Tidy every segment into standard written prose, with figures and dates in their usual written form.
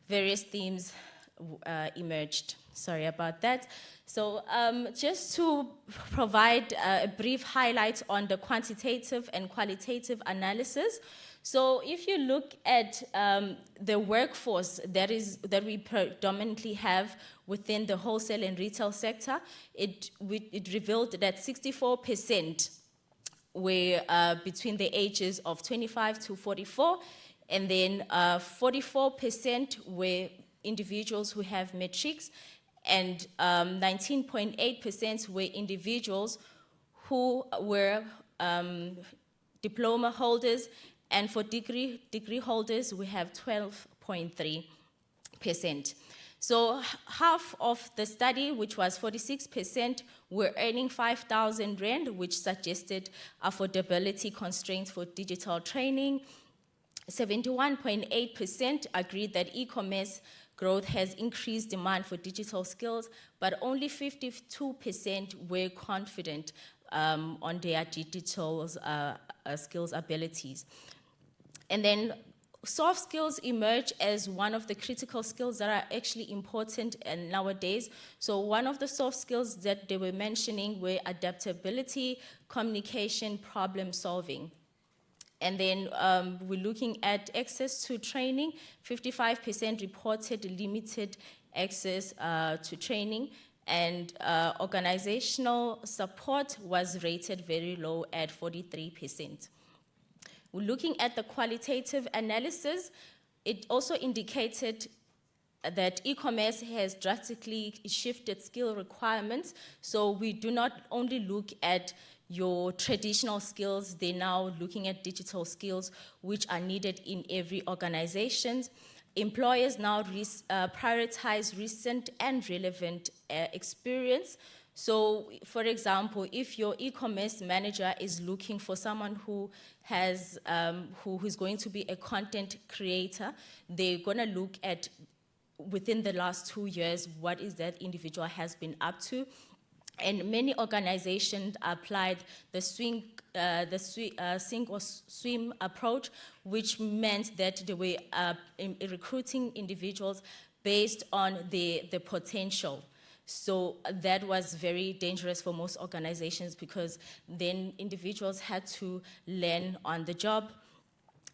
various themes emerged. Sorry about that. So just to provide a brief highlight on the quantitative and qualitative analysis. So if you look at the workforce that we predominantly have within the wholesale and retail sector, it revealed that 64% were between the ages of 25 to 44, and then 44% were individuals who have matrics, and 19.8% were individuals who were diploma holders, and for degree holders, we have 12.3%. So half of the study, which was 46%, were earning 5,000 Rand, which suggested affordability constraints for digital training. 71.8% agreed that e-commerce growth has increased demand for digital skills, but only 52% were confident on their digital skills abilities. And then soft skills emerge as one of the critical skills that are actually important nowadays. So one of the soft skills that they were mentioning were adaptability, communication, problem solving. And then we're looking at access to training. 55% reported limited access to training, and organizational support was rated very low at 43%. We're looking at the qualitative analysis. It also indicated that e-commerce has drastically shifted skill requirements. So we do not only look at your traditional skills, they're now looking at digital skills which are needed in every organization. Employers now prioritize recent and relevant experience. So, for example, if your e-commerce manager is looking for someone who has, who is going to be a content creator, they're going to look at within the last 2 years, what is that individual has been up to. And many organizations applied the sink or swim approach, which meant that they were recruiting individuals based on the potential. So that was very dangerous for most organizations, because then individuals had to learn on the job.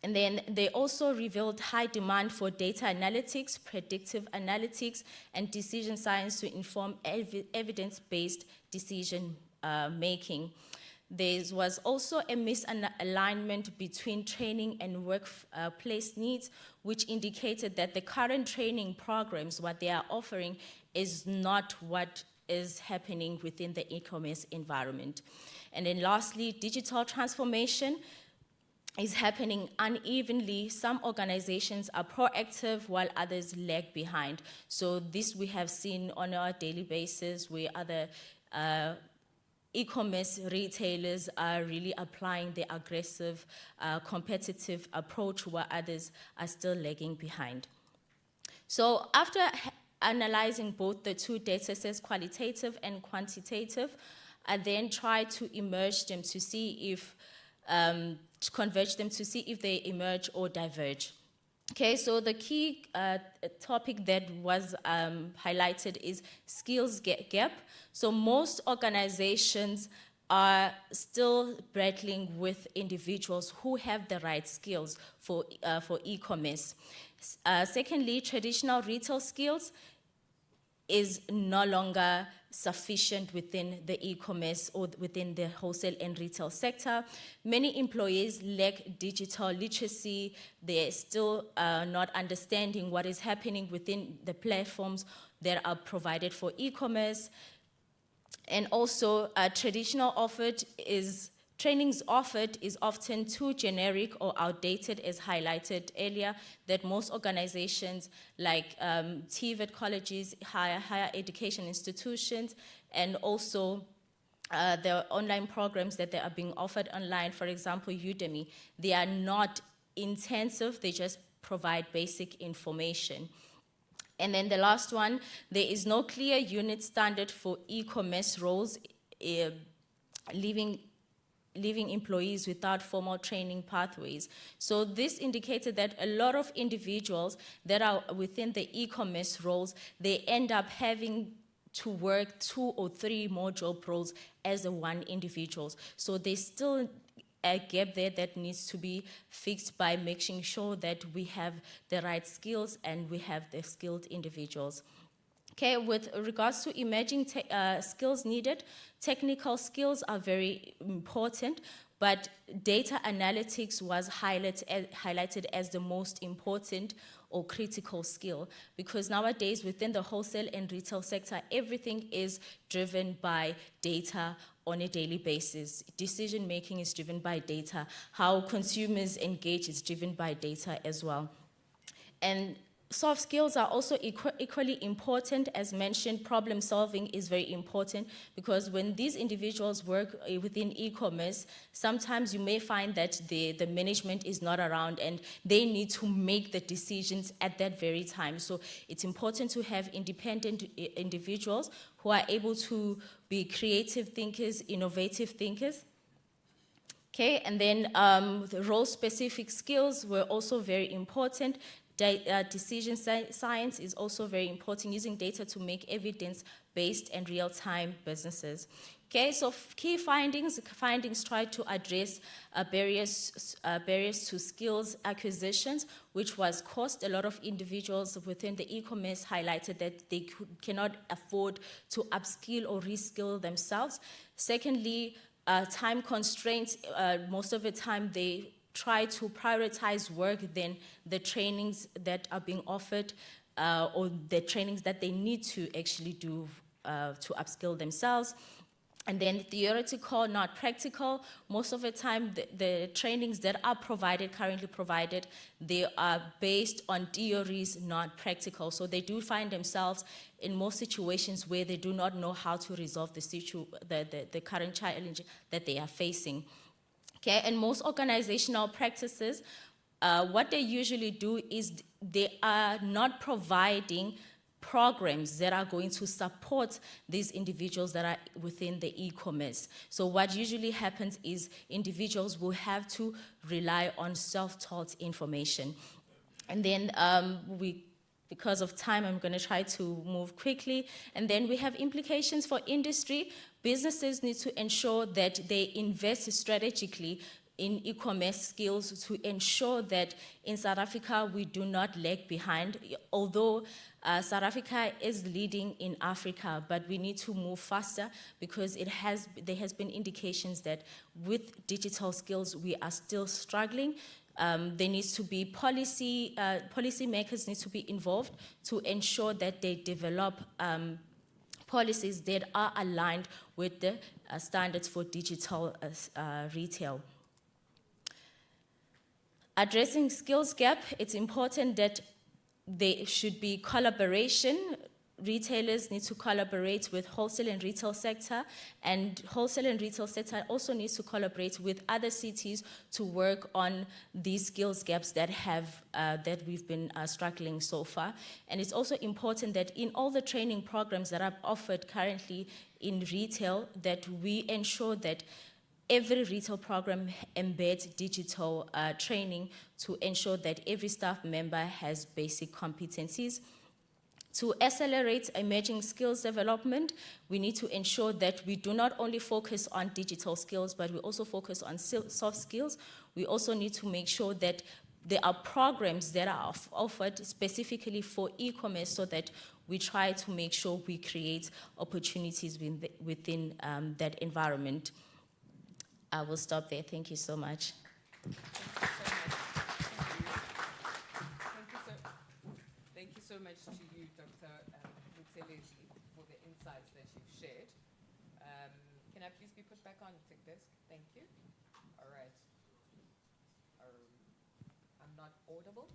And then they also revealed high demand for data analytics, predictive analytics, and decision science to inform evidence-based decision making. There was also a misalignment between training and workplace needs, which indicated that the current training programs, what they are offering, is not what is happening within the e-commerce environment. And then lastly, digital transformation is happening unevenly. Some organizations are proactive while others lag behind. So this we have seen on a daily basis, where other e-commerce retailers are really applying the aggressive, competitive approach, while others are still lagging behind. So after analyzing both the two data sets, qualitative and quantitative, I then tried to merge them to see if to converge them to see if they emerge or diverge. Okay, so the key topic that was highlighted is skills gap. So most organizations are still battling with individuals who have the right skills for e-commerce. Secondly, traditional retail skills is no longer sufficient within the e-commerce or within the wholesale and retail sector. Many employees lack digital literacy. They're still not understanding what is happening within the platforms that are provided for e-commerce. And also, trainings offered is often too generic or outdated, as highlighted earlier, that most organizations like TVET colleges, higher education institutions, and also the online programs that they are being offered online, for example, Udemy, they are not intensive, they just provide basic information. And then the last one, there is no clear unit standard for e-commerce roles, leaving leaving employees without formal training pathways. So this indicated that a lot of individuals that are within the e-commerce roles, they end up having to work 2 or 3 more job roles as a one individual. So there's still a gap there that needs to be fixed by making sure that we have the right skills and we have the skilled individuals. Okay, with regards to emerging skills needed, technical skills are very important, but data analytics was highlighted as the most important or critical skill, because nowadays within the wholesale and retail sector, everything is driven by data on a daily basis. Decision making is driven by data. How consumers engage is driven by data as well. And soft skills are also equally important. As mentioned, problem solving is very important, because when these individuals work within e-commerce, sometimes you may find that the management is not around and they need to make the decisions at that very time. So it's important to have independent individuals who are able to be creative thinkers, innovative thinkers. Okay, and then the role-specific skills were also very important. Decision science is also very important, using data to make evidence-based and real-time businesses. Okay, so key findings try to address barriers to skills acquisitions, which was cost. A lot of individuals within the e-commerce highlighted that they cannot afford to upskill or reskill themselves. Secondly, time constraints. Most of the time they try to prioritize work than the trainings that are being offered or the trainings that they need to actually do to upskill themselves. And then theoretical, not practical. Most of the time, the trainings that are currently provided, they are based on theories, not practical. So they do find themselves in most situations where they do not know how to resolve the current challenge that they are facing. Okay, and most organizational practices, what they usually do is they are not providing programs that are going to support these individuals that are within the e-commerce. So what usually happens is individuals will have to rely on self-taught information. And then because of time, I'm going to try to move quickly. And then we have implications for industry. Businesses need to ensure that they invest strategically in e-commerce skills to ensure that in South Africa we do not lag behind. Although South Africa is leading in Africa, but we need to move faster, because there has been indications that with digital skills we are still struggling. There needs to be policymakers need to be involved to ensure that they develop policies that are aligned with the standards for digital retail. Addressing skills gap, it's important that there should be collaboration. Retailers need to collaborate with wholesale and retail sector, and wholesale and retail sector also needs to collaborate with other cities to work on these skills gaps that we've been struggling so far. And it's also important that in all the training programs that are offered currently in retail, that we ensure that every retail program embeds digital training to ensure that every staff member has basic competencies. To accelerate emerging skills development, we need to ensure that we do not only focus on digital skills, but we also focus on soft skills. We also need to make sure that there are programs that are offered specifically for e-commerce, so that we try to make sure we create opportunities within that environment. I will stop there. Thank you so much. Thank you so much to you, Dr. Buthelezi, for the insights that you've shared. Can I please be put back on the desk? Thank you. All right. I'm not audible.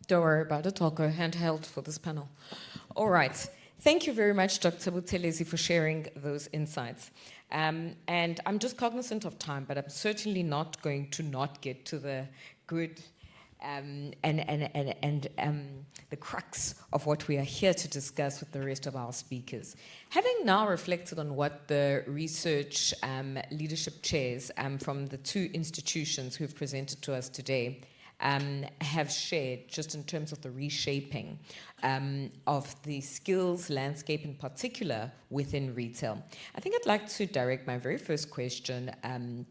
Don't worry about it, I'll go handheld for this panel. All right, Thank you very much, Dr. Buthelezi, for sharing those insights. And I'm just cognizant of time, but I'm certainly not going to not get to the good and the crux of what we are here to discuss with the rest of our speakers. Having now reflected on what the research leadership chairs from the two institutions who've presented to us today have shared, just in terms of the reshaping of the skills landscape in particular within retail, I think I'd like to direct my very first question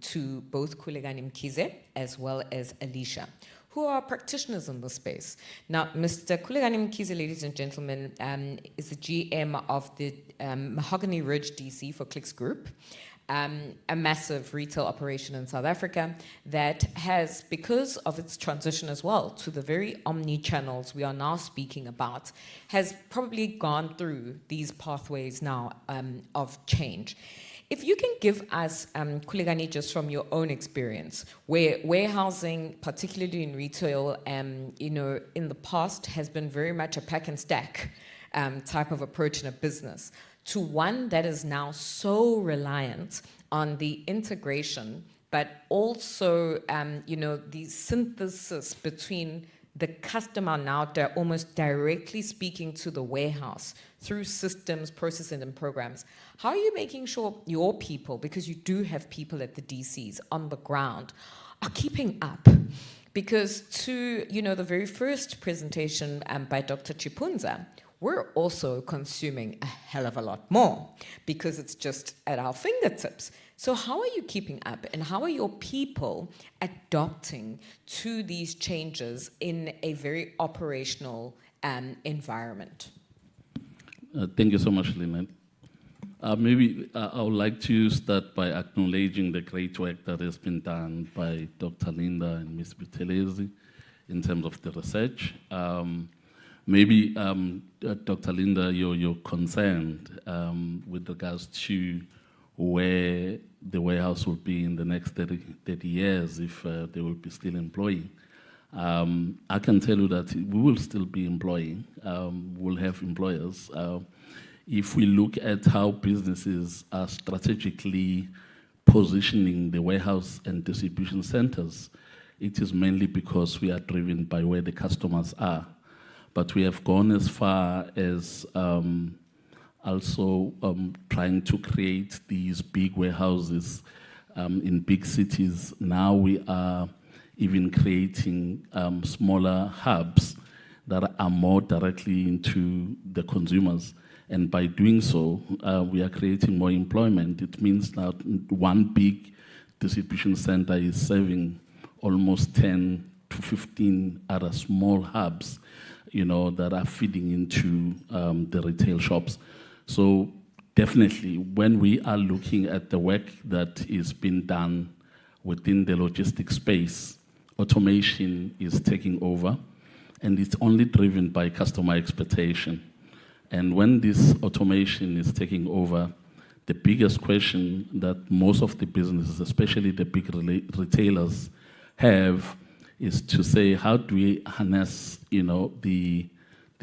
to both Kulegani Mkhize as well as Alicia, who are practitioners in the space. Now, Mr. Kulegani Mkhize, ladies and gentlemen, is the GM of the Mahogany Ridge DC for Clicks Group, a massive retail operation in South Africa that has, because of its transition as well to the very omni-channels we are now speaking about, has probably gone through these pathways now of change. If you can give us, Kulegani, just from your own experience, where warehousing, particularly in retail, you know, in the past has been very much a pack and stack type of approach in a business, to one that is now so reliant on the integration, but also, you know, the synthesis between the customer now almost directly speaking to the warehouse through systems, processes, and programs. How are you making sure your people, because you do have people at the DCs on the ground, are keeping up? Because to, you know, the very first presentation by Dr. Chipunza, we're also consuming a hell of a lot more because it's just at our fingertips. So how are you keeping up, and how are your people adopting to these changes in a very operational environment? Thank you so much, Lynette. Maybe I would like to start by acknowledging the great work that has been done by Dr. Linda and Ms. Buthelezi in terms of the research. Maybe, Dr. Linda, you're concerned with regards to where the warehouse will be in the next 30 years if they will be still employing. I can tell you that we will still be employing. We'll have employers. If we look at how businesses are strategically positioning the warehouse and distribution centers, it is mainly because we are driven by where the customers are. But we have gone as far as also trying to create these big warehouses in big cities. Now we are even creating smaller hubs that are more directly into the consumers. And by doing so, we are creating more employment. It means that one big distribution center is serving almost 10 to 15 other small hubs, you know, that are feeding into the retail shops. So definitely, when we are looking at the work that is being done within the logistics space, automation is taking over, and it's only driven by customer expectation. And when this automation is taking over, the biggest question that most of the businesses, especially the big retailers, have is to say, how do we harness, you know, the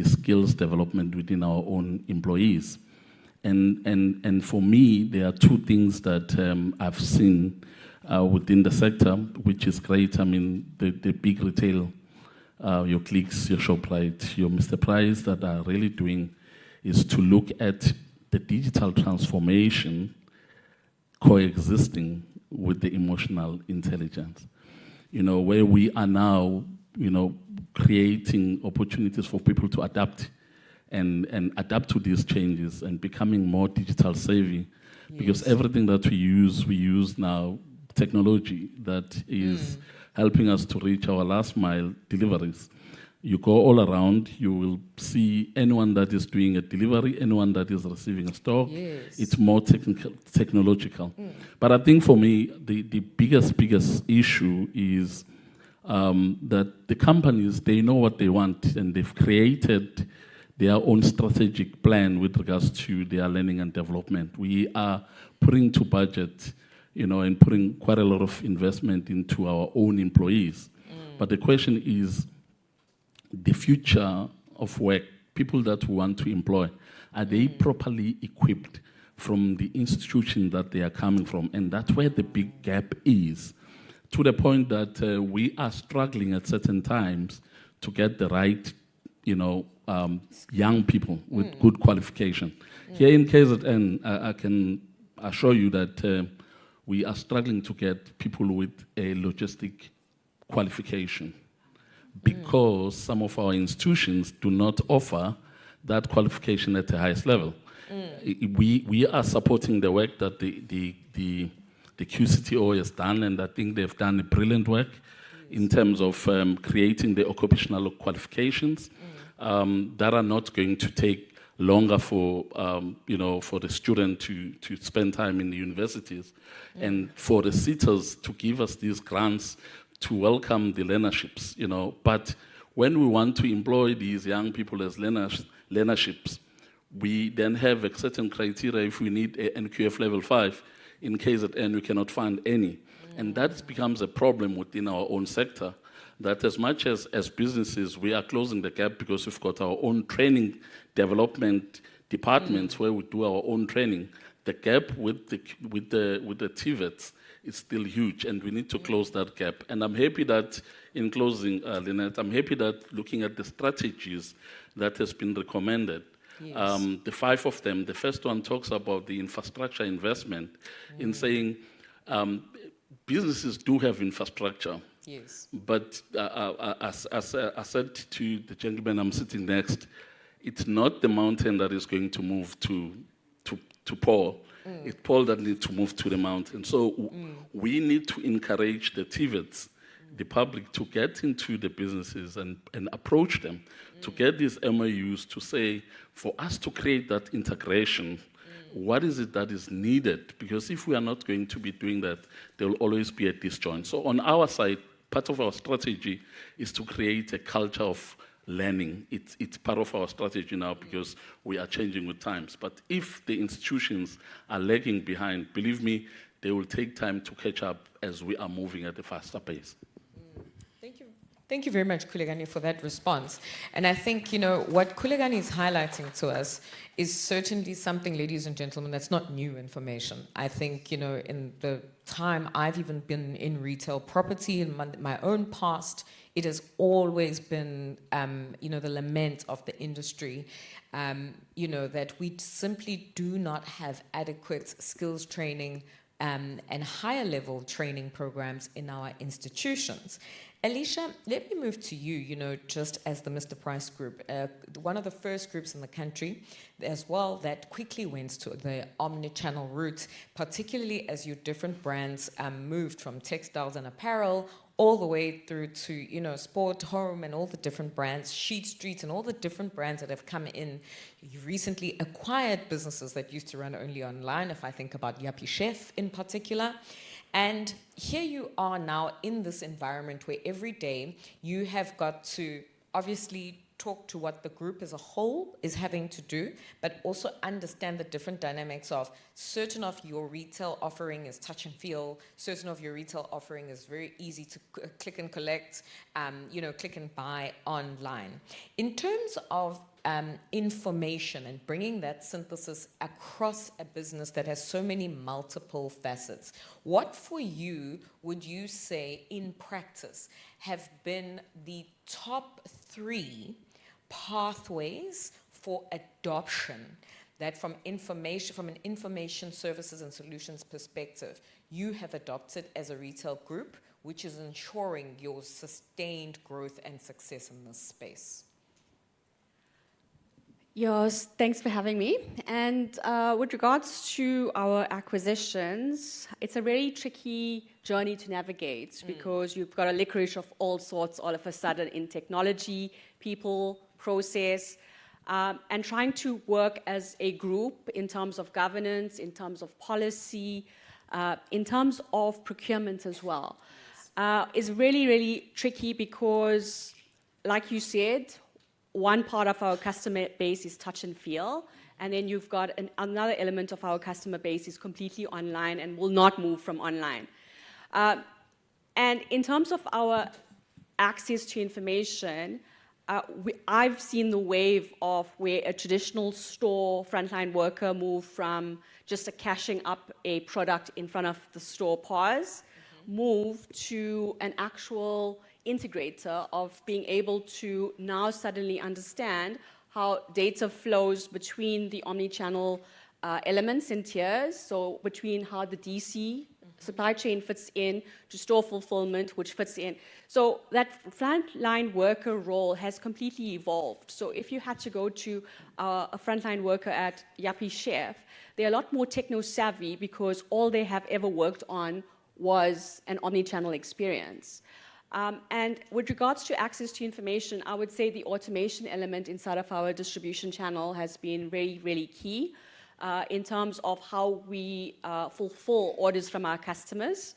skills development within our own employees? And for me, there are two things that I've seen within the sector, which is great. I mean, the big retail, your Clicks, your ShopRite, your Mr. Price, that are really doing is to look at the digital transformation coexisting with the emotional intelligence. You know, where we are now, you know, creating opportunities for people to adapt and adapt to these changes and becoming more digital savvy. Yes. Because everything that we use now, technology that is helping us to reach our last mile deliveries. You go all around, you will see anyone that is doing a delivery, anyone that is receiving a stock. Yes. It's more technological. But I think for me, the biggest issue is that the companies, they know what they want, and they've created their own strategic plan with regards to their learning and development. We are putting to budget, you know, and putting quite a lot of investment into our own employees. But the question is, the future of work, people that we want to employ, Are they properly equipped from the institution that they are coming from? And that's where the big gap is, to the point that we are struggling at certain times to get the right, young people with good qualification. Here in KZN, I can assure you that we are struggling to get people with a logistic qualification because some of our institutions do not offer that qualification at the highest level. We are supporting the work that the QCTO has done, and I think they've done a brilliant work in terms of creating the occupational qualifications that are not going to take longer for for the student to spend time in the universities, and for the sitters to give us these grants to welcome the learnerships. But when we want to employ these young people as learnerships, we then have a certain criteria. If we need a NQF level 5, in KZN we cannot find any. And that becomes a problem within our own sector, that as much as businesses, we are closing the gap because we've got our own training development departments where we do our own training. The gap with the TVETs is still huge, and we need to close that gap. And I'm happy that, in closing, Lynette, I'm happy that looking at the strategies that has been recommended, the 5 of them, the first one talks about the infrastructure investment in saying businesses do have infrastructure. Yes. But as I said to the gentleman I'm sitting next, it's not the mountain that is going to move to Paul. It's Paul that needs to move to the mountain. So we need to encourage the TVETs, the public, to get into the businesses and approach them, to get these MOUs to say, for us to create that integration, what is it that is needed? Because if we are not going to be doing that, there will always be a disjoint. So on our side, part of our strategy is to create a culture of learning. It's part of our strategy now because we are changing with times. But if the institutions are lagging behind, believe me, they will take time to catch up as we are moving at a faster pace. Thank you very much, Kulegani, for that response. And I think, what Kulegani is highlighting to us is certainly something, ladies and gentlemen, that's not new information. I think, in the time I've even been in retail property in my own past, it has always been, the lament of the industry, that we simply do not have adequate skills training and higher level training programs in our institutions. Alicia, let me move to you, just as the Mr. Price Group, one of the first groups in the country as well that quickly went to the omni-channel route, particularly as your different brands moved from textiles and apparel all the way through to, sport, home, and all the different brands, Sheet Street, and all the different brands that have come in. You recently acquired businesses that used to run only online, if I think about Yappy Chef in particular. And here you are now in this environment where every day you have got to obviously talk to what the group as a whole is having to do, but also understand the different dynamics of certain of your retail offering is touch and feel, certain of your retail offering is very easy to click and collect, click and buy online. In terms of information and bringing that synthesis across a business that has so many multiple facets, what for you would you say in practice have been the top 3 pathways for adoption that from an information services and solutions perspective you have adopted as a retail group, which is ensuring your sustained growth and success in this space? Yes, thanks for having me. And with regards to our acquisitions, it's a very tricky journey to navigate because you've got a licorice of all sorts all of a sudden in technology, people, process, and trying to work as a group in terms of governance, in terms of policy, in terms of procurement as well, is really, really tricky because, like you said, one part of our customer base is touch and feel, and then you've got another element of our customer base is completely online and will not move from online. And in terms of our access to information, I've seen the wave of where a traditional store frontline worker moved from just a cashing up a product in front of the store POS, moved to an actual integrator of being able to now suddenly understand how data flows between the omni-channel elements and tiers, so between how the DC supply chain fits in to store fulfillment, which fits in. So that frontline worker role has completely evolved. So if you had to go to a frontline worker at Yappy Chef, they're a lot more techno-savvy because all they have ever worked on was an omni-channel experience. And with regards to access to information, I would say the automation element inside of our distribution channel has been really, really key. In terms of how we fulfill orders from our customers.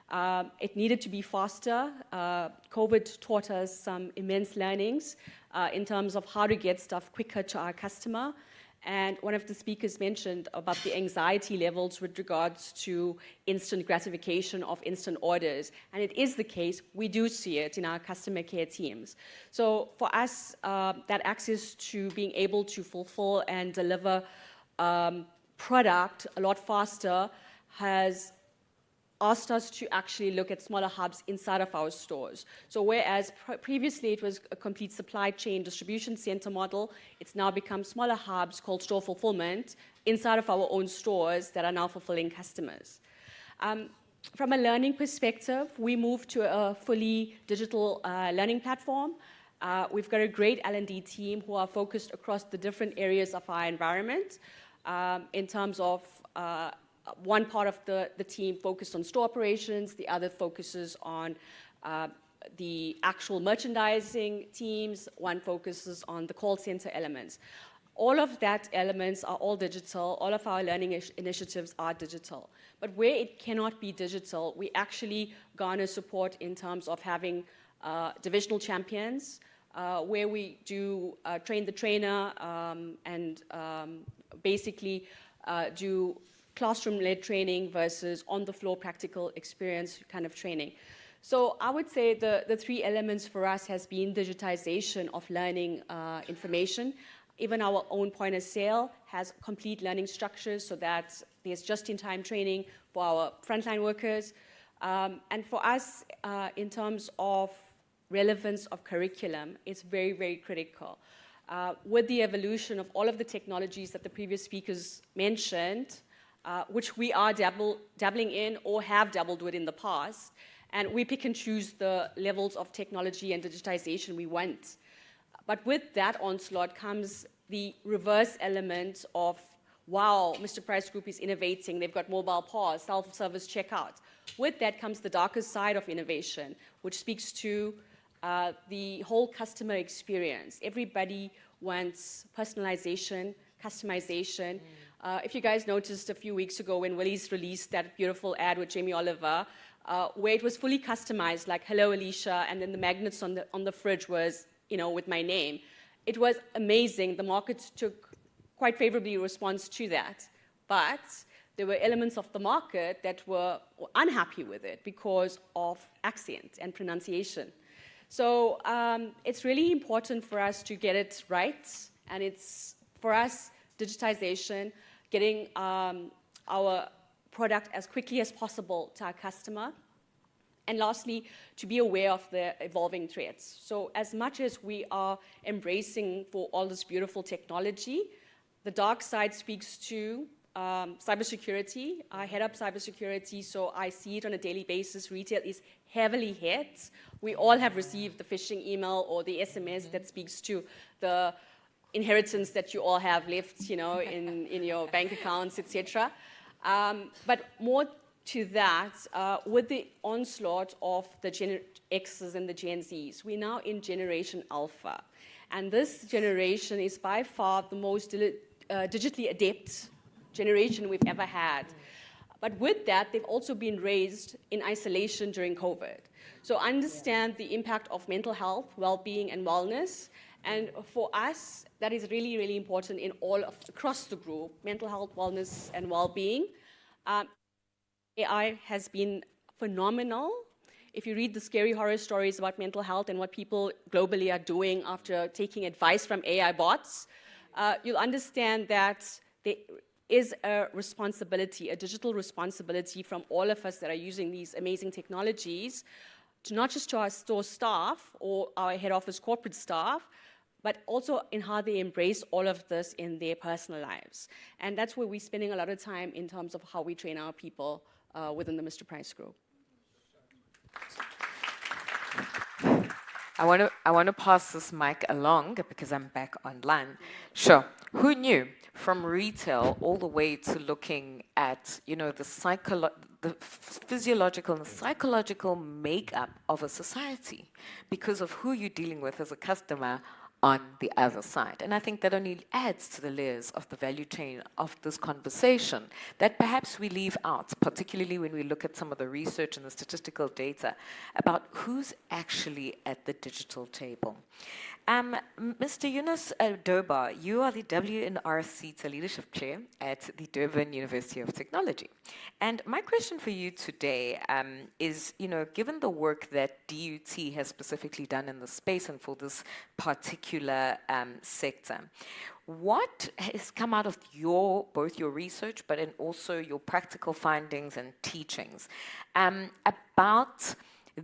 It needed to be faster. COVID taught us some immense learnings in terms of how to get stuff quicker to our customer. And one of the speakers mentioned about the anxiety levels with regards to instant gratification of instant orders. And it is the case. We do see it in our customer care teams. So for us, that access to being able to fulfill and deliver product a lot faster has asked us to actually look at smaller hubs inside of our stores. So whereas previously it was a complete supply chain distribution center model, it's now become smaller hubs called store fulfillment inside of our own stores that are now fulfilling customers. From a learning perspective, we moved to a fully digital learning platform. We've got a great L&D team who are focused across the different areas of our environment. In terms of one part of the team focused on store operations, the other focuses on the actual merchandising teams, one focuses on the call center elements. All of that elements are all digital, all of our learning initiatives are digital. But where it cannot be digital, we actually garner support in terms of having divisional champions, where we do train the trainer and basically do classroom-led training versus on-the-floor practical experience kind of training. So I would say the three elements for us has been digitization of learning information. Even our own point of sale has complete learning structures so that there's just-in-time training for our frontline workers. And for us, in terms of relevance of curriculum, it's very, very critical. With the evolution of all of the technologies that the previous speakers mentioned, which we are dabbling in or have dabbled with in the past, and we pick and choose the levels of technology and digitization we want. But with that onslaught comes the reverse element of, wow, Mr. Price Group is innovating. They've got mobile POS, self-service checkout. With that comes the darker side of innovation, which speaks to the whole customer experience. Everybody wants personalization, customization. If you guys noticed a few weeks ago when Willie's released that beautiful ad with Jamie Oliver, where it was fully customized, like, hello, Alicia, and then the magnets on the fridge was, with my name. It was amazing. The market took quite favorably response to that. But there were elements of the market that were unhappy with it because of accent and pronunciation. So it's really important for us to get it right. And it's, for us, digitization, getting our product as quickly as possible to our customer. And lastly, to be aware of the evolving threats. So as much as we are embracing for all this beautiful technology, the dark side speaks to cybersecurity. I head up cybersecurity, so I see it on a daily basis. Retail is heavily hit. We all have received the phishing email or the SMS that speaks to the inheritance that you all have left, in your bank accounts, etc. But more to that, with the onslaught of the Gen X's and the Gen Z's, we're now in Generation Alpha. And this generation is by far the most digitally adept generation we've ever had. But with that, they've also been raised in isolation during COVID. So understand the impact of mental health, well-being, and wellness. And for us, that is really, really important in across the group, mental health, wellness, and well-being. AI has been phenomenal if you read the scary horror stories about mental health and what people globally are doing after taking advice from AI bots, you'll understand that there is a responsibility, a digital responsibility from all of us that are using these amazing technologies, to not just to our store staff or our head office corporate staff, but also in how they embrace all of this in their personal lives. And that's where we're spending a lot of time in terms of how we train our people within the Mr. Price Group. I want to pass this mic along because I'm back online. Sure. Who knew from retail all the way to looking at, you know, the physiological and psychological makeup of a society because of who you're dealing with as a customer on the other side. And I think that only adds to the layers of the value chain of this conversation that perhaps we leave out, particularly when we look at some of the research and the statistical data about who's actually at the digital table. Mr. Yunus Doba, you are the WNRC Leadership Chair at the Durban University of Technology. And my question for you today is, you know, given the work that DUT has specifically done in the space and for this particular sector, what has come out of both your research but also your practical findings and teachings about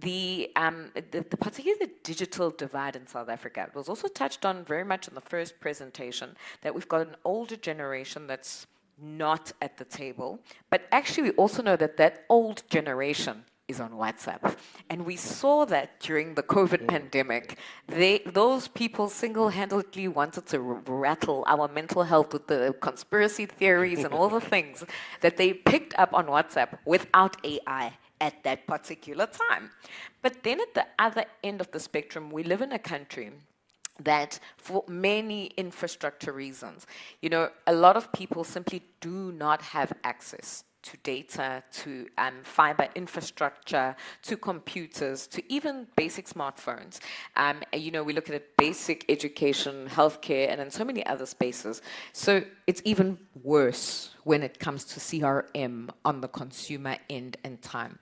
particularly the digital divide in South Africa? It was also touched on very much in the first presentation that we've got an older generation that's not at the table, but actually we also know that that old generation is on WhatsApp. And we saw that during the COVID pandemic. Those people single-handedly wanted to rattle our mental health with the conspiracy theories and all the things that they picked up on WhatsApp without AI at that particular time. But then at the other end of the spectrum, we live in a country that for many infrastructure reasons, you know, a lot of people simply do not have access to data, to fiber infrastructure, to computers, to even basic smartphones. You know, we look at it, basic education, healthcare, and in so many other spaces. So it's even worse when it comes to CRM on the consumer end and time.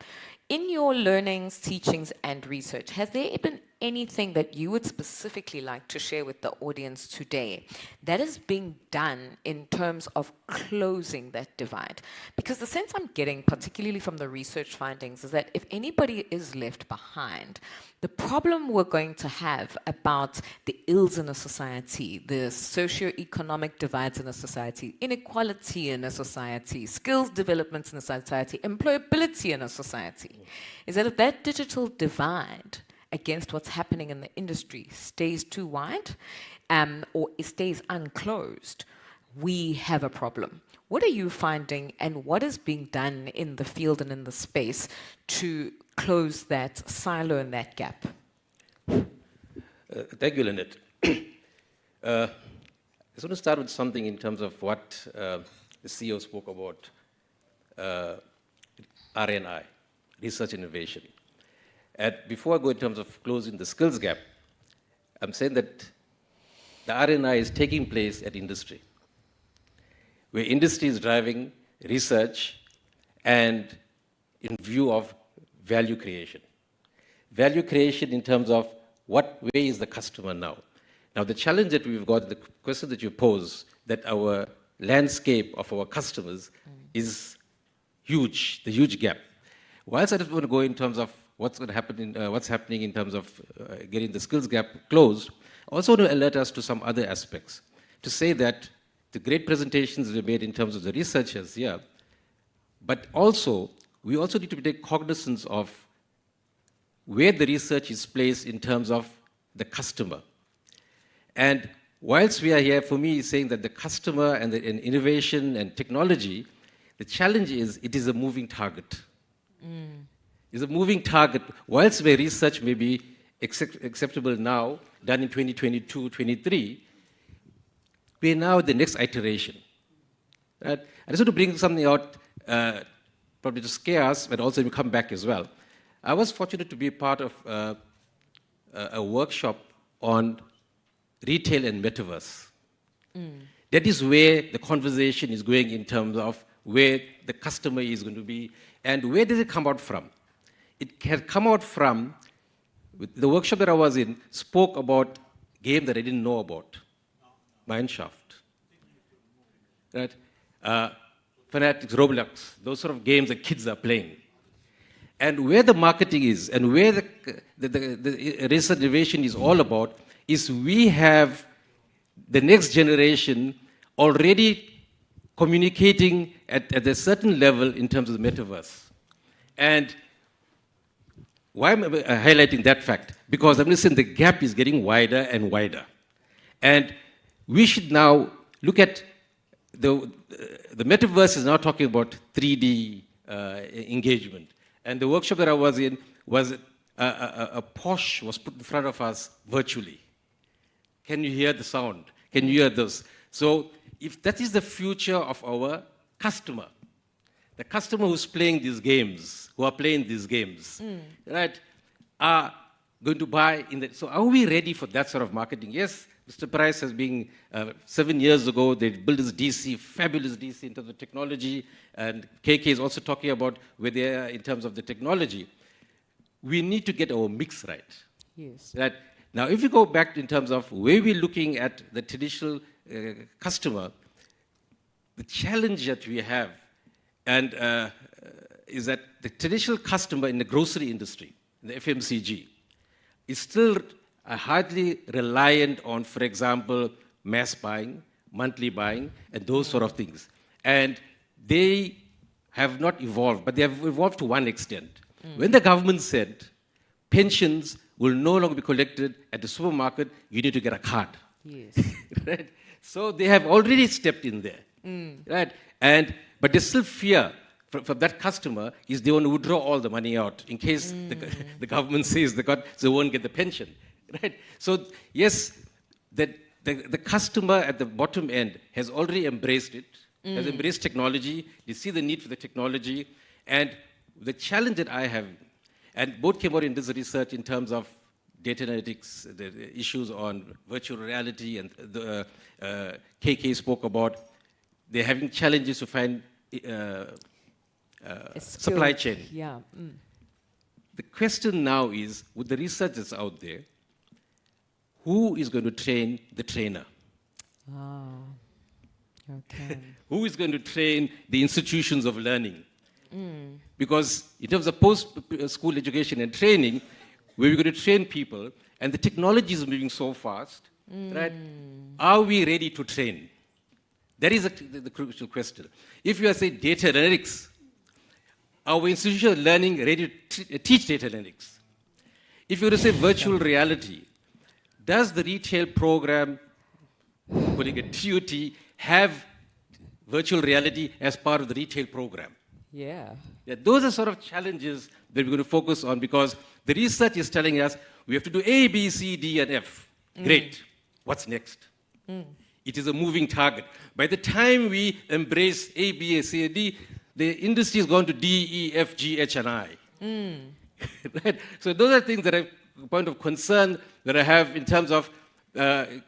In your learnings, teachings, and research, has there been anything that you would specifically like to share with the audience today that is being done in terms of closing that divide? Because the sense I'm getting, particularly from the research findings, is that if anybody is left behind, the problem we're going to have about the ills in a society, the socioeconomic divides in a society, inequality in a society, skills developments in a society, employability in a society, is that if that digital divide against what's happening in the industry stays too wide or it stays unclosed, we have a problem. What are you finding and what is being done in the field and in the space to close that silo and that gap? Thank you, Lynette. I just want to start with something in terms of what the CEO spoke about, R&I, research and innovation. And before I go in terms of closing the skills gap, I'm saying that the R&I is taking place at industry, where industry is driving research and in view of value creation. Value creation in terms of where is the customer now? Now, the challenge that we've got, the question that you pose, that our landscape of our customers is huge, the huge gap. Whilst I just want to go in terms of what's going to happen, what's happening in terms of getting the skills gap closed, I also want to alert us to some other aspects. To say that the great presentations were made in terms of the researchers here, but also, we also need to take cognizance of where the research is placed in terms of the customer. And whilst we are here, for me, saying that the customer and innovation and technology, the challenge is it is a moving target. It's a moving target. Whilst where research may be acceptable now, done in 2022, 23, we're now at the next iteration. Right? I just want to bring something out, probably to scare us, but also to come back as well. I was fortunate to be a part of a workshop on retail and metaverse. That is where the conversation is going in terms of where the customer is going to be and where does it come out from. it had come out from, the workshop that I was in spoke about game that I didn't know about, Mineshaft, right? Fanatics, Roblox, those sort of games that kids are playing. And where the marketing is, and where the research innovation is all about, is we have the next generation already communicating at a certain level in terms of the metaverse. And why am I highlighting that fact? Because I'm listening, the gap is getting wider and wider. And we should now look at the metaverse is now talking about 3D engagement. And the workshop that I was in was a Porsche was put in front of us virtually. Can you hear the sound? Can you hear those? So if that is the future of our customer, the customer who's playing these games, who are playing these games, right, are going to buy in the, so are we ready for that sort of marketing? Yes, Mr. Price has been, 7 years ago, they built this DC, fabulous DC in terms of technology, and KK is also talking about where they are in terms of the technology. We need to get our mix right. Yes. Right? Now, if you go back in terms of where we're looking at the traditional customer, the challenge that we have and is that the traditional customer in the grocery industry, in the FMCG, is still highly reliant on, for example, mass buying, monthly buying, and those sort of things. And they have not evolved, but they have evolved to one extent. When the government said pensions will no longer be collected at the supermarket, you need to get a card. Yes. Right? So they have already stepped in there. Right? But there's still fear from that customer is they want to withdraw all the money out in case the government says they won't get the pension. Right? So yes, the customer at the bottom end has already embraced it, has embraced technology, they see the need for the technology, and the challenge that I have, and both came out in this research in terms of data analytics, the issues on virtual reality, and the KK spoke about, they're having challenges to find supply chain. Yeah. The question now is, with the research that's out there, who is going to train the trainer? Okay. Who is going to train the institutions of learning? Because in terms of post-school education and training, we're going to train people, and the technology is moving so fast, right? Are we ready to train? That is the crucial question. If you are saying data analytics, our institutional learning ready to teach data analytics? If you were to say virtual reality, does the retail program, putting a TUT, have virtual reality as part of the retail program? Yeah. Yeah, those are sort of challenges that we're going to focus on because the research is telling us we have to do A, B, C, D, and F. Great. What's next? It is a moving target. By the time we embrace A, B, C, and D, the industry is going to D, E, F, G, H, and I. Right? So those are things that are a point of concern that I have in terms of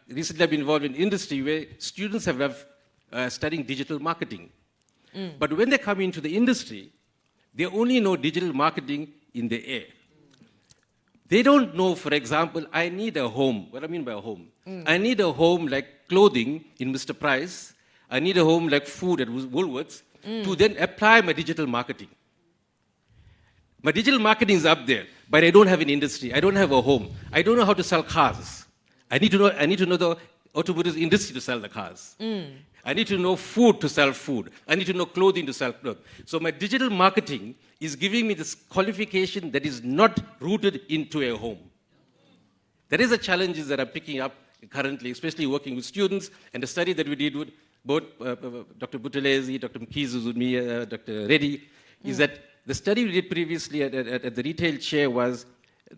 recently I've been involved in industry where students have studying digital marketing. But when they come into the industry, they only know digital marketing in the air. They don't know, for example, I need a home. What do I mean by a home? I need a home like clothing in Mr. Price. I need a home like food at Woolworths to then apply my digital marketing. My digital marketing is up there, but I don't have an industry. I don't have a home. I don't know how to sell cars. I need to know the automotive industry to sell the cars. I need to know food to sell food. I need to know clothing to sell clothes. So my digital marketing is giving me this qualification that is not rooted into a home. That is the challenges that I'm picking up currently, especially working with students. And the study that we did with both Dr. Buthelezi, Dr. Mkhize, with me, Dr. Reddy, is that the study we did previously at the retail chair was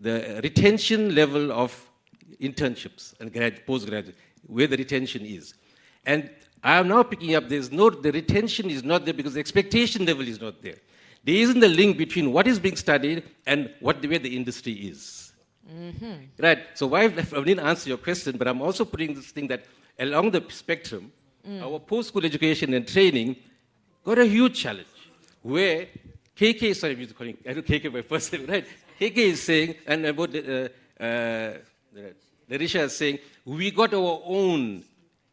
the retention level of internships and postgraduate, where the retention is. And I am now picking up the retention is not there because the expectation level is not there. There isn't the link between what is being studied and where the industry is. Right? So I didn't answer your question, but I'm also putting this thing that along the spectrum, our post-school education and training got a huge challenge where KK, sorry, I'm calling, I know KK by first name, right? KK is saying, and about Larisha is saying, we got our own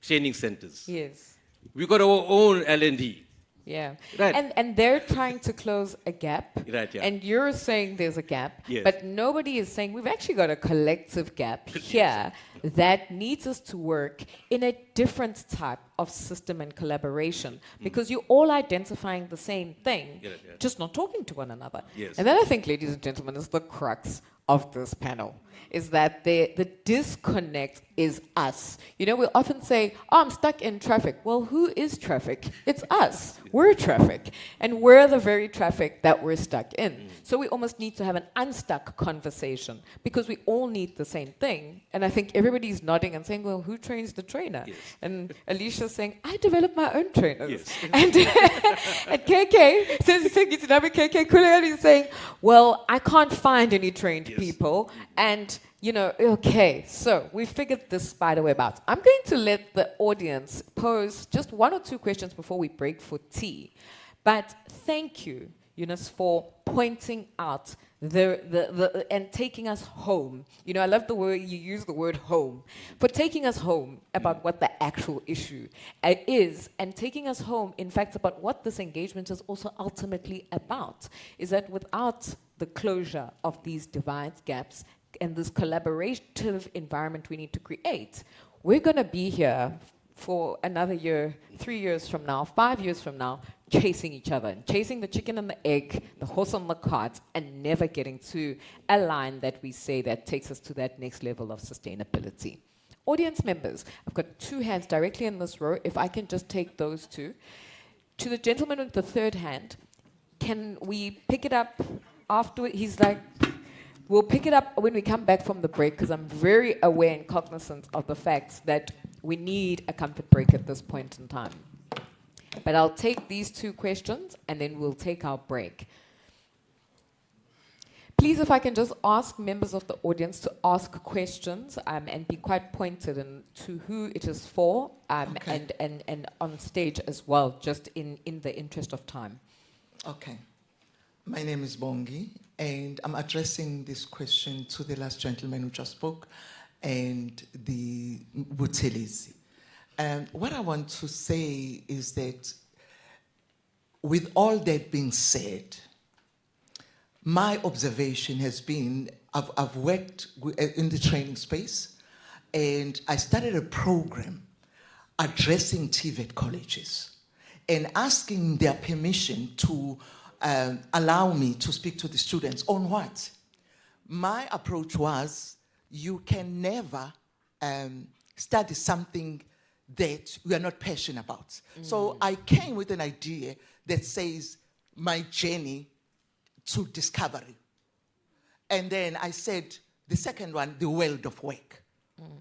training centers. Yes. We got our own L&D. Yeah. Right. And they're trying to close a gap. Right, yeah. And you're saying there's a gap. Yes. But nobody is saying we've actually got a collective gap here that needs us to work in a different type of system and collaboration. Because you're all identifying the same thing, Yeah. just not talking to one another. Yes. And then I think, ladies and gentlemen, is the crux of this panel. Is that the disconnect is us. You know, we often say, oh, I'm stuck in traffic. Well, who is traffic? It's us. We're traffic. And we're the very traffic that we're stuck in. So we almost need to have an unstuck conversation because we all need the same thing. And I think everybody's nodding and saying, well, who trains the trainer? Yes. And Alicia's saying, I develop my own trainers. Yes. And, and KK, says it's another KK Kulian is saying, well, I can't find any trained Yes. people. And, you know, okay, so we figured this spider web out. I'm going to let the audience pose just one or two questions before we break for tea. But thank you, Eunice, for pointing out and taking us home. You know, I love the word, you use the word home, for taking us home about what the actual issue is, and taking us home, in fact, about what this engagement is also ultimately about, is that without the closure of these divides, gaps, and this collaborative environment we need to create, we're going to be here for another year, 3 years from now, 5 years from now, chasing each other, and chasing the chicken and the egg, the horse on the cart, and never getting to a line that we say that takes us to that next level of sustainability. Audience members, I've got two hands directly in this row. If I can just take those two. To the gentleman with the third hand, can we pick it up after? He's like, we'll pick it up when we come back from the break, because I'm very aware and cognizant of the fact that we need a comfort break at this point in time. But I'll take these two questions, and then we'll take our break. Please, if I can just ask members of the audience to ask questions and be quite pointed to who it is for, Okay. and on stage as well, just in the interest of time. Okay. My name is Bongi, and I'm addressing this question to the last gentleman who just spoke and the Buthelezi. And what I want to say is that with all that being said, my observation has been, I've worked in the training space, and I started a program addressing TVET colleges and asking their permission to allow me to speak to the students on what? My approach was, you can never study something that we are not passionate about. So I came with an idea that says, my journey to discovery. And then I said, the second one, the world of work.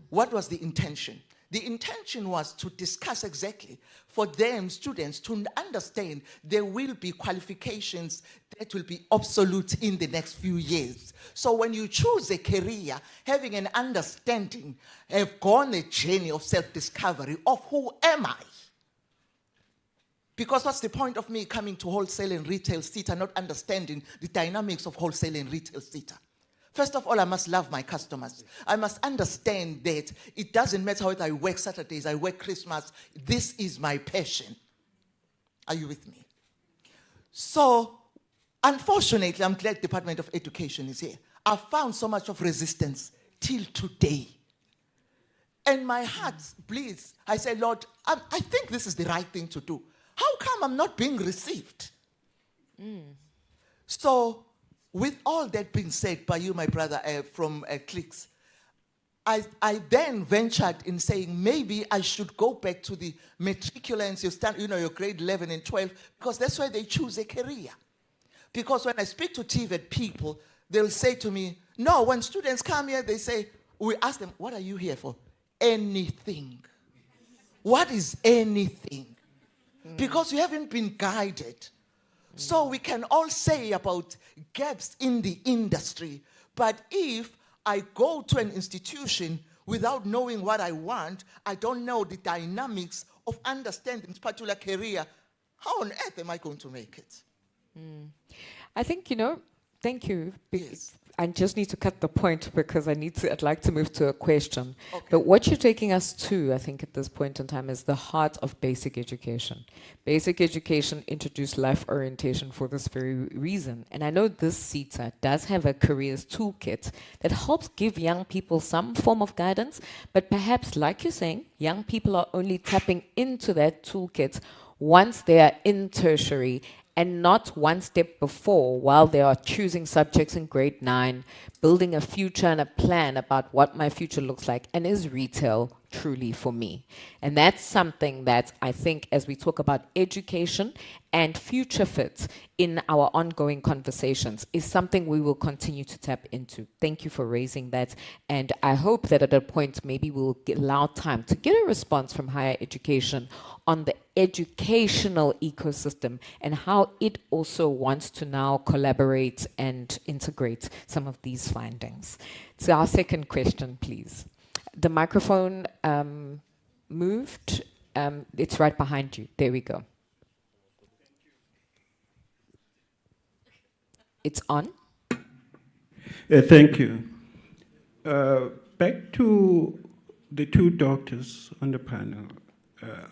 What was the intention? The intention was to discuss exactly for them, students, to understand there will be qualifications that will be obsolete in the next few years. So when you choose a career, having an understanding, have gone a journey of self-discovery of who am I? Because what's the point of me coming to wholesale and retail theater, not understanding the dynamics of wholesale and retail theater? First of all, I must love my customers. I must understand that it doesn't matter whether I work Saturdays, I work Christmas. This is my passion. Are you with me? So, unfortunately, I'm glad Department of Education is here. I found so much of resistance till today. And my heart bleeds. I say, Lord, I think this is the right thing to do. How come I'm not being received? So, with all that being said by you, my brother, from Clicks, I then ventured in saying maybe I should go back to the matriculants, your grade 11 and 12, because that's where they choose a career. Because when I speak to TVET people, they'll say to me, no, when students come here, they say, we ask them, what are you here for? Anything. What is anything? Because you haven't been guided. So we can all say about gaps in the industry, but if I go to an institution without knowing what I want, I don't know the dynamics of understanding this particular career, how on earth am I going to make it? I think, thank you. Yes. I just need to cut the point because I'd like to move to a question. Okay. But what you're taking us to, I think, at this point in time is the heart of basic education. Basic education introduced life orientation for this very reason. And I know this CETA does have a careers toolkit that helps give young people some form of guidance, but perhaps, like you're saying, young people are only tapping into that toolkit once they are in tertiary and not one step before while they are choosing subjects in grade 9, building a future and a plan about what my future looks like, and is retail truly for me? And that's something that I think, as we talk about education and future fit in our ongoing conversations, is something we will continue to tap into. Thank you for raising that. And I hope that at a point, maybe we'll allow time to get a response from higher education on the educational ecosystem and how it also wants to now collaborate and integrate some of these findings. So our second question, please. The microphone moved. It's right behind you. There we go. It's on. Thank you. Back to the two doctors on the panel.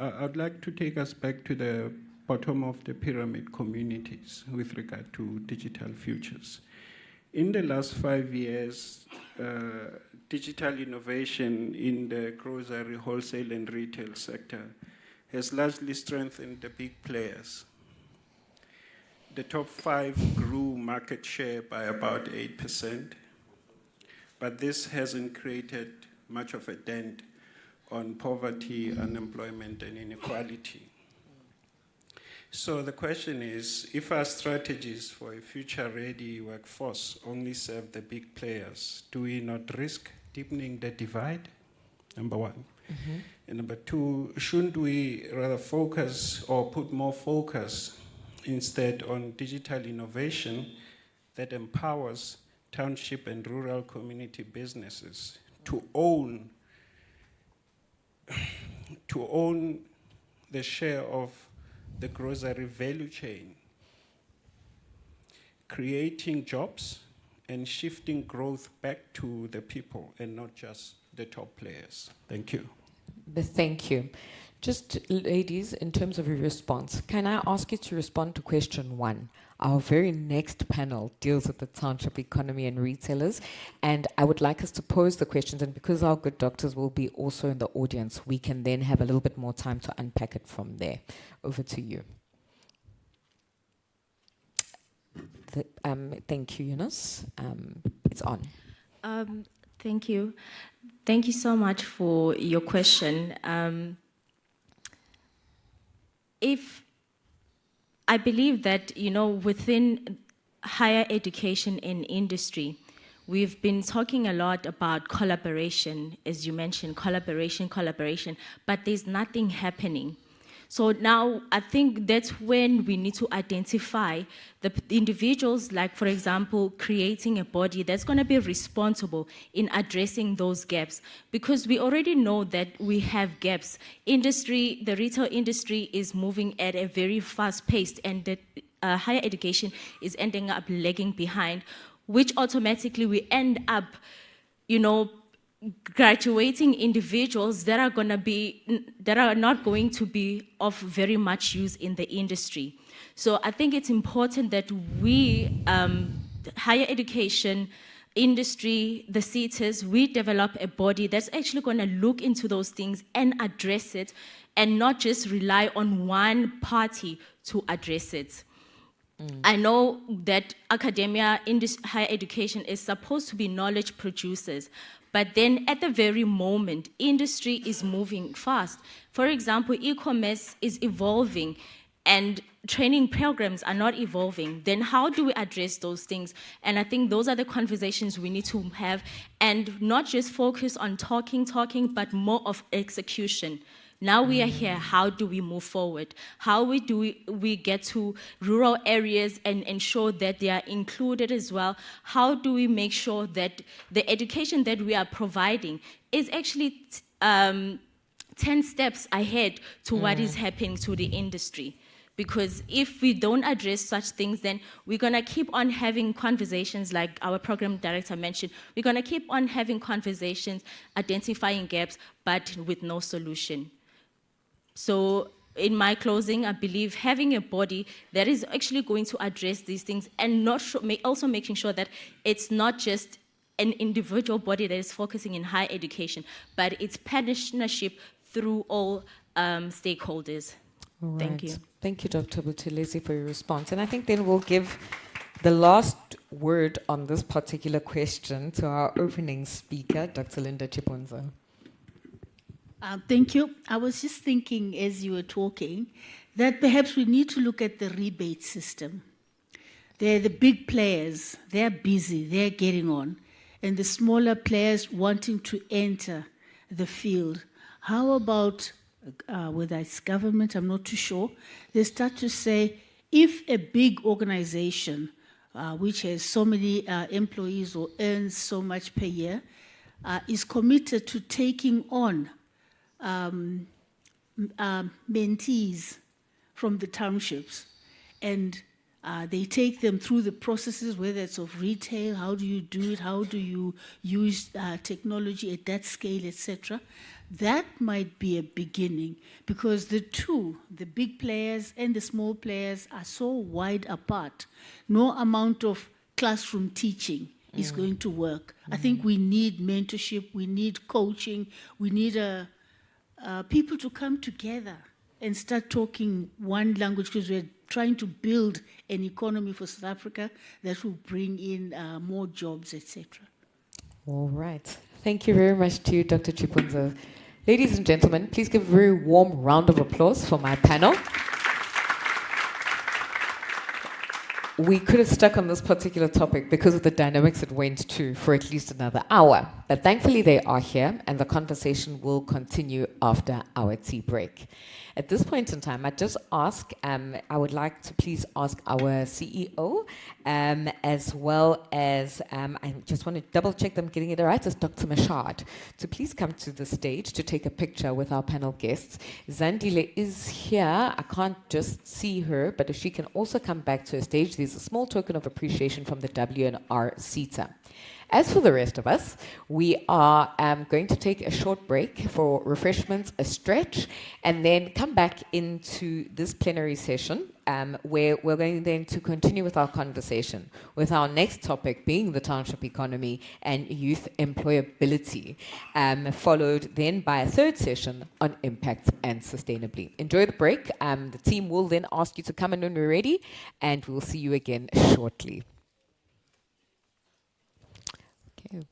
I'd like to take us back to the bottom of the pyramid communities with regard to digital futures. In the last 5 years, digital innovation in the grocery, wholesale, and retail sector has largely strengthened the big players. The top 5 grew market share by about 8%, but this hasn't created much of a dent on poverty, unemployment, and inequality. So the question is, if our strategies for a future-ready workforce only serve the big players, do we not risk deepening the divide? Number one. Mm-hmm. And number two, shouldn't we rather focus or put more focus instead on digital innovation that empowers township and rural community businesses to own the share of the grocery value chain, creating jobs and shifting growth back to the people and not just the top players? Thank you. Thank you. Just, ladies, in terms of your response, can I ask you to respond to question 1? Our very next panel deals with the township economy and retailers, and I would like us to pose the questions, and because our good doctors will be also in the audience, we can then have a little bit more time to unpack it from there. Over to you. Thank you, Eunice. It's on. Thank you. Thank you so much for your question. If I believe that, within higher education and industry, we've been talking a lot about collaboration, as you mentioned, collaboration, but there's nothing happening. So now I think that's when we need to identify the individuals, like, for example, creating a body that's going to be responsible in addressing those gaps. Because we already know that we have gaps. The retail industry is moving at a very fast pace, and that higher education is ending up lagging behind, which automatically we end up, graduating individuals that are not going to be of very much use in the industry. So I think it's important that we, higher education, industry, the CETAs, we develop a body that's actually going to look into those things and address it, and not just rely on one party to address it. I know that academia, higher education is supposed to be knowledge producers, but then at the very moment, industry is moving fast. For example, e-commerce is evolving and training programs are not evolving. Then how do we address those things? And I think those are the conversations we need to have, and not just focus on talking, but more of execution. Now we are here, how do we move forward? How do we get to rural areas and ensure that they are included as well? How do we make sure that the education that we are providing is actually 10 steps ahead to what is happening to the industry? because if we don't address such things, then we're going to keep on having conversations like our program director mentioned. We're going to keep on having conversations, identifying gaps, but with no solution. So in my closing, I believe having a body that is actually going to address these things and also making sure that it's not just an individual body that is focusing in higher education, but it's partnership through all stakeholders. All Thank right. you. Thank you, Dr. Buthelezi, for your response. And I think then we'll give the last word on this particular question to our opening speaker, Dr. Linda Chiponza. Thank you. I was just thinking as you were talking that perhaps we need to look at the rebate system. They're the big players, they're busy, they're getting on, and the smaller players wanting to enter the field. How about, whether it's government, I'm not too sure, they start to say, if a big organization which has so many employees or earns so much per year is committed to taking on mentees from the townships, and they take them through the processes, whether it's of retail, how do you do it, how do you use technology at that scale, etc. That might be a beginning, because the big players and the small players are so wide apart. No amount of classroom teaching is going to work. I think we need mentorship, we need coaching, we need people to come together and start talking one language, because we're trying to build an economy for South Africa that will bring in more jobs, etc. All right. Thank you very much to you, Dr. Chipunza. Ladies and gentlemen, please give a very warm round of applause for my panel. We could have stuck on this particular topic because of the dynamics it went to for at least another hour. But thankfully they are here, and the conversation will continue after our tea break. At this point in time, I just ask, I would like to please ask our CEO, as well as, I just want to double check that I'm getting it right, as Dr. Mashad, to please come to the stage to take a picture with our panel guests. Zandile is here. I can't just see her, but if she can also come back to the stage, there's a small token of appreciation from the WNR CETA. As for the rest of us, we are going to take a short break for refreshments, a stretch, and then come back into this plenary session where we're going then to continue with our conversation, with our next topic being the township economy and youth employability, followed then by a third session on impact and sustainability. Enjoy the break. The team will then ask you to come in when we're ready, and we'll see you again shortly. Okay.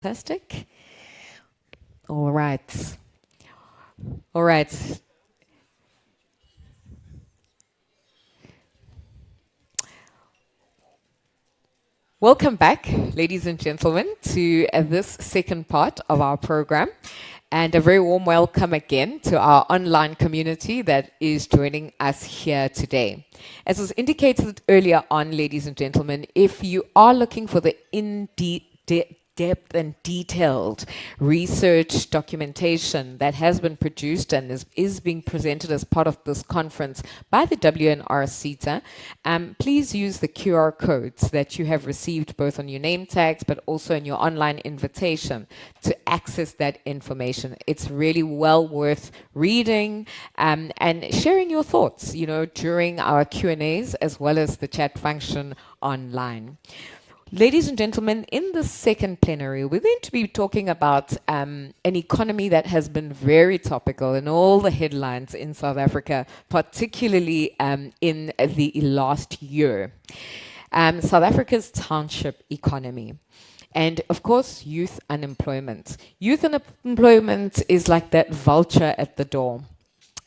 Fantastic. All right. All right. Welcome back, ladies and gentlemen, to this second part of our program. And a very warm welcome again to our online community that is joining us here today. As was indicated earlier on, ladies and gentlemen, if you are looking for the in-depth and detailed research documentation that has been produced and is being presented as part of this conference by the WNR CETA, please use the QR codes that you have received both on your name tags but also in your online invitation to access that information. It's really well worth reading and sharing your thoughts, during our Q&As as well as the chat function online. Ladies and gentlemen, in the second plenary, we're going to be talking about an economy that has been very topical in all the headlines in South Africa, particularly in the last year. South Africa's township economy. And of course, youth unemployment. Youth unemployment is like that vulture at the door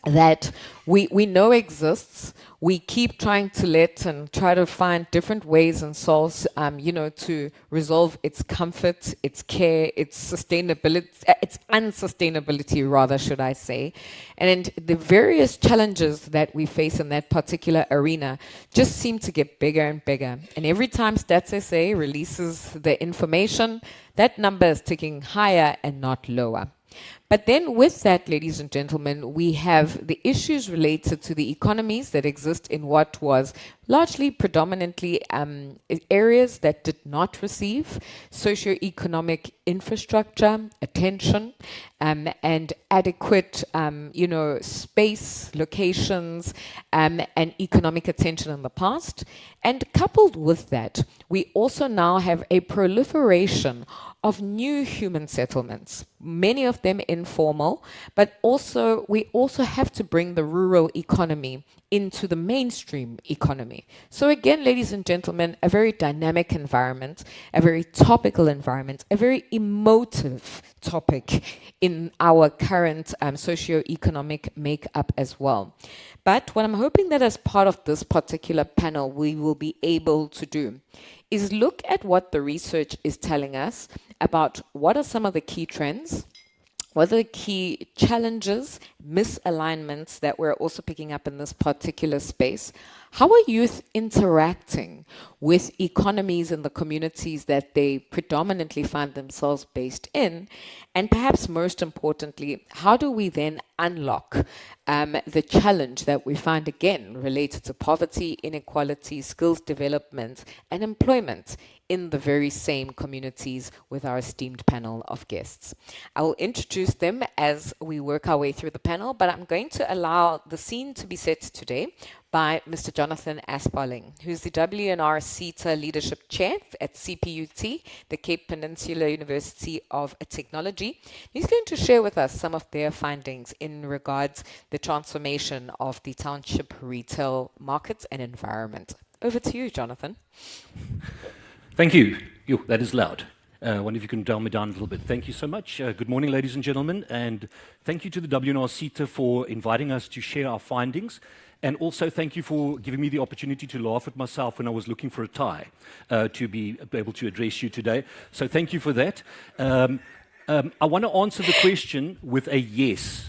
that we know exists. We keep trying to try to find different ways and solves, to resolve its comfort, its care, its sustainability, its unsustainability, rather, should I say. And the various challenges that we face in that particular arena just seem to get bigger and bigger. And every time Stats SA releases the information, that number is ticking higher and not lower. But then with that, ladies and gentlemen, we have the issues related to the economies that exist in what was largely predominantly areas that did not receive socioeconomic infrastructure, attention, and adequate, space, locations, and economic attention in the past. And coupled with that, we also now have a proliferation of new human settlements, many of them informal, but we also have to bring the rural economy into the mainstream economy. So again, ladies and gentlemen, a very dynamic environment, a very topical environment, a very emotive topic in our current socio-economic makeup as well. But what I'm hoping that as part of this particular panel we will be able to do is look at what the research is telling us about what are some of the key trends, what are the key challenges, misalignments that we're also picking up in this particular space. How are youth interacting with economies in the communities that they predominantly find themselves based in? And perhaps most importantly, how do we then unlock the challenge that we find again related to poverty, inequality, skills development, and employment in the very same communities with our esteemed panel of guests. I will introduce them as we work our way through the panel, but I'm going to allow the scene to be set today by Mr. Jonathan Asparling, who's the WNR CETA Leadership Chair at CPUT, the Cape Peninsula University of Technology. He's going to share with us some of their findings in regards the transformation of the township retail markets and environment. Over to you, Jonathan. Thank you. That is loud. I wonder if you can dial me down a little bit. Thank you so much. Good morning, ladies and gentlemen, and thank you to the WNR CETA for inviting us to share our findings. And also thank you for giving me the opportunity to laugh at myself when I was looking for a tie to be able to address you today. So thank you for that. I want to answer the question with a yes.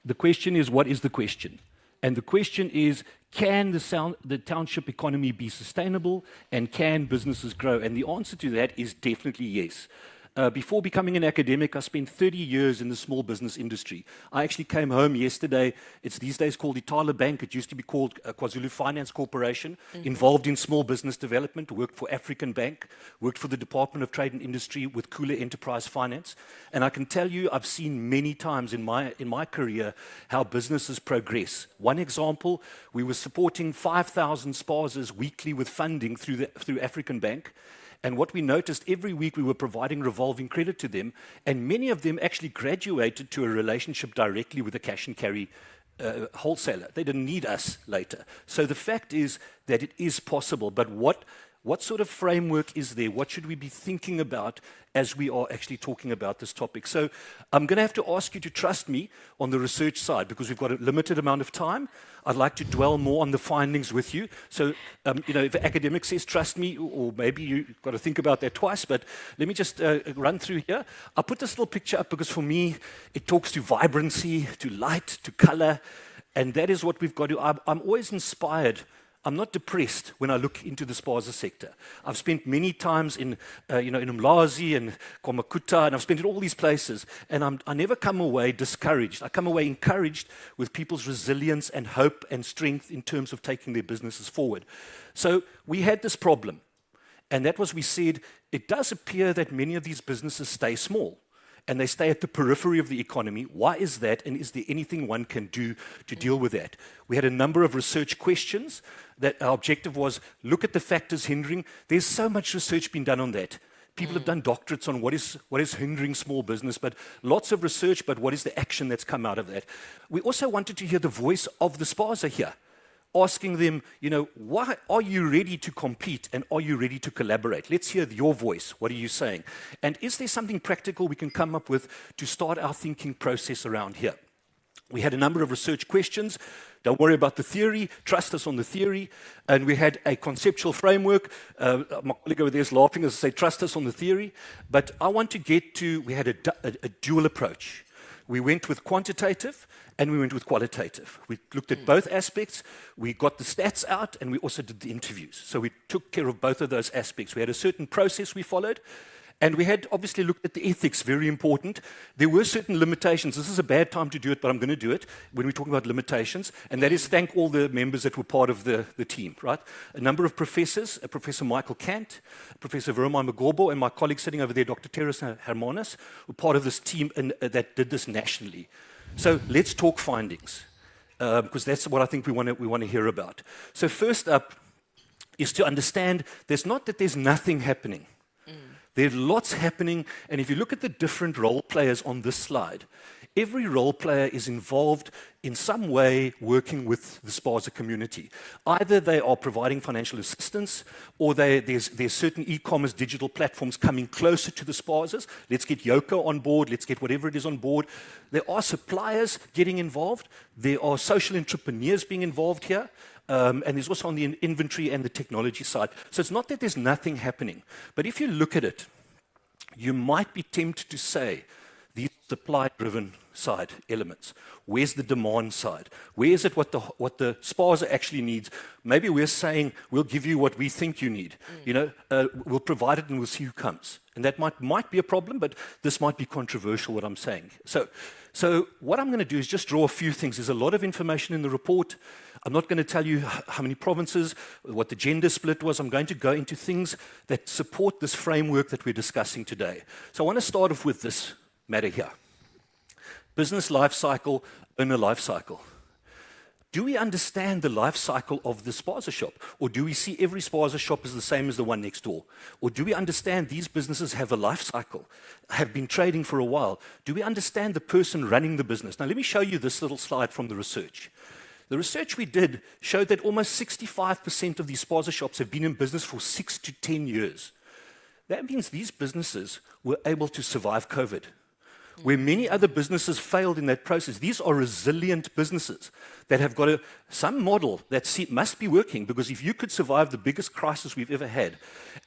The question is, what is the question? And the question is, can the township economy be sustainable and can businesses grow? And the answer to that is definitely yes. Before becoming an academic, I spent 30 years in the small business industry. I actually came home yesterday. It's these days called Itala Bank. It used to be called KwaZulu Finance Corporation, involved in small business development, worked for African Bank, worked for the Department of Trade and Industry with Kula Enterprise Finance. And I can tell you, I've seen many times in my career how businesses progress. One example, we were supporting 5,000 spasas weekly with funding through African Bank. And what we noticed, every week we were providing revolving credit to them, and many of them actually graduated to a relationship directly with a cash and carry wholesaler. They didn't need us later. So the fact is that it is possible, but what What sort of framework is there? What should we be thinking about as we are actually talking about this topic? So I'm going to have to ask you to trust me on the research side because we've got a limited amount of time. I'd like to dwell more on the findings with you. So, if an academic says trust me, or maybe you've got to think about that twice, but let me just run through here. I'll put this little picture up because for me, it talks to vibrancy, to light, to color, and that is what we've got to. I'm always inspired. I'm not depressed when I look into the spaza sector. I've spent many times in Umlazi and Kwamakuta, and I've spent in all these places, and I never come away discouraged. I come away encouraged with people's resilience and hope and strength in terms of taking their businesses forward. So we had this problem, and that was we said, it does appear that many of these businesses stay small. And they stay at the periphery of the economy. Why is that? And is there anything one can do to deal with that? We had a number of research questions that our objective was, look at the factors hindering. There's so much research been done on that. People have done doctorates on what is hindering small business, but lots of research, but what is the action that's come out of that? We also wanted to hear the voice of the spaza here, asking them, why are you ready to compete and are you ready to collaborate? Let's hear your voice. What are you saying? And is there something practical we can come up with to start our thinking process around here? We had a number of research questions. Don't worry about the theory. Trust us on the theory. And we had a conceptual framework. My colleague over there is laughing as I say, trust us on the theory. But I want to get to, we had a dual approach. We went with quantitative and we went with qualitative. We looked at both aspects, we got the stats out, and we also did the interviews. So we took care of both of those aspects. We had a certain process we followed, and we had obviously looked at the ethics, very important. There were certain limitations. This is a bad time to do it, but I'm going to do it when we're talking about limitations, and that is thank all the members that were part of the team, right? A number of professors, Professor Michael Kant, Professor Verma Magobo, and my colleague sitting over there, Dr. Teres Hermanis, were part of this team that did this nationally. So let's talk findings, because that's what I think we want to hear about. So first up is to understand there's not that there's nothing happening. There's lots happening, and if you look at the different role players on this slide, every role player is involved in some way working with the spaza community. Either they are providing financial assistance, or there's certain e-commerce digital platforms coming closer to the spazas. Let's get Yoko on board, let's get whatever it is on board. There are suppliers getting involved, there are social entrepreneurs being involved here, and there's also on the inventory and the technology side. So it's not that there's nothing happening, but if you look at it, you might be tempted to say, these supply-driven side elements. Where's the demand side? Where is it what the spaza actually needs? Maybe we're saying, we'll give you what we think you need. We'll provide it and we'll see who comes. And that might be a problem, but this might be controversial, what I'm saying. So what I'm going to do is just draw a few things. There's a lot of information in the report. I'm not going to tell you how many provinces, what the gender split was. I'm going to go into things that support this framework that we're discussing today. So I want to start off with this matter here. Business life cycle, owner life cycle. Do we understand the life cycle of the spaza shop? Or do we see every spaza shop as the same as the one next door? Or do we understand these businesses have a life cycle, have been trading for a while? Do we understand the person running the business? Now let me show you this little slide from the research. The research we did showed that almost 65% of these spaza shops have been in business for 6 to 10 years. That means these businesses were able to survive COVID. Where many other businesses failed in that process, these are resilient businesses that have got some model that must be working, because if you could survive the biggest crisis we've ever had,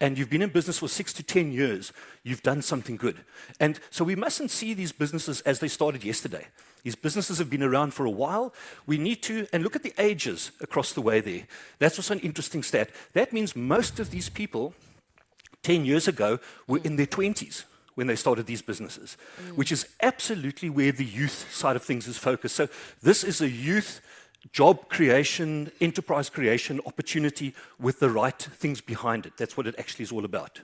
and you've been in business for 6 to 10 years, you've done something good. And so we mustn't see these businesses as they started yesterday. These businesses have been around for a while. We need to, and look at the ages across the way there. That's also an interesting stat. That means most of these people 10 years ago were in their 20s. When they started these businesses, which is absolutely where the youth side of things is focused. So this is a youth job creation, enterprise creation opportunity with the right things behind it. That's what it actually is all about.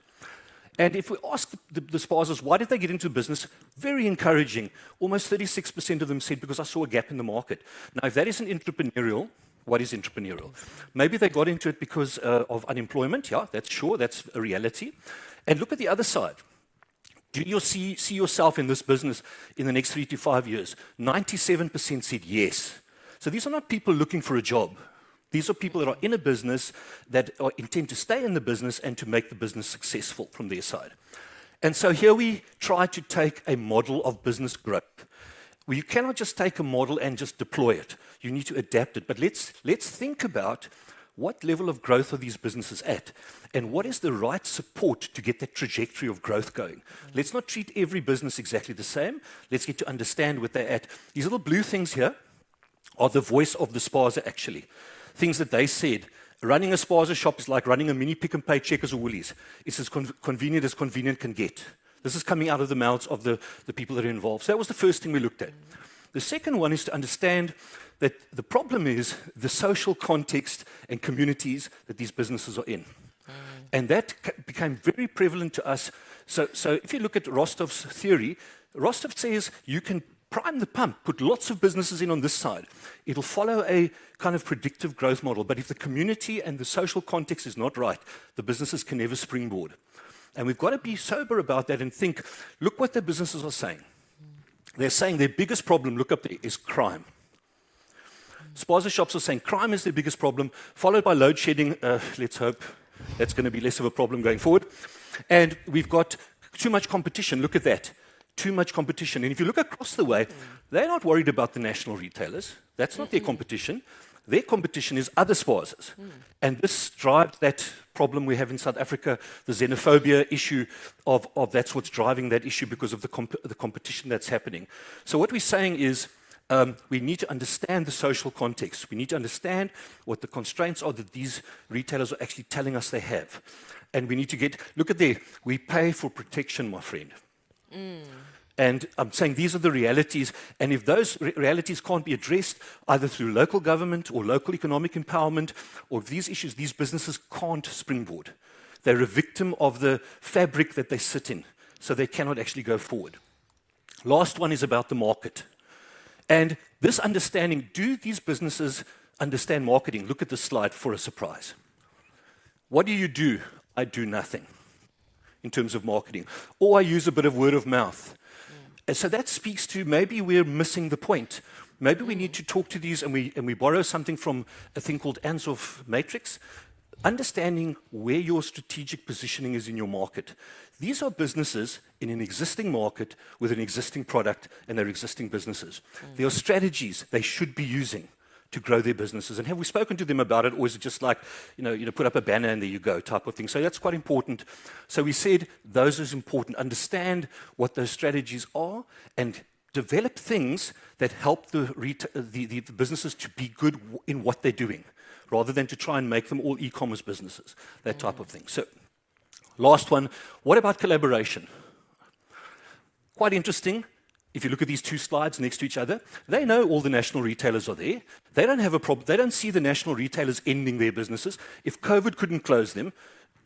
And if we ask the spazas, why did they get into business? Very encouraging. Almost 36% of them said, because I saw a gap in the market. Now, if that isn't entrepreneurial, what is entrepreneurial? Maybe they got into it because of unemployment. Yeah, that's sure. That's a reality. And look at the other side. Do you see yourself in this business in the next 3 to 5 years? 97% said yes. So these are not people looking for a job. These are people that are in a business that intend to stay in the business and to make the business successful from their side. And so here we try to take a model of business growth. Well, you cannot just take a model and just deploy it. You need to adapt it. But let's think about what level of growth are these businesses at, and what is the right support to get that trajectory of growth going. Let's not treat every business exactly the same. Let's get to understand what they're at. These little blue things here are the voice of the spaza, actually. Things that they said. Running a spaza shop is like running a mini Pick and Pay Checkers or Woolies. It's as convenient can get. This is coming out of the mouths of the people that are involved. So that was the first thing we looked at. The second one is to understand that the problem is the social context and communities that these businesses are in. And that became very prevalent to us. So if you look at Rostov's theory, Rostov says you can prime the pump, put lots of businesses in on this side. It'll follow a kind of predictive growth model. But if the community and the social context is not right, the businesses can never springboard. And we've got to be sober about that and think, look what the businesses are saying. They're saying their biggest problem, look up there, is crime. Spaza shops are saying crime is their biggest problem, followed by load shedding. Let's hope that's going to be less of a problem going forward. And we've got too much competition. Look at that. Too much competition. And if you look across the way, they're not worried about the national retailers. That's not their competition. Their competition is other spazas. And this drives that problem we have in South Africa, the xenophobia issue of that's what's driving that issue because of the competition that's happening. So what we're saying is we need to understand the social context. We need to understand what the constraints are that these retailers are actually telling us they have. And we need to look at there, we pay for protection, my friend. And I'm saying these are the realities, and if those realities can't be addressed either through local government or local economic empowerment, or these issues, these businesses can't springboard. They're a victim of the fabric that they sit in, so they cannot actually go forward. Last one is about the market. And this understanding, do these businesses understand marketing? Look at this slide for a surprise. What do? I do nothing in terms of marketing, or I use a bit of word of mouth. And so that speaks to maybe we're missing the point. Maybe we need to talk to these, and we borrow something from a thing called Ansdorf matrix, understanding where your strategic positioning is in your market. These are businesses in an existing market with an existing product, and they're existing businesses. There are strategies they should be using to grow their businesses. And have we spoken to them about it, or is it just like, put up a banner and there you go type of thing? So that's quite important. So we said those is important. Understand what those strategies are and develop things that help the businesses to be good in what they're doing, rather than to try and make them all e-commerce businesses, that type of thing. So last one, what about collaboration? Quite interesting. If you look at these two slides next to each other, they know all the national retailers are there. They don't have a problem. They don't see the national retailers ending their businesses. If COVID couldn't close them,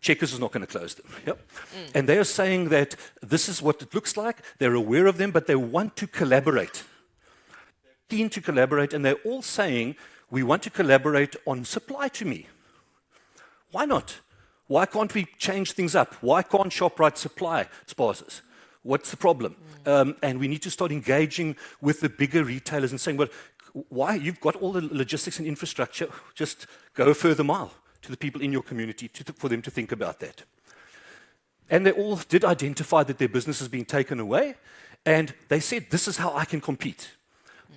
Checkers is not going to close them. Yep. And they are saying that this is what it looks like. They're aware of them, but they want to collaborate. They're keen to collaborate, and they're all saying, we want to collaborate on supply to me. Why not? Why can't we change things up? Why can't ShopRite supply spazas? What's the problem? And we need to start engaging with the bigger retailers and saying, well, why? You've got all the logistics and infrastructure. Just go a further mile to the people in your community for them to think about that. And they all did identify that their business is being taken away. And they said, this is how I can compete.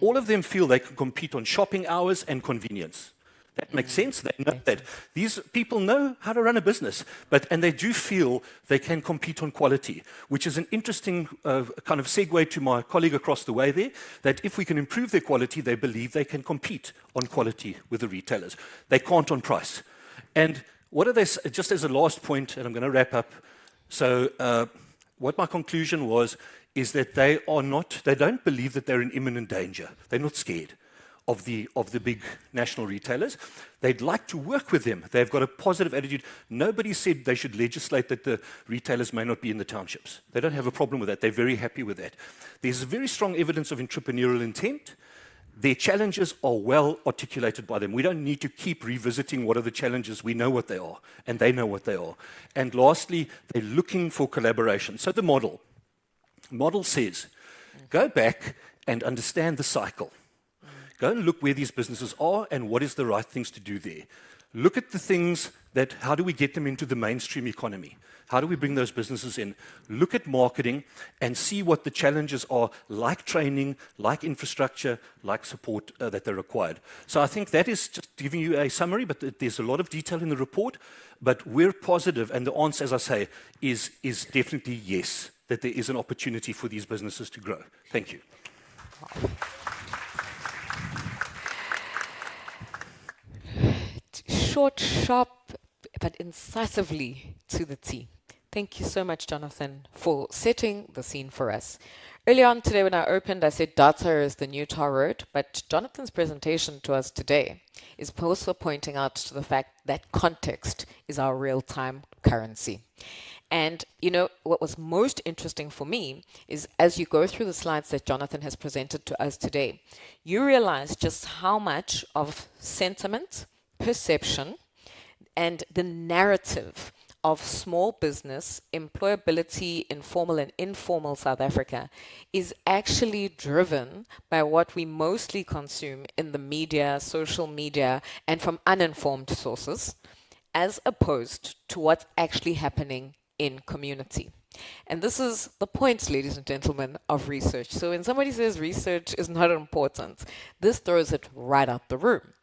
All of them feel they can compete on shopping hours and convenience. That makes sense. They know that. These people know how to run a business, and they do feel they can compete on quality, which is an interesting kind of segue to my colleague across the way there, that if we can improve their quality, they believe they can compete on quality with the retailers. They can't on price. And what are they, just as a last point, and I'm going to wrap up. So what my conclusion was, is that they don't believe that they're in imminent danger. They're not scared of the big national retailers. They'd like to work with them. They've got a positive attitude. Nobody said they should legislate that the retailers may not be in the townships. They don't have a problem with that. They're very happy with that. There's very strong evidence of entrepreneurial intent. Their challenges are well articulated by them. We don't need to keep revisiting what are the challenges. We know what they are, and they know what they are. And lastly, they're looking for collaboration. So the model says, go back and understand the cycle. Go and look where these businesses are and what is the right things to do there. Look at the things that, how do we get them into the mainstream economy? How do we bring those businesses in? Look at marketing and see what the challenges are, like training, like infrastructure, like support that are required. So I think that is just giving you a summary, but there's a lot of detail in the report. But we're positive, and the answer, as I say, is definitely yes, that there is an opportunity for these businesses to grow. Thank you. Short, sharp, but incisively to the T. Thank you so much, Jonathan, for setting the scene for us. Earlier on today when I opened, I said data is the new tar road, but Jonathan's presentation to us today is also pointing out to the fact that context is our real-time currency. And, you know, what was most interesting for me is as you go through the slides that Jonathan has presented to us today, you realize just how much of sentiment, perception, and the narrative of small business, employability in formal and informal South Africa is actually driven by what we mostly consume in the media, social media, and from uninformed sources, as opposed to what's actually happening in community. And this is the point, ladies and gentlemen, of research. So when somebody says research is not important, this throws it right out the room.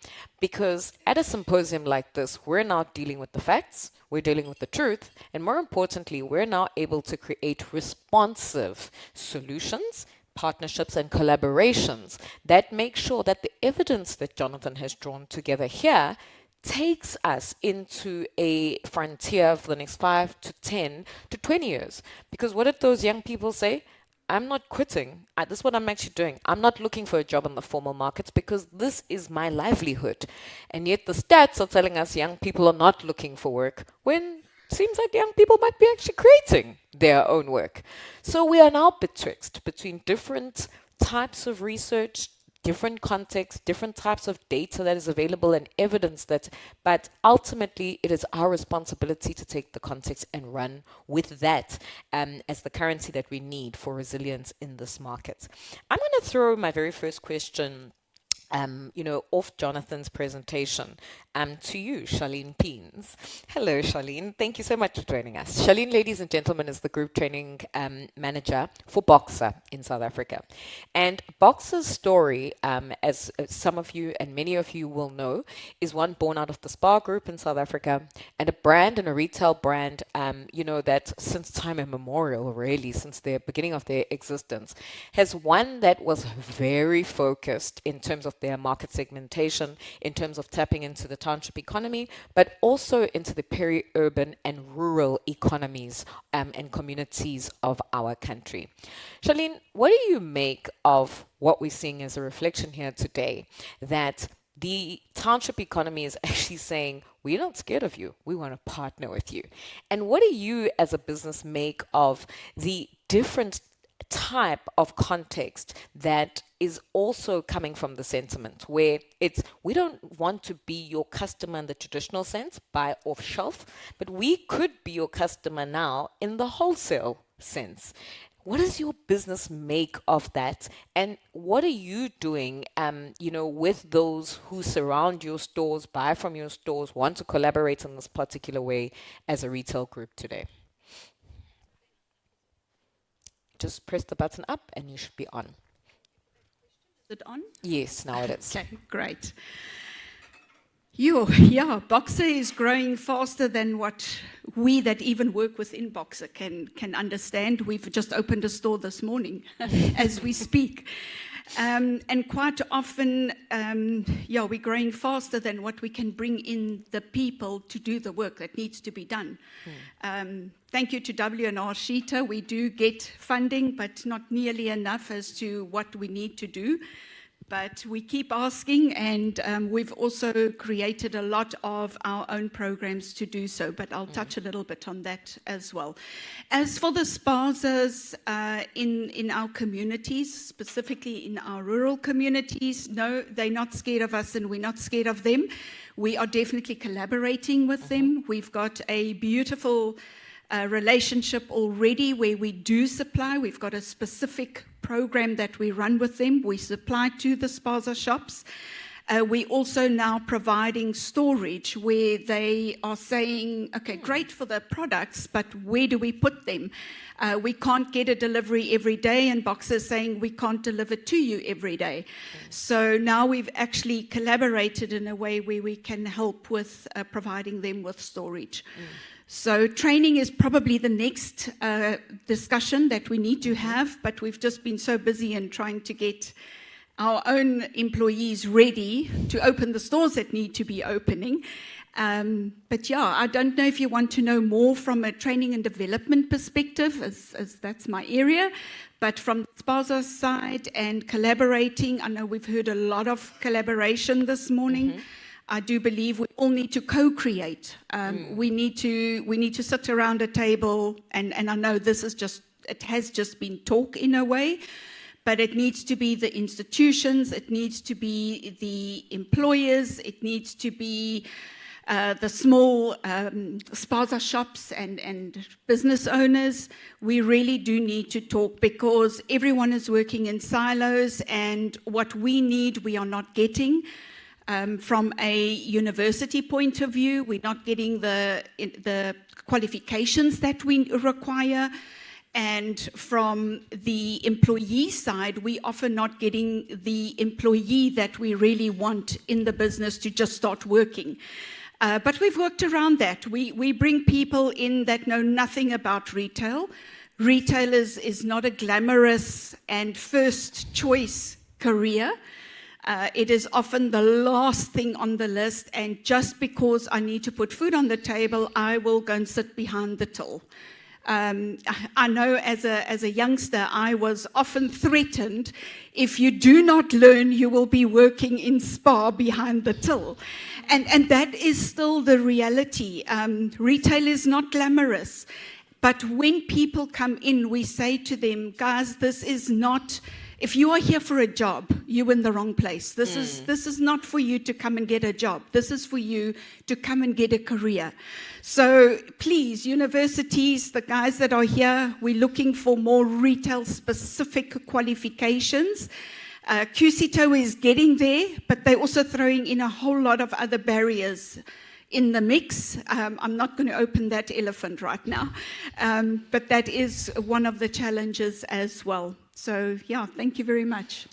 Because at a symposium like this, we're now dealing with the facts, we're dealing with the truth, and more importantly, we're now able to create responsive solutions, partnerships, and collaborations that make sure that the evidence that Jonathan has drawn together here takes us into a frontier for the next 5 to 10 to 20 years. Because what did those young people say? I'm not quitting. This is what I'm actually doing. I'm not looking for a job in the formal markets because this is my livelihood. And yet the stats are telling us young people are not looking for work when it seems like young people might be actually creating their own work. So we are now betwixt between different types of research, different contexts, different types of data that is available and evidence that, but ultimately it is our responsibility to take the context and run with that as the currency that we need for resilience in this market. I'm going to throw my very first question off Jonathan's presentation to you, Charlene Peens. Hello, Charlene. Thank you so much for joining us. Charlene, ladies and gentlemen, is the group training manager for Boxer in South Africa. And Boxer's story, as some of you and many of you will know, is one born out of the SPAR group in South Africa, and a brand and a retail brand, that since time immemorial, really, since the beginning of their existence, has one that was very focused in terms of their market segmentation, in terms of tapping into the township economy, but also into the peri-urban and rural economies and communities of our country. Charlene, what do you make of what we're seeing as a reflection here today, that the township economy is actually saying, we're not scared of you, we want to partner with you? And what do you as a business make of the different type of context that is also coming from the sentiment where it's, we don't want to be your customer in the traditional sense, buy off shelf, but we could be your customer now in the wholesale sense. What does your business make of that? And what are you doing, with those who surround your stores, buy from your stores, want to collaborate in this particular way as a retail group today? Just press the button up and you should be on. Is it on? Yes, now it is. Okay, great. Boxer is growing faster than what we that even work within Boxer can understand. We've just opened a store this morning as we speak. And quite often, we're growing faster than what we can bring in the people to do the work that needs to be done. Thank you to W&R Sheeta. We do get funding, but not nearly enough as to what we need to do. But we keep asking, and we've also created a lot of our own programs to do so, but I'll touch a little bit on that as well. As for the sponsors in our communities, specifically in our rural communities, no, they're not scared of us and we're not scared of them. We are definitely collaborating with them. We've got a beautiful relationship already where we do supply. We've got a specific program that we run with them. We supply to the spaza shops. We also now providing storage where they are saying, okay, great for the products, but where do we put them? We can't get a delivery every day, and Boxer saying we can't deliver to you every day. So now we've actually collaborated in a way where we can help with providing them with storage. So training is probably the next discussion that we need to have, but we've just been so busy in trying to get our own employees ready to open the stores that need to be opening. But yeah, I don't know if you want to know more from a training and development perspective, as that's my area. But from the Spaza side and collaborating, I know we've heard a lot of collaboration this morning. I do believe we all need to co-create. We need to sit around a table, and I know it has just been talk in a way, but it needs to be the institutions, it needs to be the employers, it needs to be the small spaza shops and business owners. We really do need to talk because everyone is working in silos, and what we need, we are not getting. From a university point of view, we're not getting the qualifications that we require. And from the employee side, we often not getting the employee that we really want in the business to just start working. But we've worked around that. We bring people in that know nothing about retail. Retail is not a glamorous and first choice career. It is often the last thing on the list, and just because I need to put food on the table, I will go and sit behind the till. I know as a youngster, I was often threatened, if you do not learn, you will be working in Spar behind the till. And that is still the reality. Retail is not glamorous. But when people come in, we say to them, guys, this is not... If you are here for a job, you're in the wrong place. This is not for you to come and get a job. This is for you to come and get a career. So please, universities, the guys that are here, we're looking for more retail-specific qualifications. QCTO is getting there, but they're also throwing in a whole lot of other barriers in the mix. I'm not going to open that elephant right now, but that is one of the challenges as well. So, yeah, thank you very much.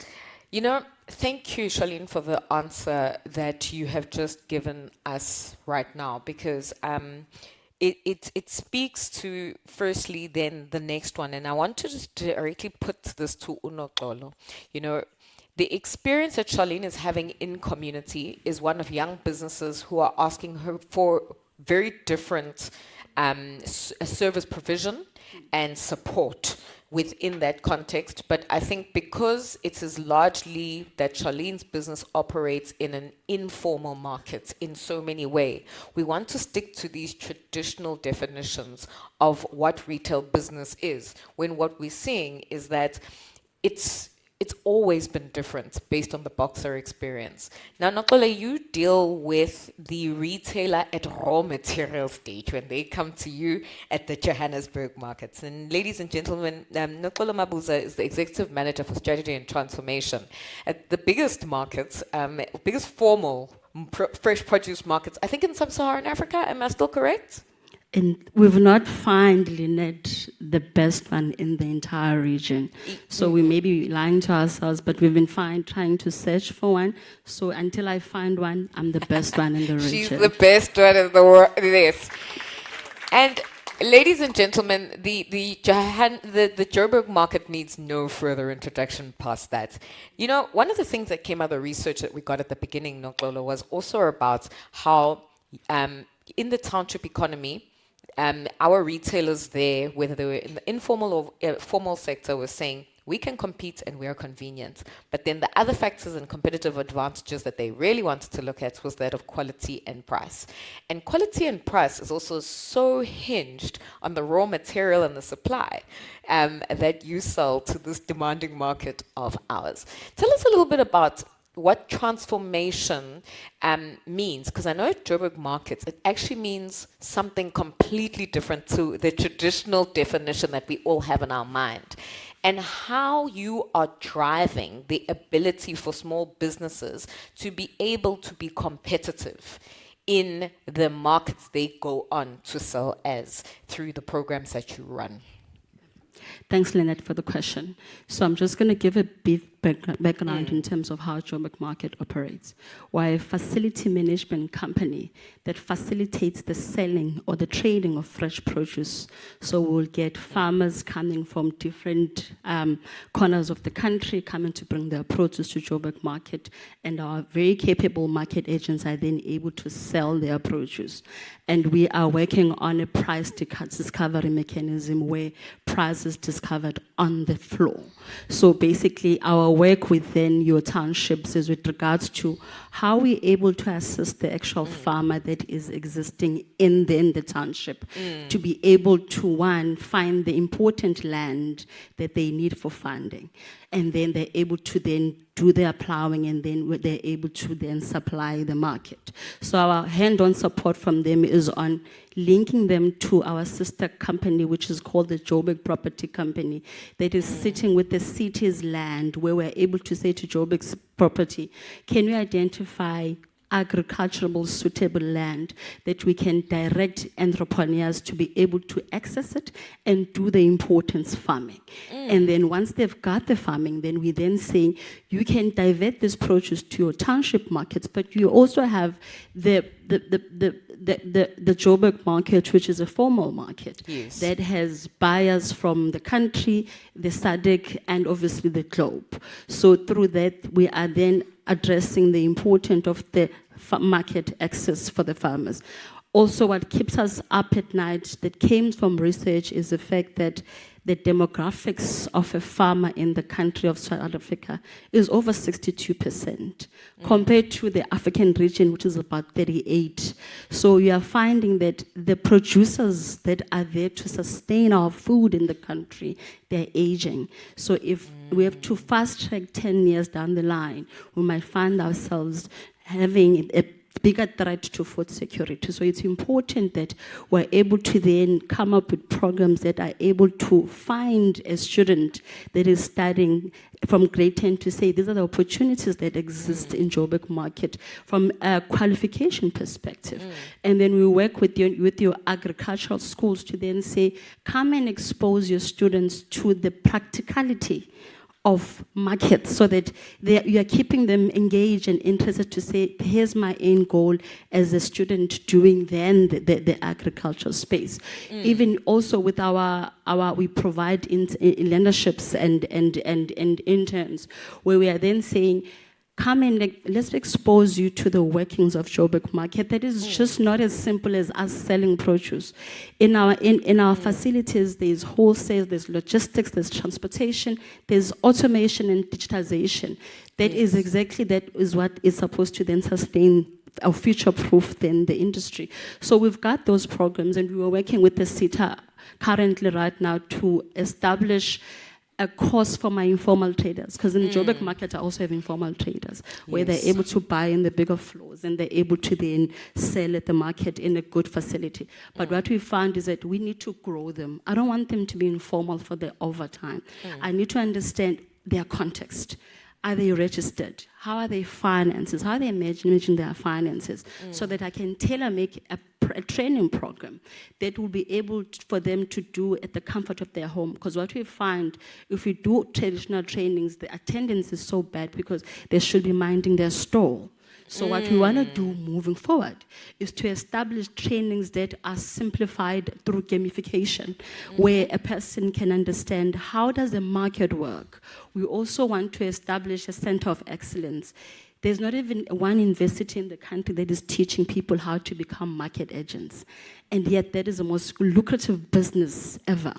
You know, thank you, Charlene, for the answer that you have just given us right now, because it speaks to, firstly, then the next one. And I want to just directly put this to Unoxolo. You know, the experience that Charlene is having in community is one of young businesses who are asking her for very different service provision and support within that context. But I think because it is largely that Charlene's business operates in an informal market in so many ways, we want to stick to these traditional definitions of what retail business is, when what we're seeing is that it's always been different based on the Boxer experience. Now, Noxolo, you deal with the retailer at raw material stage when they come to you at the Johannesburg markets. And ladies and gentlemen, Noxolo Mabuza is the Executive Manager for Strategy and Transformation at the biggest markets, biggest formal fresh produce markets, I think in Sub-Saharan Africa. Am I still correct? And we've not found, Lynette, the best one in the entire region. So we may be lying to ourselves, but we've been trying to search for one. So until I find one, I'm the best one in the region. She's the best one in the world. Yes. And ladies and gentlemen, the Joburg market needs no further introduction past that. You know, one of the things that came out of the research that we got at the beginning, Noxolo, was also about how in the township economy, our retailers there, whether they were in the informal or formal sector, were saying, we can compete and we are convenient. But then the other factors and competitive advantages that they really wanted to look at was that of quality and price. And quality and price is also so hinged on the raw material and the supply that you sell to this demanding market of ours. Tell us a little bit about what transformation means, because I know at Joburg markets, it actually means something completely different to the traditional definition that we all have in our mind. And how you are driving the ability for small businesses to be able to be competitive in the markets they go on to sell as through the programs that you run. Thanks, Lynette, for the question. So I'm just going to give a brief background in terms of how Joburg Market operates. We're a facility management company that facilitates the selling or the trading of fresh produce. So we'll get farmers coming from different corners of the country coming to bring their produce to Joburg Market, and our very capable market agents are then able to sell their produce. And we are working on a price discovery mechanism where price is discovered on the floor. So basically, our work within your townships is with regards to how we're able to assist the actual farmer that is existing in the township to be able to, one, find the important land that they need for funding. And then they're able to then do their plowing, and then they're able to then supply the market. So our hand-on support from them is on linking them to our sister company, which is called the Joburg Property Company, that is sitting with the city's land, where we're able to say to Joburg's property, can you identify agricultural suitable land that we can direct entrepreneurs to be able to access it and do the importance farming. And then once they've got the farming, then we then say you can divert this produce to your township markets, but you also have the Joburg market, which is a formal market that has buyers from the country, the SADC, and obviously the globe. So through that, we are then addressing the importance of the market access for the farmers. Also, what keeps us up at night that came from research is the fact that the demographics of a farmer in the country of South Africa is over 62%, compared to the African region, which is about 38%. So you are finding that the producers that are there to sustain our food in the country, they're aging. So if we have to fast track 10 years down the line, we might find ourselves having a bigger threat to food security. So it's important that we're able to then come up with programs that are able to find a student that is studying from grade 10 to say these are the opportunities that exist in Joburg market from a qualification perspective. And then we work with your agricultural schools to then say, come and expose your students to the practicality of markets, so that you are keeping them engaged and interested to say, here's my end goal as a student doing then the agricultural space. Even also with our we provide learnerships and interns, where we are then saying, come and let's expose you to the workings of Joburg market. That is just not as simple as us selling produce. In our facilities, there's wholesale, there's logistics, there's transportation, there's automation and digitization. That is what is supposed to then sustain or future-proof then the industry. So we've got those programs, and we were working with the CETA currently right now to establish a course for my informal traders, because in the Joburg market I also have informal traders where they're able to buy in the bigger floors and they're able to then sell at the market in a good facility. But what we found is that we need to grow them. I don't want them to be informal for the overtime. I need to understand their context. Are they registered? How are their finances? How are they managing their finances? So that I can tailor-make a training program that will be able for them to do at the comfort of their home. Because what we find, if we do traditional trainings, the attendance is so bad because they should be minding their stall. So what we want to do moving forward is to establish trainings that are simplified through gamification, where a person can understand how does the market work. We also want to establish a center of excellence There's not even one university in the country that is teaching people how to become market agents. And yet that is the most lucrative business ever.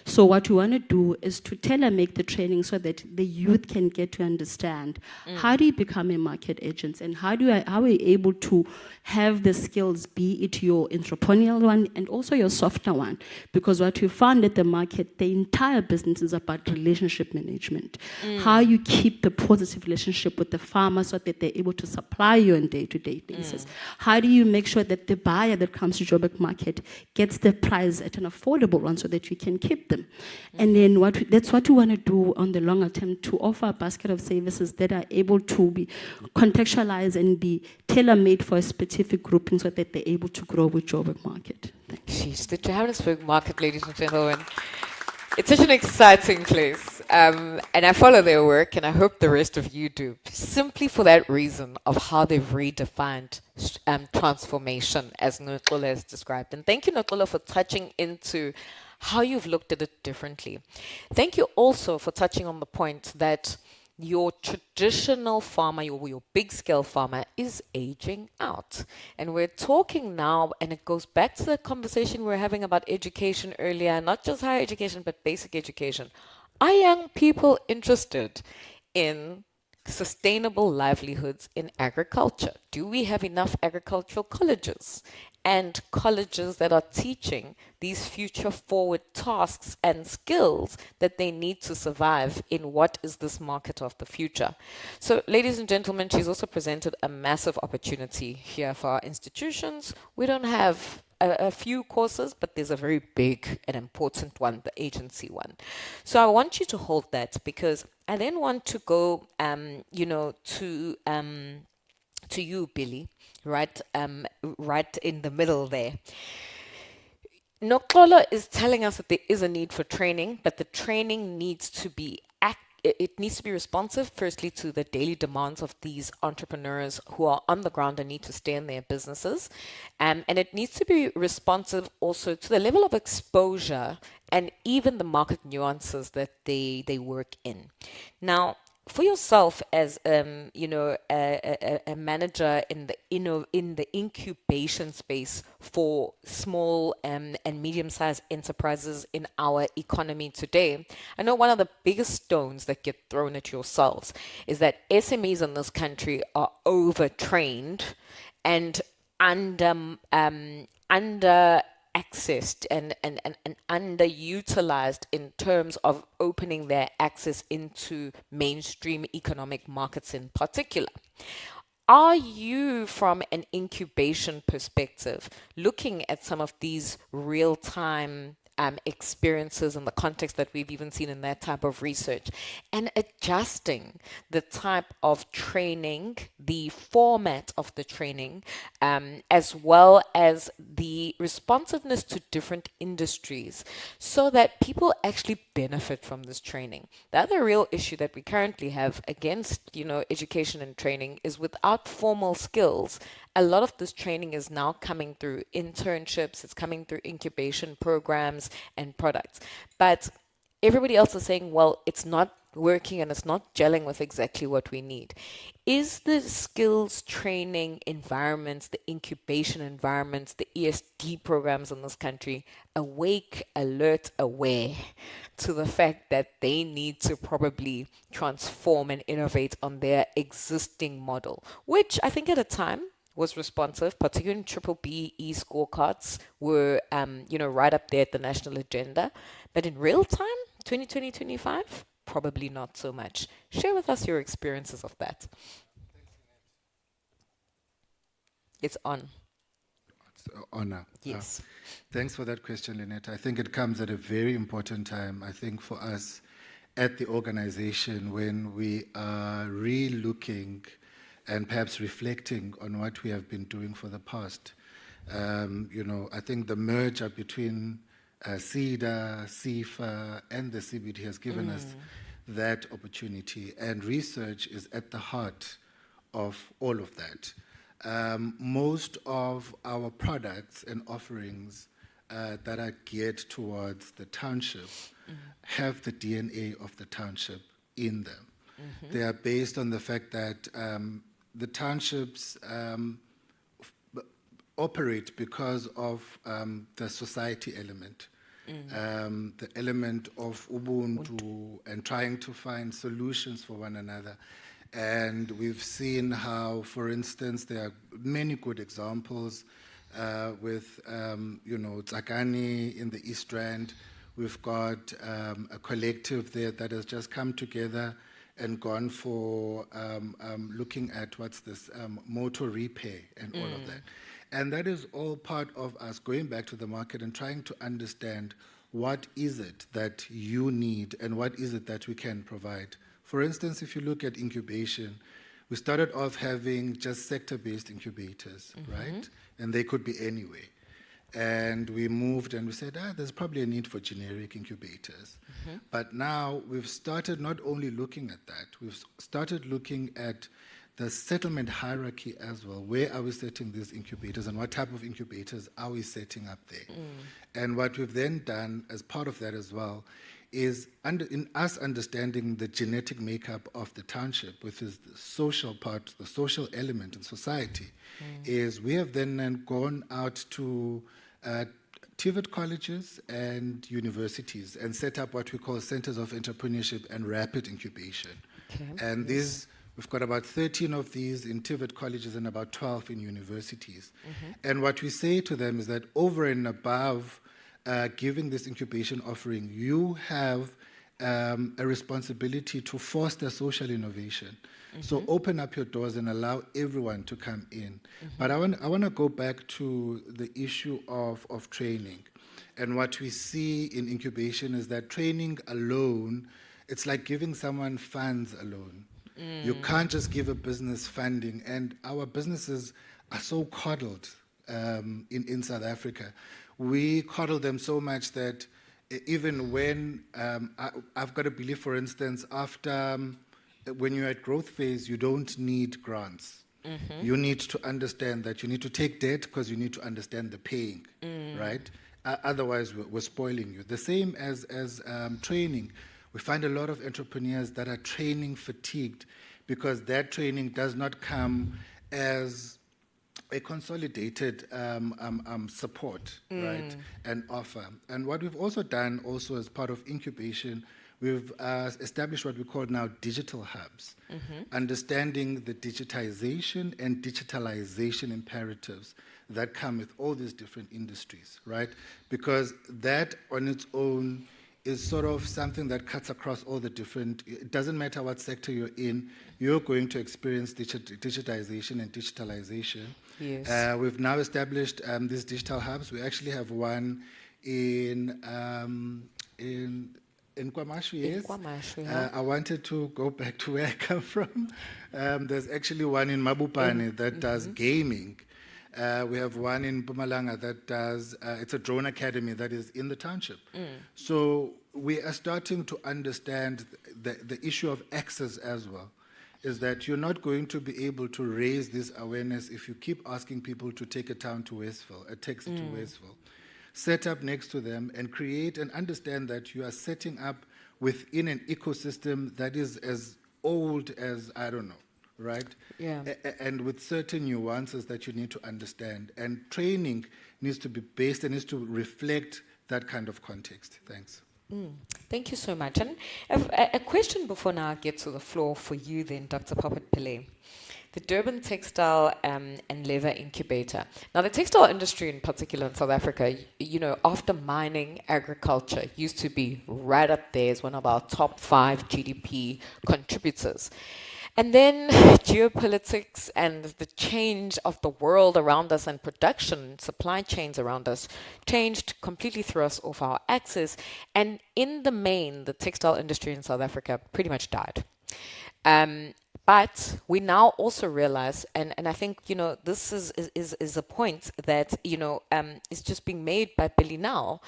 So what we want to do is to tailor-make the training so that the youth can get to understand how do you become a market agent, and how are we able to have the skills, be it your entrepreneurial one and also your softer one. Because what we found at the market, the entire business is about relationship management. How you keep the positive relationship with the farmer so that they're able to supply you on a day-to-day basis. How do you make sure that the buyer that comes to Joburg market gets the price at an affordable one so that we can keep them. And then that's what we want to do on the longer term, to offer a basket of services that are able to be contextualized and be tailor-made for a specific grouping so that they're able to grow with Joburg market. She's the Johannesburg market, ladies and gentlemen. It's such an exciting place. And I follow their work, and I hope the rest of you do, simply for that reason of how they've redefined transformation, as Noxolo has described. And thank you, Noxolo, for touching into how you've looked at it differently. Thank you also for touching on the point that your traditional farmer, your big-scale farmer, is aging out. And we're talking now, and it goes back to the conversation we were having about education earlier, not just higher education, but basic education. Are young people interested in sustainable livelihoods in agriculture? Do we have enough agricultural colleges and colleges that are teaching these future forward tasks and skills that they need to survive in what is this market of the future? So, ladies and gentlemen, she's also presented a massive opportunity here for our institutions. We don't have a few courses, but there's a very big and important one, the agency one. So I want you to hold that, because I then want to go, to you, Billy, right in the middle there. Noxolo is telling us that there is a need for training, but the training needs to be it needs to be responsive, firstly, to the daily demands of these entrepreneurs who are on the ground and need to stay in their businesses. And it needs to be responsive also to the level of exposure and even the market nuances that they work in. Now, for yourself as a manager in the incubation space for small and medium-sized enterprises in our economy today, I know one of the biggest stones that get thrown at yourselves is that SMEs in this country are overtrained and under accessed and underutilized in terms of opening their access into mainstream economic markets in particular. Are you, from an incubation perspective, looking at some of these real-time experiences in the context that we've even seen in that type of research, and adjusting the type of training, the format of the training, as well as the responsiveness to different industries, so that people actually benefit from this training? The other real issue that we currently have against, education and training is, without formal skills, a lot of this training is now coming through internships, it's coming through incubation programs and products. But everybody else is saying, well, it's not working and it's not gelling with exactly what we need. Is the skills training environments, the incubation environments, the ESD programs in this country awake, alert, aware to the fact that they need to probably transform and innovate on their existing model, which I think at a time was responsive, particularly in triple BE scorecards were, right up there at the national agenda. But in real time, 2020-25, probably not so much. Share with us your experiences of that. It's on. It's an honor. Yes. Thanks for that question, Lynette. I think it comes at a very important time, I think, for us at the organization, when we are re-looking and perhaps reflecting on what we have been doing for the past. I think the merger between CEDA, CIFA, and the CBD has given us that opportunity, and research is at the heart of all of that. Most of our products and offerings that are geared towards the township have the DNA of the township in them. They are based on the fact that the townships operate because of the society element, the element of Ubuntu and trying to find solutions for one another. And we've seen how, for instance, there are many good examples with, Tsakani in the East Rand. We've got a collective there that has just come together and gone for looking at motor repair and all of that. And that is all part of us going back to the market and trying to understand what is it that you need and what is it that we can provide. For instance, if you look at incubation, we started off having just sector-based incubators, right? And they could be anywhere. And we moved and we said, there's probably a need for generic incubators. But now we've started not only looking at that, we've started looking at the settlement hierarchy as well. Where are we setting these incubators and what type of incubators are we setting up there? And what we've then done as part of that as well is in us understanding the genetic makeup of the township, which is the social part, the social element in society, is we have then gone out to TVET colleges and universities and set up what we call centers of entrepreneurship and rapid incubation. And these, we've got about 13 of these in TVET colleges and about 12 in universities. And what we say to them is that over and above giving this incubation offering, you have a responsibility to foster social innovation. So open up your doors and allow everyone to come in. But I want to go back to the issue of training. And what we see in incubation is that training alone, it's like giving someone funds alone. You can't just give a business funding. And our businesses are so coddled in South Africa. We coddle them so much that even when, I've got a belief, for instance, after when you're at growth phase, you don't need grants. You need to understand that you need to take debt because you need to understand the paying, right? Otherwise, we're spoiling you. The same as training. We find a lot of entrepreneurs that are training fatigued because that training does not come as a consolidated support, right, and offer. And what we've also done also as part of incubation, we've established what we call now digital hubs, understanding the digitization and digitalization imperatives that come with all these different industries, right? Because that on its own is sort of something that cuts across all the different, it doesn't matter what sector you're in, you're going to experience digitization and digitalization. Yes. We've now established these digital hubs. We actually have one in KwaMashu, yes. KwaMashu, yeah. I wanted to go back to where I come from. There's actually one in Mabupane that does gaming. We have one in Mpumalanga that does, it's a drone academy that is in the township. So we are starting to understand the issue of access as well, is that you're not going to be able to raise this awareness if you keep asking people to take a town to Westville, a taxi to Westville. Set up next to them and create and understand that you are setting up within an ecosystem that is as old as, I don't know, right? Yeah. And with certain nuances that you need to understand. And training needs to be based and needs to reflect that kind of context. Thanks. Thank you so much. And a question before now I get to the floor for you then, Dr. Popet-Pillay. The Durban Textile and Leather Incubator. Now, the textile industry in particular in South Africa, you know, after mining, agriculture used to be right up there as one of our top 5 GDP contributors. And then geopolitics and the change of the world around us and production, supply chains around us changed, completely threw us off our axis. And in the main, the textile industry in South Africa pretty much died. But we now also realize, and I think, you know, this is a point that, you know, is just being made by Billy now,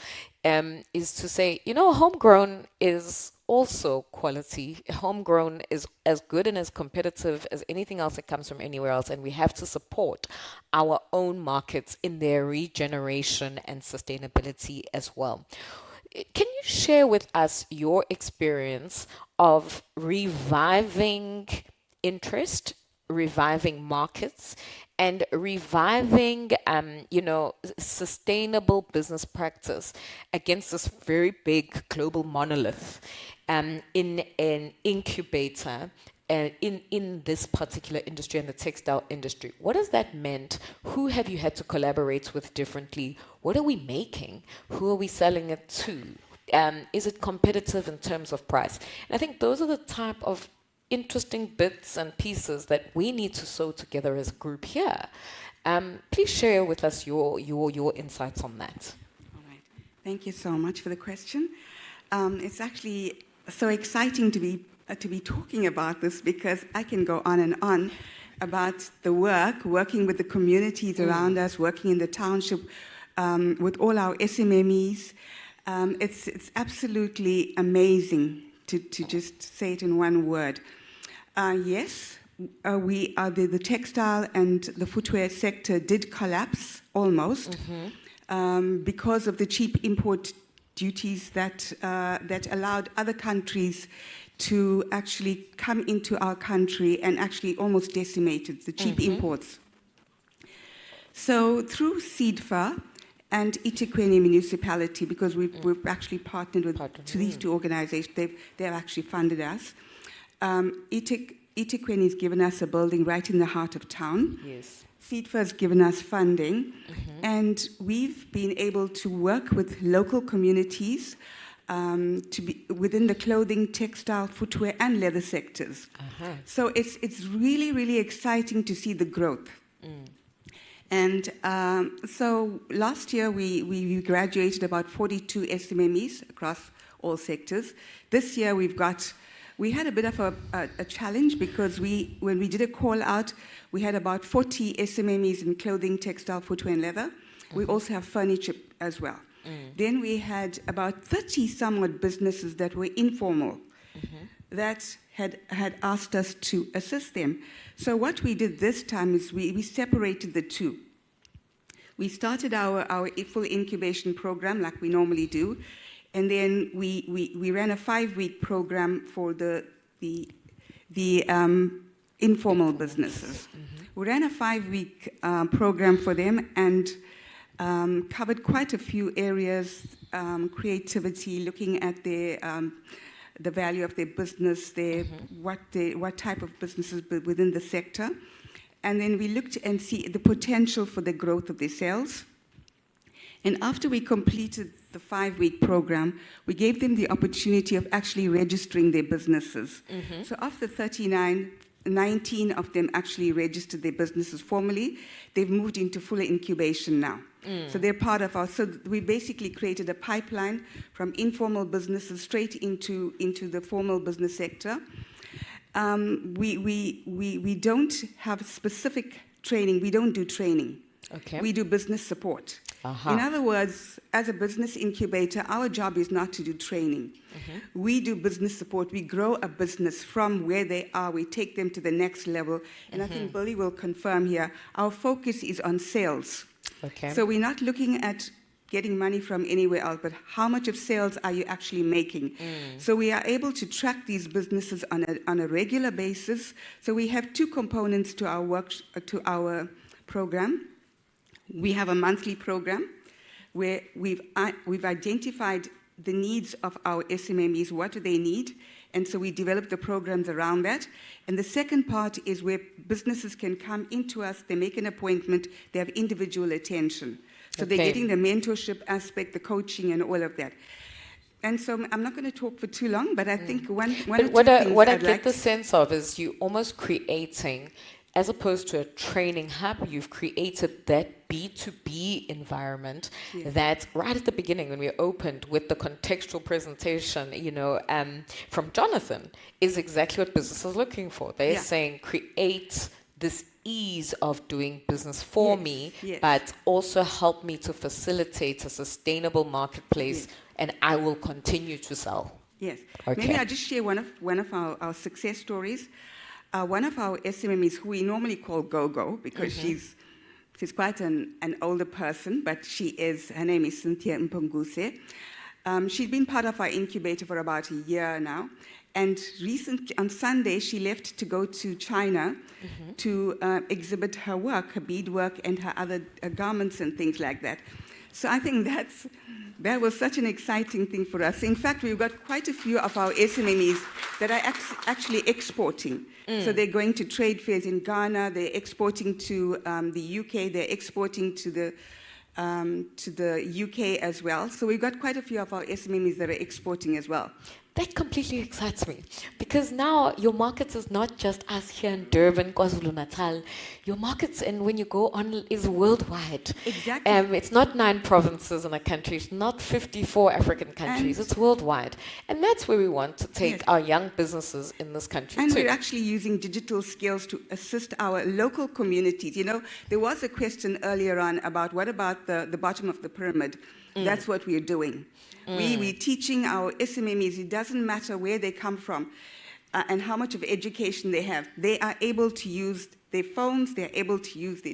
is to say, you know, homegrown is also quality. Homegrown is as good and as competitive as anything else that comes from anywhere else, and we have to support our own markets in their regeneration and sustainability as well. Can you share with us your experience of reviving interest reviving markets and reviving, sustainable business practice against this very big global monolith in an incubator in this particular industry and the textile industry. What has that meant? Who have you had to collaborate with differently? What are we making? Who are we selling it to? Is it competitive in terms of price? And I think those are the type of interesting bits and pieces that we need to sew together as a group here. Please share with us your insights on that. All right. Thank you so much for the question. It's actually so exciting to be talking about this, because I can go on and on about the working with the communities around us, working in the township with all our SMMEs. It's absolutely amazing to just say it in one word. Yes, we are the textile and the footwear sector did collapse almost because of the cheap import duties that allowed other countries to actually come into our country and actually almost decimated the cheap imports. So through CEDFA and eThekwini municipality, because we've actually partnered with these two organizations, they've actually funded us. eThekwini has given us a building right in the heart of town. Yes. CEDFA has given us funding, and we've been able to work with local communities to be within the clothing, textile, footwear, and leather sectors. So it's really, really exciting to see the growth. And so last year we graduated about 42 SMMEs across all sectors. This year we had a bit of a challenge, because when we did a call out, we had about 40 SMMEs in clothing, textile, footwear, and leather. We also have furniture as well. Then we had about 30 somewhat businesses that were informal that had asked us to assist them. So what we did this time is we separated the two. We started our full incubation program like we normally do, and then we ran a 5-week program for the informal businesses. We ran a 5-week program for them and covered quite a few areas, creativity, looking at the value of their business, what type of businesses within the sector. And then we looked and see the potential for the growth of their sales. And after we completed the 5-week program, we gave them the opportunity of actually registering their businesses. So after 19 of them actually registered their businesses formally. They've moved into full incubation now. So they're part of so we basically created a pipeline from informal businesses straight into the formal business sector. We don't have specific training. We don't do training. Okay. We do business support. In other words, as a business incubator, our job is not to do training. We do business support. We grow a business from where they are. We take them to the next level. And I think Billy will confirm here, our focus is on sales. Okay. So we're not looking at getting money from anywhere else, but how much of sales are you actually making? So we are able to track these businesses on a regular basis. So we have two components to our program. We have a monthly program where we've identified the needs of our SMMEs. What do they need? And so we develop the programs around that. And the second part is where businesses can come into us, they make an appointment, they have individual attention. So they're getting the mentorship aspect, the coaching, and all of that. And so I'm not going to talk for too long, but I think what I get the sense of is you almost creating, as opposed to a training hub, you've created that B2B environment that right at the beginning when we opened with the contextual presentation, from Jonathan, is exactly what business is looking for. They're saying create this ease of doing business for me, but also help me to facilitate a sustainable marketplace, and I will continue to sell. Yes. Okay. Maybe I'll just share one of our success stories. One of our SMMEs, who we normally call Go-Go, because she's quite an older person, but her name is Cynthia Mpunguse. She's been part of our incubator for about a year now. And recently, on Sunday, she left to go to China to exhibit her work, her beadwork, and her other garments and things like that. So I think that was such an exciting thing for us. In fact, we've got quite a few of our SMMEs that are actually exporting. So they're going to trade fairs in Ghana, they're exporting to the UK, they're exporting to the UK as well. So we've got quite a few of our SMMEs that are exporting as well. That completely excites me because now your markets is not just us here in Durban, KwaZulu-Natal. Your markets, and when you go on, is worldwide. Exactly. It's not 9 provinces in a country. It's not 54 African countries. It's worldwide. And that's where we want to take our young businesses in this country And too. we're actually using digital skills to assist our local communities. You know, there was a question earlier on about what about the bottom of the pyramid? That's what we're doing. We're teaching our SMMEs, it doesn't matter where they come from and how much of education they have. They are able to use their phones, they're able to use their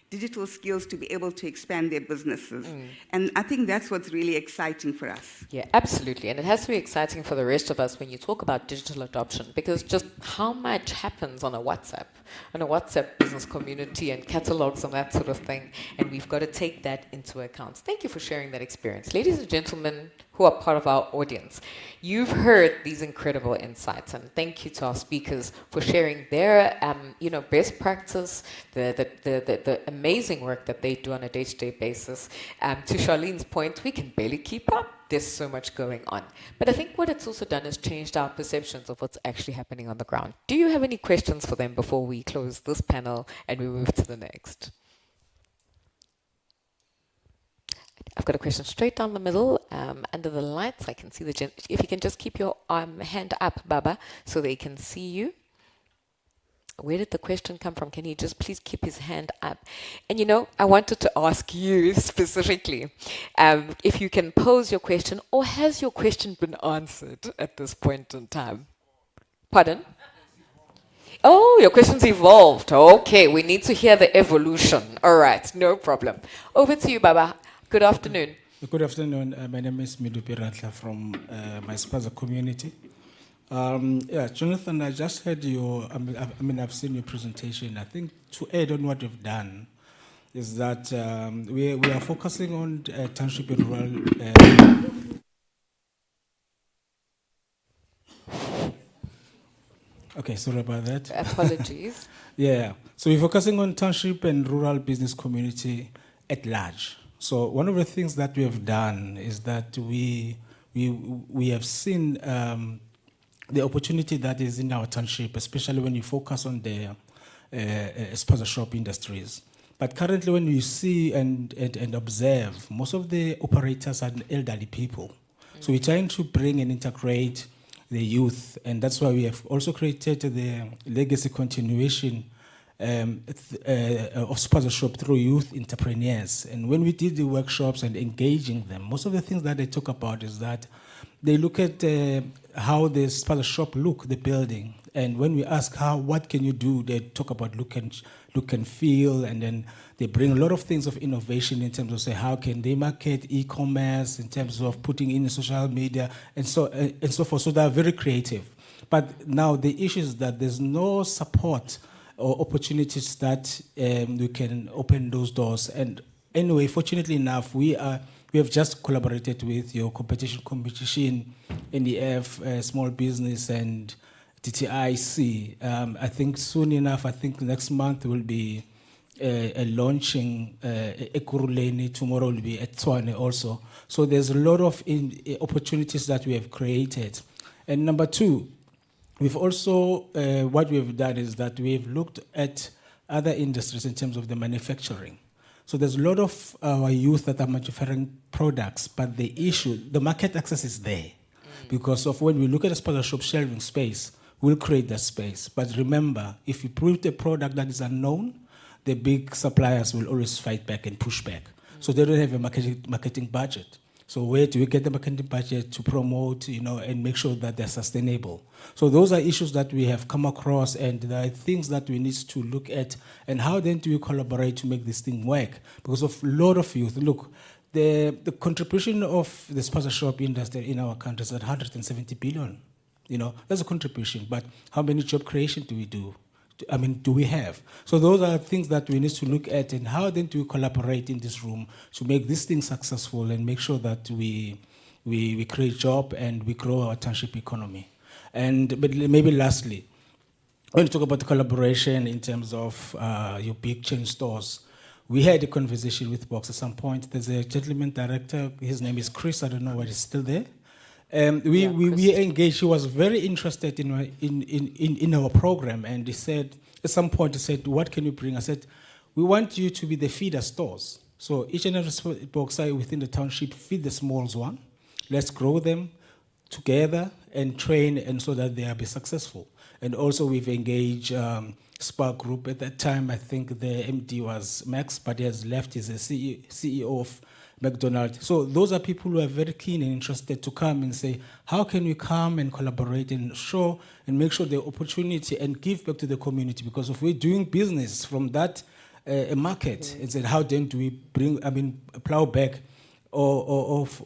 digital skills to be able to expand their businesses. And I think that's what's really exciting for us. Yeah, absolutely. And it has to be exciting for the rest of us when you talk about digital adoption, because just how much happens on a WhatsApp business community and catalogs and that sort of thing. And we've got to take that into account. Thank you for sharing that experience. Ladies and gentlemen who are part of our audience, you've heard these incredible insights, and thank you to our speakers for sharing their best practice, the amazing work that they do on a day-to-day basis. To Charlene's point, we can barely keep up. There's so much going on. But I think what it's also done is changed our perceptions of what's actually happening on the ground. Do you have any questions for them before we close this panel and we move to the next? I've got a question straight down the middle, under the lights. I can see the if you can just keep your hand up, Baba, so they can see you. Where did the question come from? Can he just please keep his hand up? And I wanted to ask you specifically if you can pose your question, or has your question been answered at this point in time? Pardon? Oh, your question's evolved. Okay, we need to hear the evolution. All right, no problem. Over to you, Baba. Good afternoon. Good afternoon. My name is Midupi Ratla from my Spaza community. Jonathan, I just heard I've seen your presentation. I think to add on what you've done is that we are focusing on township and rural. Okay, sorry about that. Apologies. Yeah, so we're focusing on township and rural business community at large. So one of the things that we have done is that we have seen the opportunity that is in our township, especially when you focus on the spaza shop industries. But currently, when you see and observe, most of the operators are elderly people. So we're trying to bring and integrate the youth, and that's why we have also created the legacy continuation of sponsorship through youth entrepreneurs. And when we did the workshops and engaging them, most of the things that they talk about is that they look at how the sponsorship look, the building. And when we ask what can you do, they talk about look and feel, and then they bring a lot of things of innovation in terms of say how can they market e-commerce, in terms of putting in social media and so forth. So they are very creative. But now the issue is that there's no support or opportunities that we can open those doors. And anyway, fortunately enough, we have just collaborated with your competition, NEF, small business, and TTIC. I think soon enough, I think next month will be launching Ekuruleni. Tomorrow will be at Tshwane also. So there's a lot of opportunities that we have created. And number two, we've also, what we've done is that we've looked at other industries in terms of the manufacturing. So there's a lot of our youth that are manufacturing products, but the market access is there. Because of when we look at a sponsorship shelving space, we'll create that space. But remember, if you put a product that is unknown, the big suppliers will always fight back and push back. So they don't have a marketing budget. So where do we get the marketing budget to promote, and make sure that they're sustainable? So those are issues that we have come across, and there are things that we need to look at, and how then do we collaborate to make this thing work? Because of a lot of youth, look, the contribution of the sponsorship industry in our country is at 170 billion. You know, that's a contribution, but how many job creation do we do? Do we have? So those are things that we need to look at, and how then do we collaborate in this room to make this thing successful and make sure that we create job and we grow our township economy. But maybe lastly, when you talk about the collaboration in terms of your big chain stores, we had a conversation with Box at some point. There's a gentleman director, his name is Chris, I don't know whether he's still there. We engaged. He was very interested in our program, and he said at some point, he said, "What can you bring?" I said, "We want you to be the feeder stores. So each and every boxer within the township feed the smalls one. Let's grow them together and train, and so that they will be successful." And also we've engaged Spark Group. At that time, I think the MD was Max, but he has left. He's the CEO of McDonald's. So those are people who are very keen and interested to come and say, how can we come and collaborate and show and make sure the opportunity and give back to the community? Because if we're doing business from that market, and said, how then do we plow back of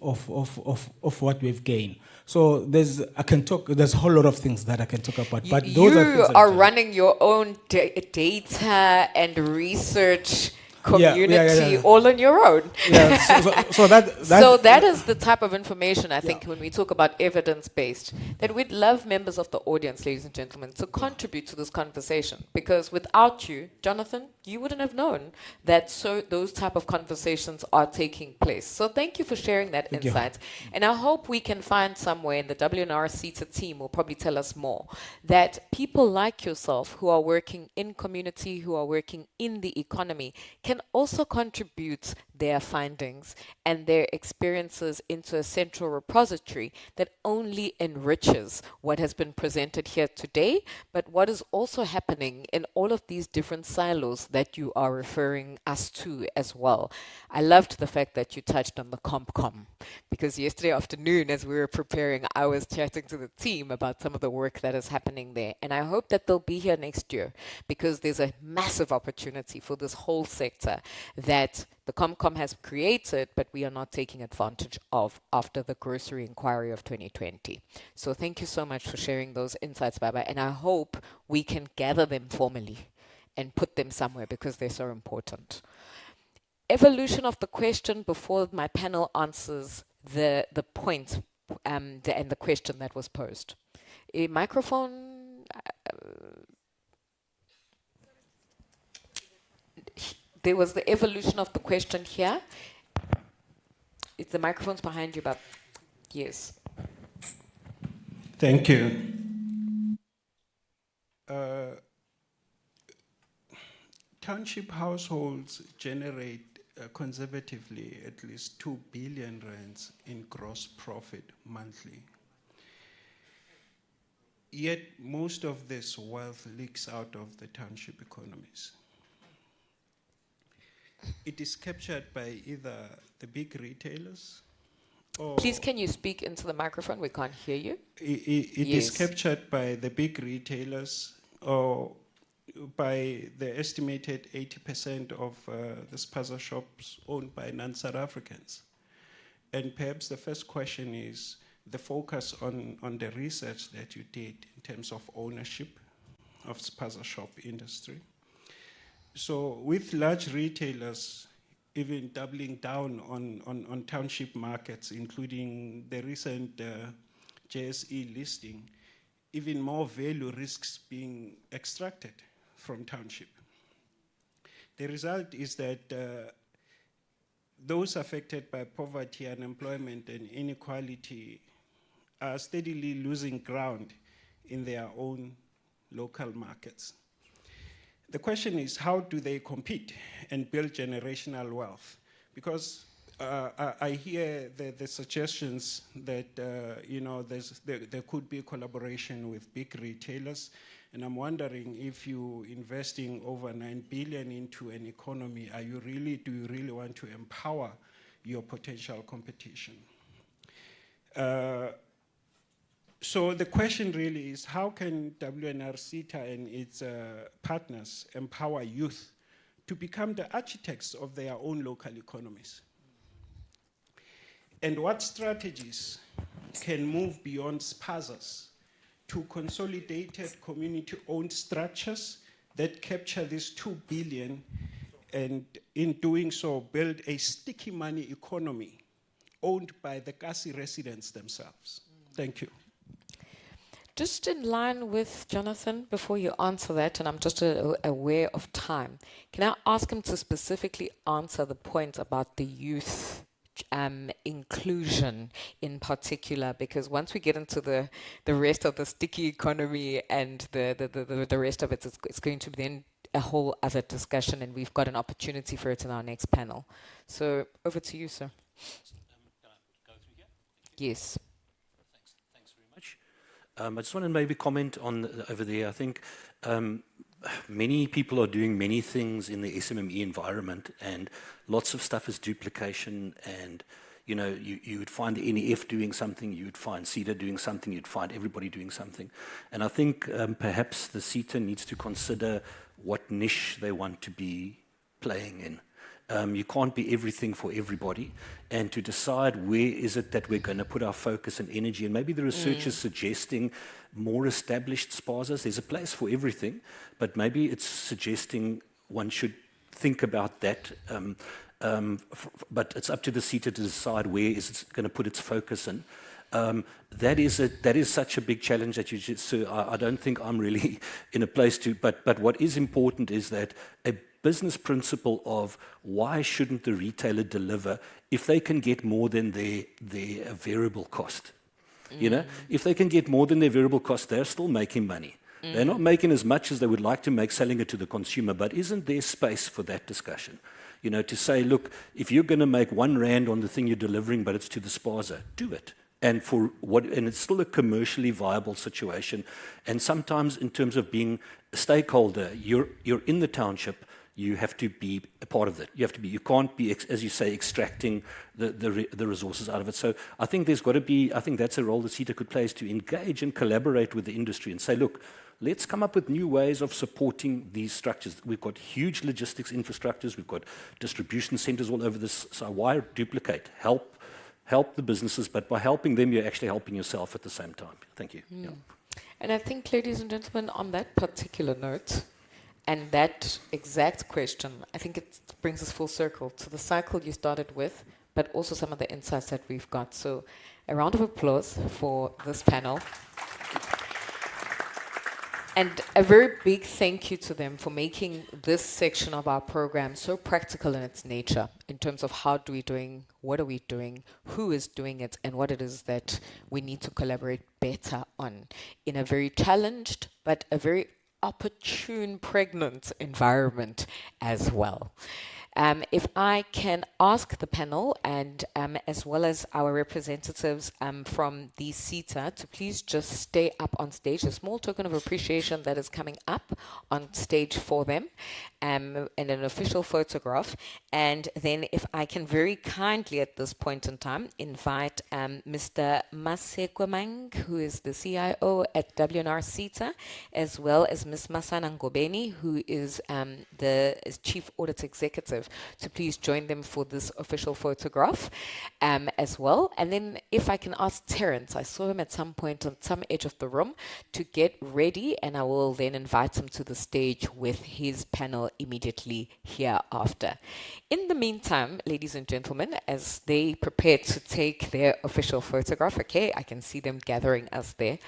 what we've gained? So there's a whole lot of things that I can talk about. But those are running your own data and research community all on your own. Yeah, so that is the type of information I think when we talk about evidence-based, that we'd love members of the audience, ladies and gentlemen, to contribute to this conversation, because without you, Jonathan, you wouldn't have known that those type of conversations are taking place. So thank you for sharing that insight. And I hope we can find somewhere, in the WNR CETA team will probably tell us more, that people like yourself who are working in community, who are working in the economy, can also contribute their findings and their experiences into a central repository that only enriches what has been presented here today, but what is also happening in all of these different silos that you are referring us to as well. I loved the fact that you touched on the CompCom, because yesterday afternoon, as we were preparing, I was chatting to the team about some of the work that is happening there. And I hope that they'll be here next year, because there's a massive opportunity for this whole sector that the CompCom has created, but we are not taking advantage of after the grocery inquiry of 2020. So thank you so much for sharing those insights, Baba, and I hope we can gather them formally and put them somewhere, because they're so important. Evolution of the question before my panel answers the point and the question that was posed. A microphone. There was the evolution of the question here. It's the microphone's behind you, but yes. Thank you. Township households generate conservatively at least 2 billion rands in gross profit monthly. Yet most of this wealth leaks out of the township economies. It is captured by either the big retailers or... Please, can you speak into the microphone? We can't hear you. It is captured by the big retailers, or by the estimated 80% of the spaza shops owned by non-South Africans. And perhaps the first question is the focus on the research that you did in terms of ownership of spaza shop industry. So with large retailers even doubling down on township markets, including the recent JSE listing, even more value risks being extracted from township. The result is that those affected by poverty, unemployment, and inequality are steadily losing ground in their own local markets. The question is, how do they compete and build generational wealth? Because I hear the suggestions that there could be collaboration with big retailers, and I'm wondering, if you're investing over 9 billion into an economy, do you really want to empower your potential competition? So the question really is, how can WNR CETA and its partners empower youth to become the architects of their own local economies? And what strategies can move beyond spazas to consolidated community-owned structures that capture this 2 billion and in doing so build a sticky money economy owned by the Kasi residents themselves? Thank you. Just in line with Jonathan, before you answer that, and I'm just aware of time, can I ask him to specifically answer the point about the youth inclusion in particular? Because once we get into the rest of the sticky economy and the rest of it, it's going to be then a whole other discussion, and we've got an opportunity for it in our next panel. So over to you, sir. Yes. Thanks very much. I just want to maybe comment on over there. I think many people are doing many things in the SMME environment, and lots of stuff is duplication. And you would find the NEF doing something, you would find CETA doing something, you'd find everybody doing something. And I think perhaps the CETA needs to consider what niche they want to be playing in. You can't be everything for everybody, and to decide where is it that we're going to put our focus and energy. And maybe the research is suggesting more established spazas. There's a place for everything, but maybe it's suggesting one should think about that. But it's up to the CETA to decide where is it going to put its focus in. That is such a big challenge that you just, so I don't think I'm really in a place to, but what is important is that a business principle of why shouldn't the retailer deliver if they can get more than their variable cost. If they can get more than their variable cost, they're still making money. They're not making as much as they would like to make selling it to the consumer, but isn't there space for that discussion? To say, look, if you're going to make R1 on the thing you're delivering, but it's to the spaza, do it. And it's still a commercially viable situation. And sometimes in terms of being a stakeholder, you're in the township, you have to be a part of it. You can't be, as you say, extracting the resources out of it. So I think there's got to be, I think that's a role that CETA could play, is to engage and collaborate with the industry and say, look, let's come up with new ways of supporting these structures. We've got huge logistics infrastructures, we've got distribution centers all over this. So why duplicate? Help the businesses, but by helping them, you're actually helping yourself at the same time. Thank you. Yeah. And I think, ladies and gentlemen, on that particular note, and that exact question, I think it brings us full circle to the cycle you started with, but also some of the insights that we've got. So a round of applause for this panel. And a very big thank you to them for making this section of our program so practical in its nature, in terms of how do we doing, what are we doing, who is doing it, and what it is that we need to collaborate better on in a very challenged, but a very opportune, pregnant environment as well. If I can ask the panel and as well as our representatives from the CETA to please just stay up on stage, a small token of appreciation that is coming up on stage for them, and an official photograph. And then if I can very kindly at this point in time invite Mr. Masekwamang, who is the CIO at WNR CETA, as well as Ms. Masana Ngobeni, who is the Chief Audit Executive, to please join them for this official photograph as well. And then if I can ask Terence, I saw him at some point on some edge of the room, to get ready, and I will then invite him to the stage with his panel immediately hereafter. In the meantime, ladies and gentlemen, as they prepare to take their official photograph, okay, I can see them gathering us there,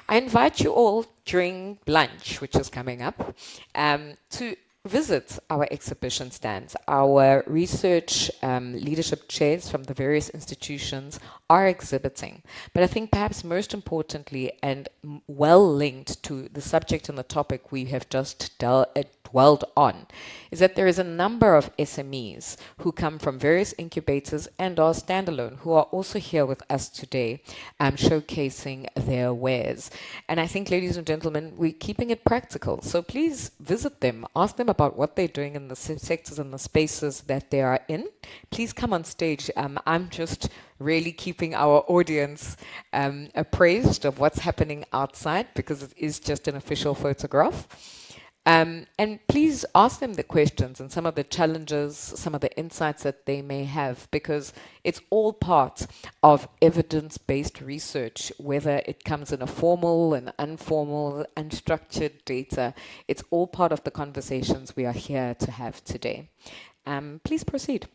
I invite you all during lunch, which is coming up, to visit our exhibition stands. Our research leadership chairs from the various institutions are exhibiting. But I think perhaps most importantly and well linked to the subject and the topic we have just dwelled on is that there is a number of SMEs who come from various incubators and are standalone who are also here with us today showcasing their wares. And I think, ladies and gentlemen, we're keeping it practical. So please visit them, ask them about what they're doing in the sectors and the spaces that they are in. Please come on stage. I'm just really keeping our audience appraised of what's happening outside because it is just an official photograph. And please ask them the questions and some of the challenges, some of the insights that they may have, because it's all part of evidence-based research, whether it comes in a formal and informal, unstructured data. It's all part of the conversations we are here to have today. Please proceed.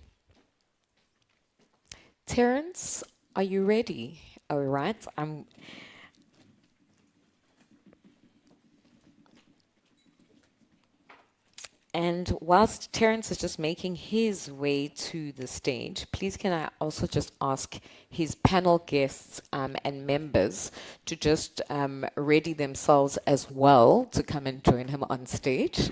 Terence, are you ready? All right. And whilst Terence is just making his way to the stage, please can I also just ask his panel guests and members to just ready themselves as well to come and join him on stage.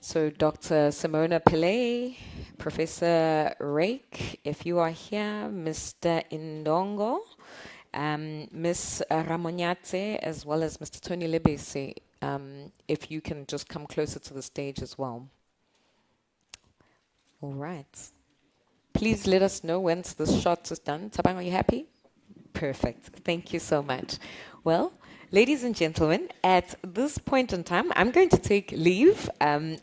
So Dr. Simona Pillay, Professor Rake, if you are here, Mr. Indongo, Ms. Ramonyate, as well as Mr. Tony Lebese, if you can just come closer to the stage as well. All right. Please let us know once this shot is done. Tabang, are you happy? Perfect. Thank you so much. Well, ladies and gentlemen, at this point in time, I'm going to take leave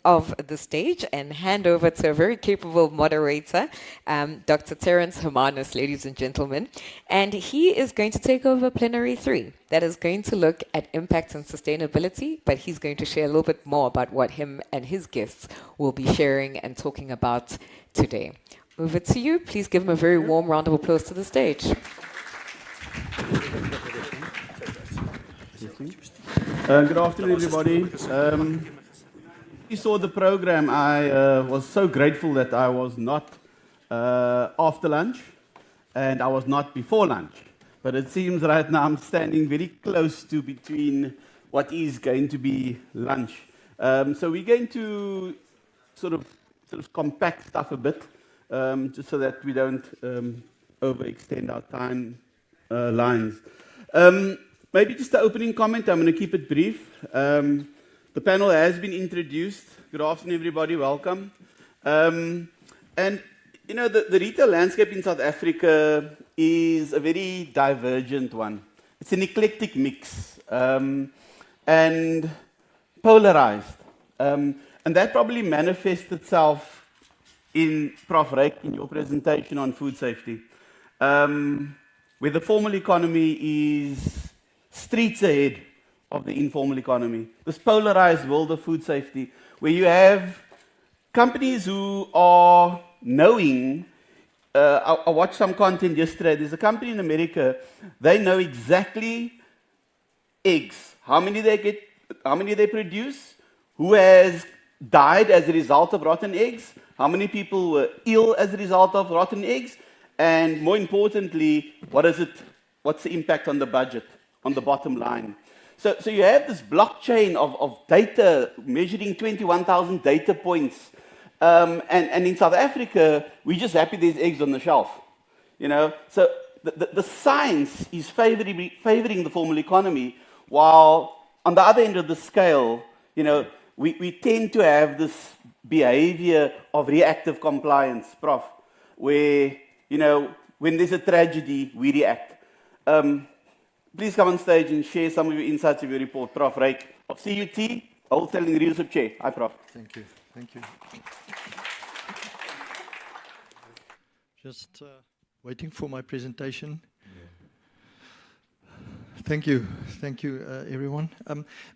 of the stage and hand over to a very capable moderator, Dr. Terence Hermanus, ladies and gentlemen. And he is going to take over Plenary 3. That is going to look at impact and sustainability, but he's going to share a little bit more about what him and his guests will be sharing and talking about today. Over to you. Please give him a very warm round of applause to the stage. Good afternoon, everybody. You saw the program. I was so grateful that I was not after lunch and I was not before lunch. But it seems right now I'm standing very close to between what is going to be lunch. So we're going to sort of compact stuff a bit, just so that we don't overextend our time lines. Maybe just an opening comment. I'm going to keep it brief. The panel has been introduced. Good afternoon, everybody. Welcome. And, you know, the retail landscape in South Africa is a very divergent one. It's an eclectic mix and polarized. And that probably manifests itself in Prof. Rake, in your presentation on food safety, where the formal economy is streets ahead of the informal economy. This polarized world of food safety, where you have companies who are knowing. I watched some content yesterday. There's a company in America. They know exactly eggs, how many they get, how many they produce, who has died as a result of rotten eggs, how many people were ill as a result of rotten eggs, and more importantly, what's the impact on the budget, on the bottom line. So you have this blockchain of data measuring 21,000 data points. And in South Africa, we're just happy there's eggs on the shelf. You know? So the science is favoring the formal economy, while on the other end of the scale, you know, we tend to have this behavior of reactive compliance, Prof, where, you know, when there's a tragedy, we react. Please come on stage and share some of your insights of your report. Prof. Rake of CUT, Wholesale and Leadership Chair. Hi, Prof. Thank you. Thank you. Just waiting for my presentation. Thank you. Thank you, everyone.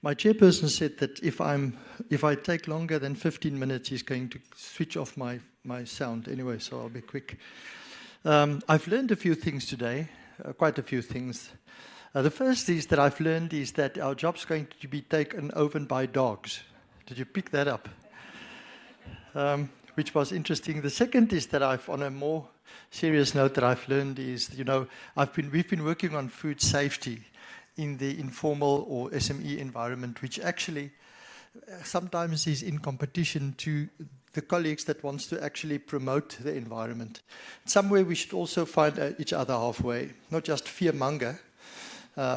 My chairperson said that if I take longer than 15 minutes, he's going to switch off my sound anyway, so I'll be quick. I've learned a few things today, quite a few things. The first is that I've learned is that our job's going to be taken over by dogs. Did you pick that up? Which was interesting. The second is that on a more serious note that I've learned is, you know, we've been working on food safety in the informal or SME environment, which actually sometimes is in competition to the colleagues that wants to actually promote the environment. Somewhere we should also find each other halfway, not just fearmonger.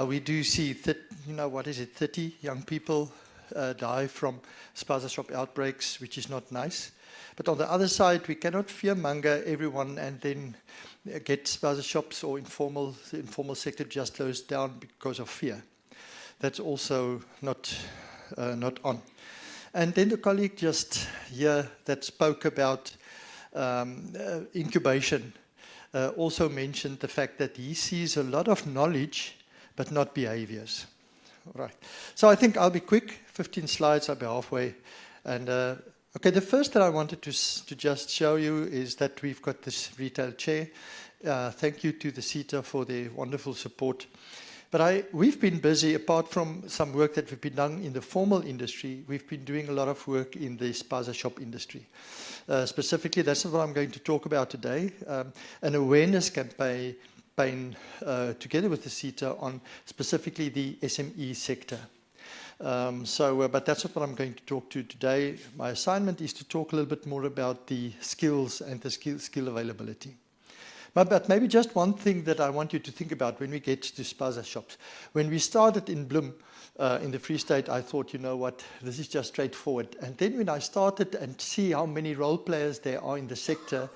We do see, 30 young people die from spaza shop outbreaks, which is not nice. But on the other side, we cannot fearmonger everyone and then get spaza shops or the informal sector just closed down because of fear. That's also not on. And then the colleague just here that spoke about incubation also mentioned the fact that he sees a lot of knowledge but not behaviors. All right. So I think I'll be quick. 15 slides, I'll be halfway. And okay, the first that I wanted to just show you is that we've got this retail chair. Thank you to the CETA for their wonderful support. But we've been busy, apart from some work that we've been done in the formal industry, we've been doing a lot of work in the spaza shop industry. Specifically, that's what I'm going to talk about today, an awareness campaign together with the CETA on specifically the SME sector. But that's what I'm going to talk to today. My assignment is to talk a little bit more about the skills and the skill availability. But maybe just one thing that I want you to think about when we get to spaza shops. When we started in Bloem, in the Free State, I thought, you know what, this is just straightforward. And then when I started and see how many role players there are in the sector,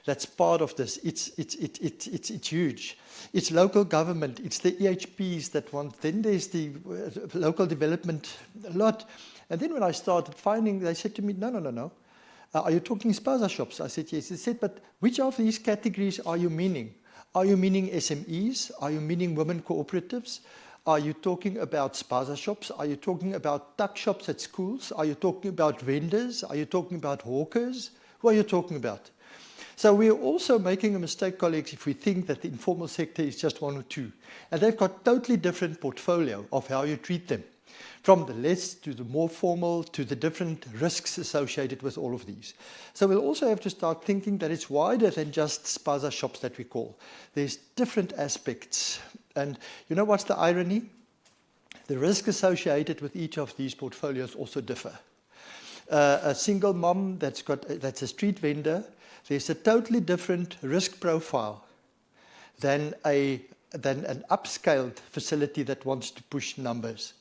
that's part of this. It's huge. It's local government. It's the EHPs that want. Then there's the local development, a lot. And then when I started finding, they said to me, no. Are you talking spaza shops? I said, yes. They said, but which of these categories are you meaning? Are you meaning SMEs? Are you meaning women cooperatives? Are you talking about spaza shops? Are you talking about tuck shops at schools? Are you talking about vendors? Are you talking about hawkers? Who are you talking about? So we're also making a mistake, colleagues, if we think that the informal sector is just one or two. And they've got totally different portfolio of how you treat them, from the less to the more formal to the different risks associated with all of these. So we'll also have to start thinking that it's wider than just spaza shops that we call. There's different aspects. And you know what's the irony? The risk associated with each of these portfolios also differ. A single mom that's a street vendor, there's a totally different risk profile than an upscaled facility that wants to push numbers.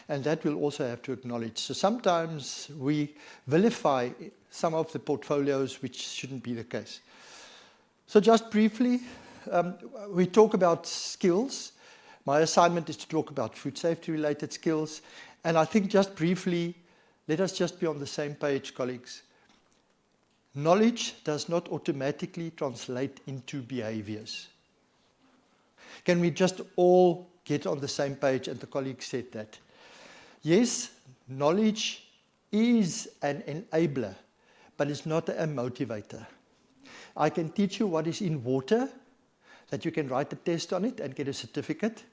And that we'll also have to acknowledge. So sometimes we vilify some of the portfolios which shouldn't be the case. So just briefly, we talk about skills. My assignment is to talk about food safety related skills. And I think just briefly, let us just be on the same page, colleagues. Knowledge does not automatically translate into behaviors. Can we just all get on the same page? And the colleague said that. Yes, knowledge is an enabler, but it's not a motivator. I can teach you what is in water, that you can write a test on it and get a certificate.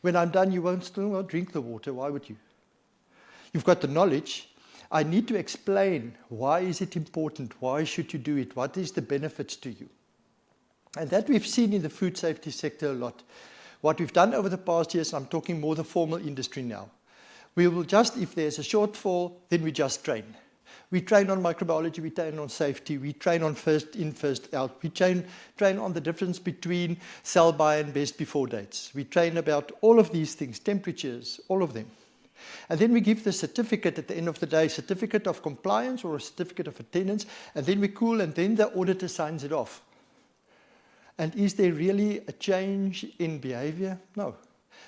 When I'm done, you still won't drink the water. Why would you? You've got the knowledge. I need to explain why is it important, why should you do it, what is the benefits to you. And that we've seen in the food safety sector a lot. What we've done over the past years, I'm talking more the formal industry now, we will just, if there's a shortfall, then we just train. We train on microbiology, we train on safety, we train on first in, first out. We train on the difference between sell-by and best before dates. We train about all of these things, temperatures, all of them. And then we give the certificate at the end of the day, certificate of compliance or a certificate of attendance, and then we cool, and then the auditor signs it off. And is there really a change in behavior? No,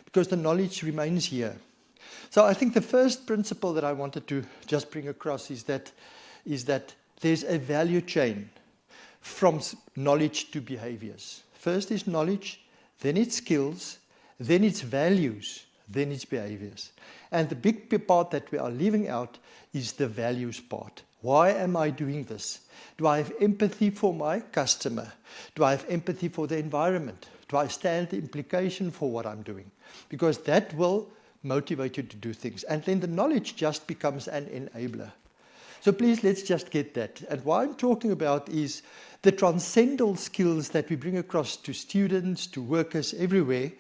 because the knowledge remains here. So I think the first principle that I wanted to just bring across is that there's a value chain from knowledge to behaviors. First is knowledge, then it's skills, then it's values, then it's behaviors. And the big part that we are leaving out is the values part. Why am I doing this? Do I have empathy for my customer? Do I have empathy for the environment? Do I stand the implication for what I'm doing? Because that will motivate you to do things. And then the knowledge just becomes an enabler. So please, let's just get that. And what I'm talking about is the transcendental skills that we bring across to students, to workers everywhere,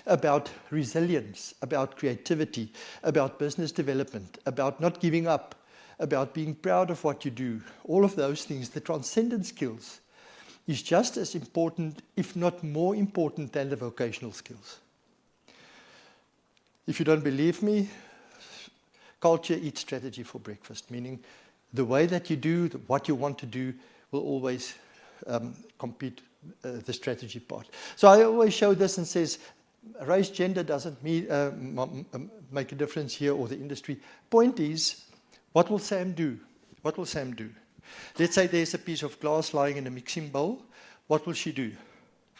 about resilience, about creativity, about business development, about not giving up, about being proud of what you do. All of those things, the transcendent skills, is just as important, if not more important, than the vocational skills. If you don't believe me, culture eats strategy for breakfast, meaning the way that you do, what you want to do, will always compete the strategy part. So I always show this and says, race, gender doesn't make a difference here, or the industry. Point is, what will Sam do? What will Sam do? Let's say there's a piece of glass lying in a mixing bowl. What will she do?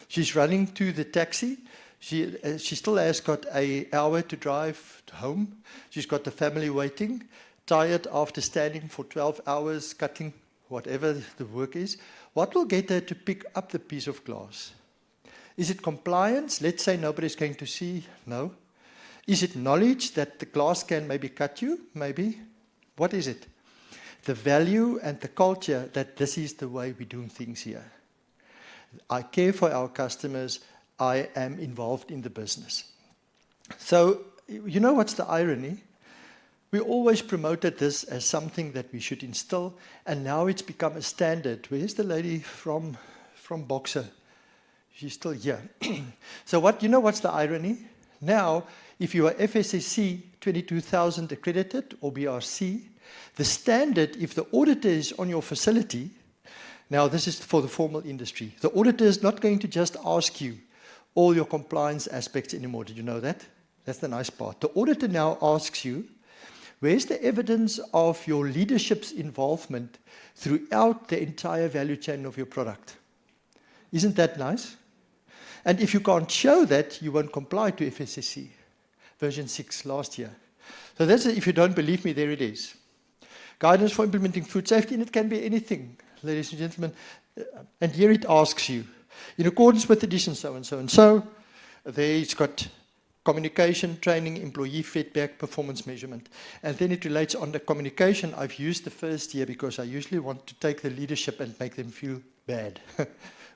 She's running to the taxi. She still has got an hour to drive home. She's got the family waiting, tired after standing for 12 hours, cutting whatever the work is. What will get her to pick up the piece of glass? Is it compliance? Let's say nobody's going to see. No. Is it knowledge that the glass can maybe cut you? Maybe. What is it? The value and the culture that this is the way we're doing things here. I care for our customers. I am involved in the business. So, you know what's the irony? We always promoted this as something that we should instill, and now it's become a standard. Where's the lady from Boxer? She's still here. So you know what's the irony? Now, if you are FSSC 22,000 accredited or BRC, the standard, if the auditor is on your facility, now this is for the formal industry, the auditor is not going to just ask you all your compliance aspects anymore. Did you know that? That's the nice part. The auditor now asks you, where's the evidence of your leadership's involvement throughout the entire value chain of your product? Isn't that nice? And if you can't show that, you won't comply to FSSC version 6 last year. So that's if you don't believe me, there it is. Guidance for implementing food safety, and it can be anything, ladies and gentlemen. And here it asks you, in accordance with edition so and so and so, there it's got communication, training, employee feedback, performance measurement. And then it relates on the communication. I've used the first year because I usually want to take the leadership and make them feel bad.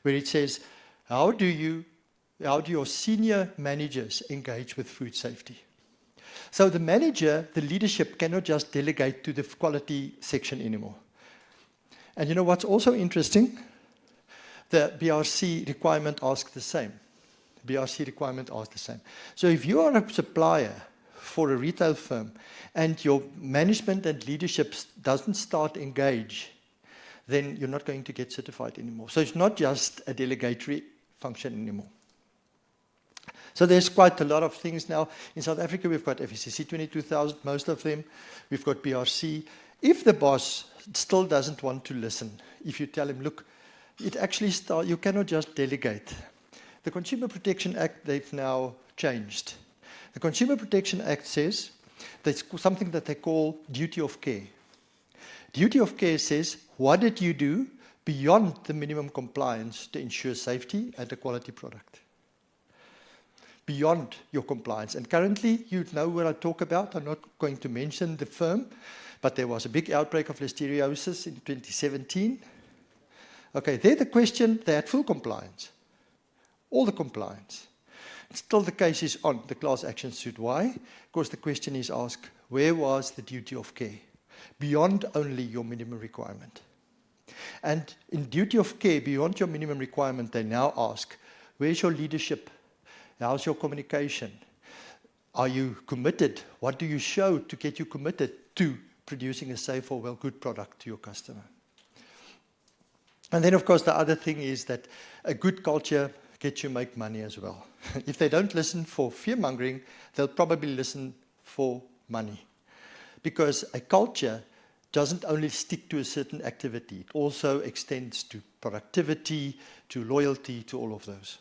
Where it says, how do your senior managers engage with food safety? So the manager, the leadership, cannot just delegate to the quality section anymore. And you know what's also interesting? The BRC requirement asks the same. BRC requirement asks the same. So if you are a supplier for a retail firm and your management and leadership doesn't start engage, then you're not going to get certified anymore. So it's not just a delegatory function anymore. So there's quite a lot of things now. In South Africa, we've got FSCC 22,000, most of them. We've got BRC. If the boss still doesn't want to listen, if you tell him, look, it actually you cannot just delegate. The Consumer Protection Act, they've now changed. The Consumer Protection Act says there's something that they call duty of care. Duty of care says, what did you do beyond the minimum compliance to ensure safety and a quality product? Beyond your compliance. And currently, you know what I talk about. I'm not going to mention the firm, but there was a big outbreak of listeriosis in 2017. Okay, there the question, they had full compliance. All the compliance. Still the case is on the class action suit. Why? Because the question is asked, where was the duty of care? Beyond only your minimum requirement. And in duty of care, beyond your minimum requirement, they now ask, where's your leadership? How's your communication? Are you committed? What do you show to get you committed to producing a safe or good product to your customer? And then, of course, the other thing is that a good culture gets you make money as well. If they don't listen for fear-mongering, they'll probably listen for money. Because a culture doesn't only stick to a certain activity. It also extends to productivity, to loyalty, to all of those.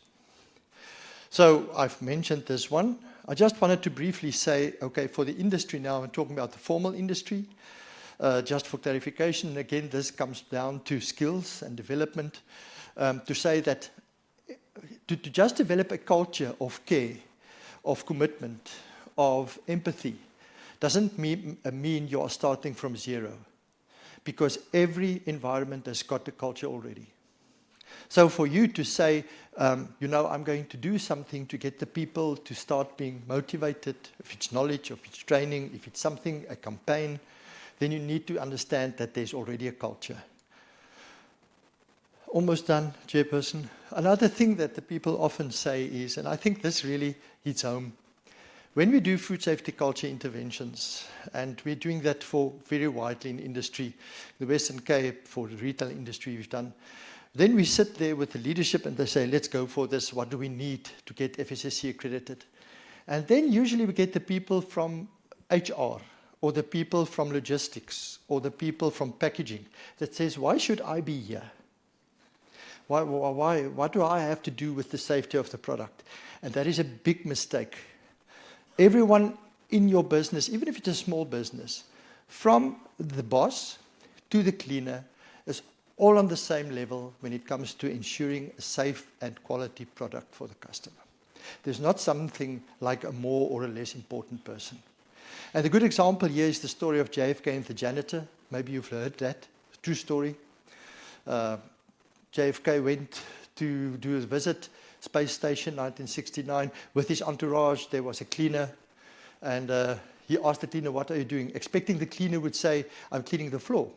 So I've mentioned this one. I just wanted to briefly say, okay, for the industry now, I'm talking about the formal industry. Just for clarification, again, this comes down to skills and development. To say that to just develop a culture of care, of commitment, of empathy, doesn't mean you are starting from zero. Because every environment has got the culture already. So for you to say, I'm going to do something to get the people to start being motivated, if it's knowledge, if it's training, if it's something, a campaign, then you need to understand that there's already a culture. Almost done, Chairperson. Another thing that the people often say is, and I think this really hits home, When we do food safety culture interventions, and we're doing that for very widely in industry, the Western Cape for the retail industry we've done, then we sit there with the leadership and they say, let's go for this, what do we need to get FSSC accredited? And then usually we get the people from HR, or the people from logistics, or the people from packaging that says, why should I be here? What do I have to do with the safety of the product? And that is a big mistake. Everyone in your business, even if it's a small business, from the boss to the cleaner, is all on the same level when it comes to ensuring a safe and quality product for the customer. There's not something like a more or a less important person. And a good example here is the story of JFK and the janitor. Maybe you've heard that. True story. JFK went to do a visit, space station, 1969. With his entourage, there was a cleaner. And he asked the cleaner, what are you doing? Expecting the cleaner would say, I'm cleaning the floor.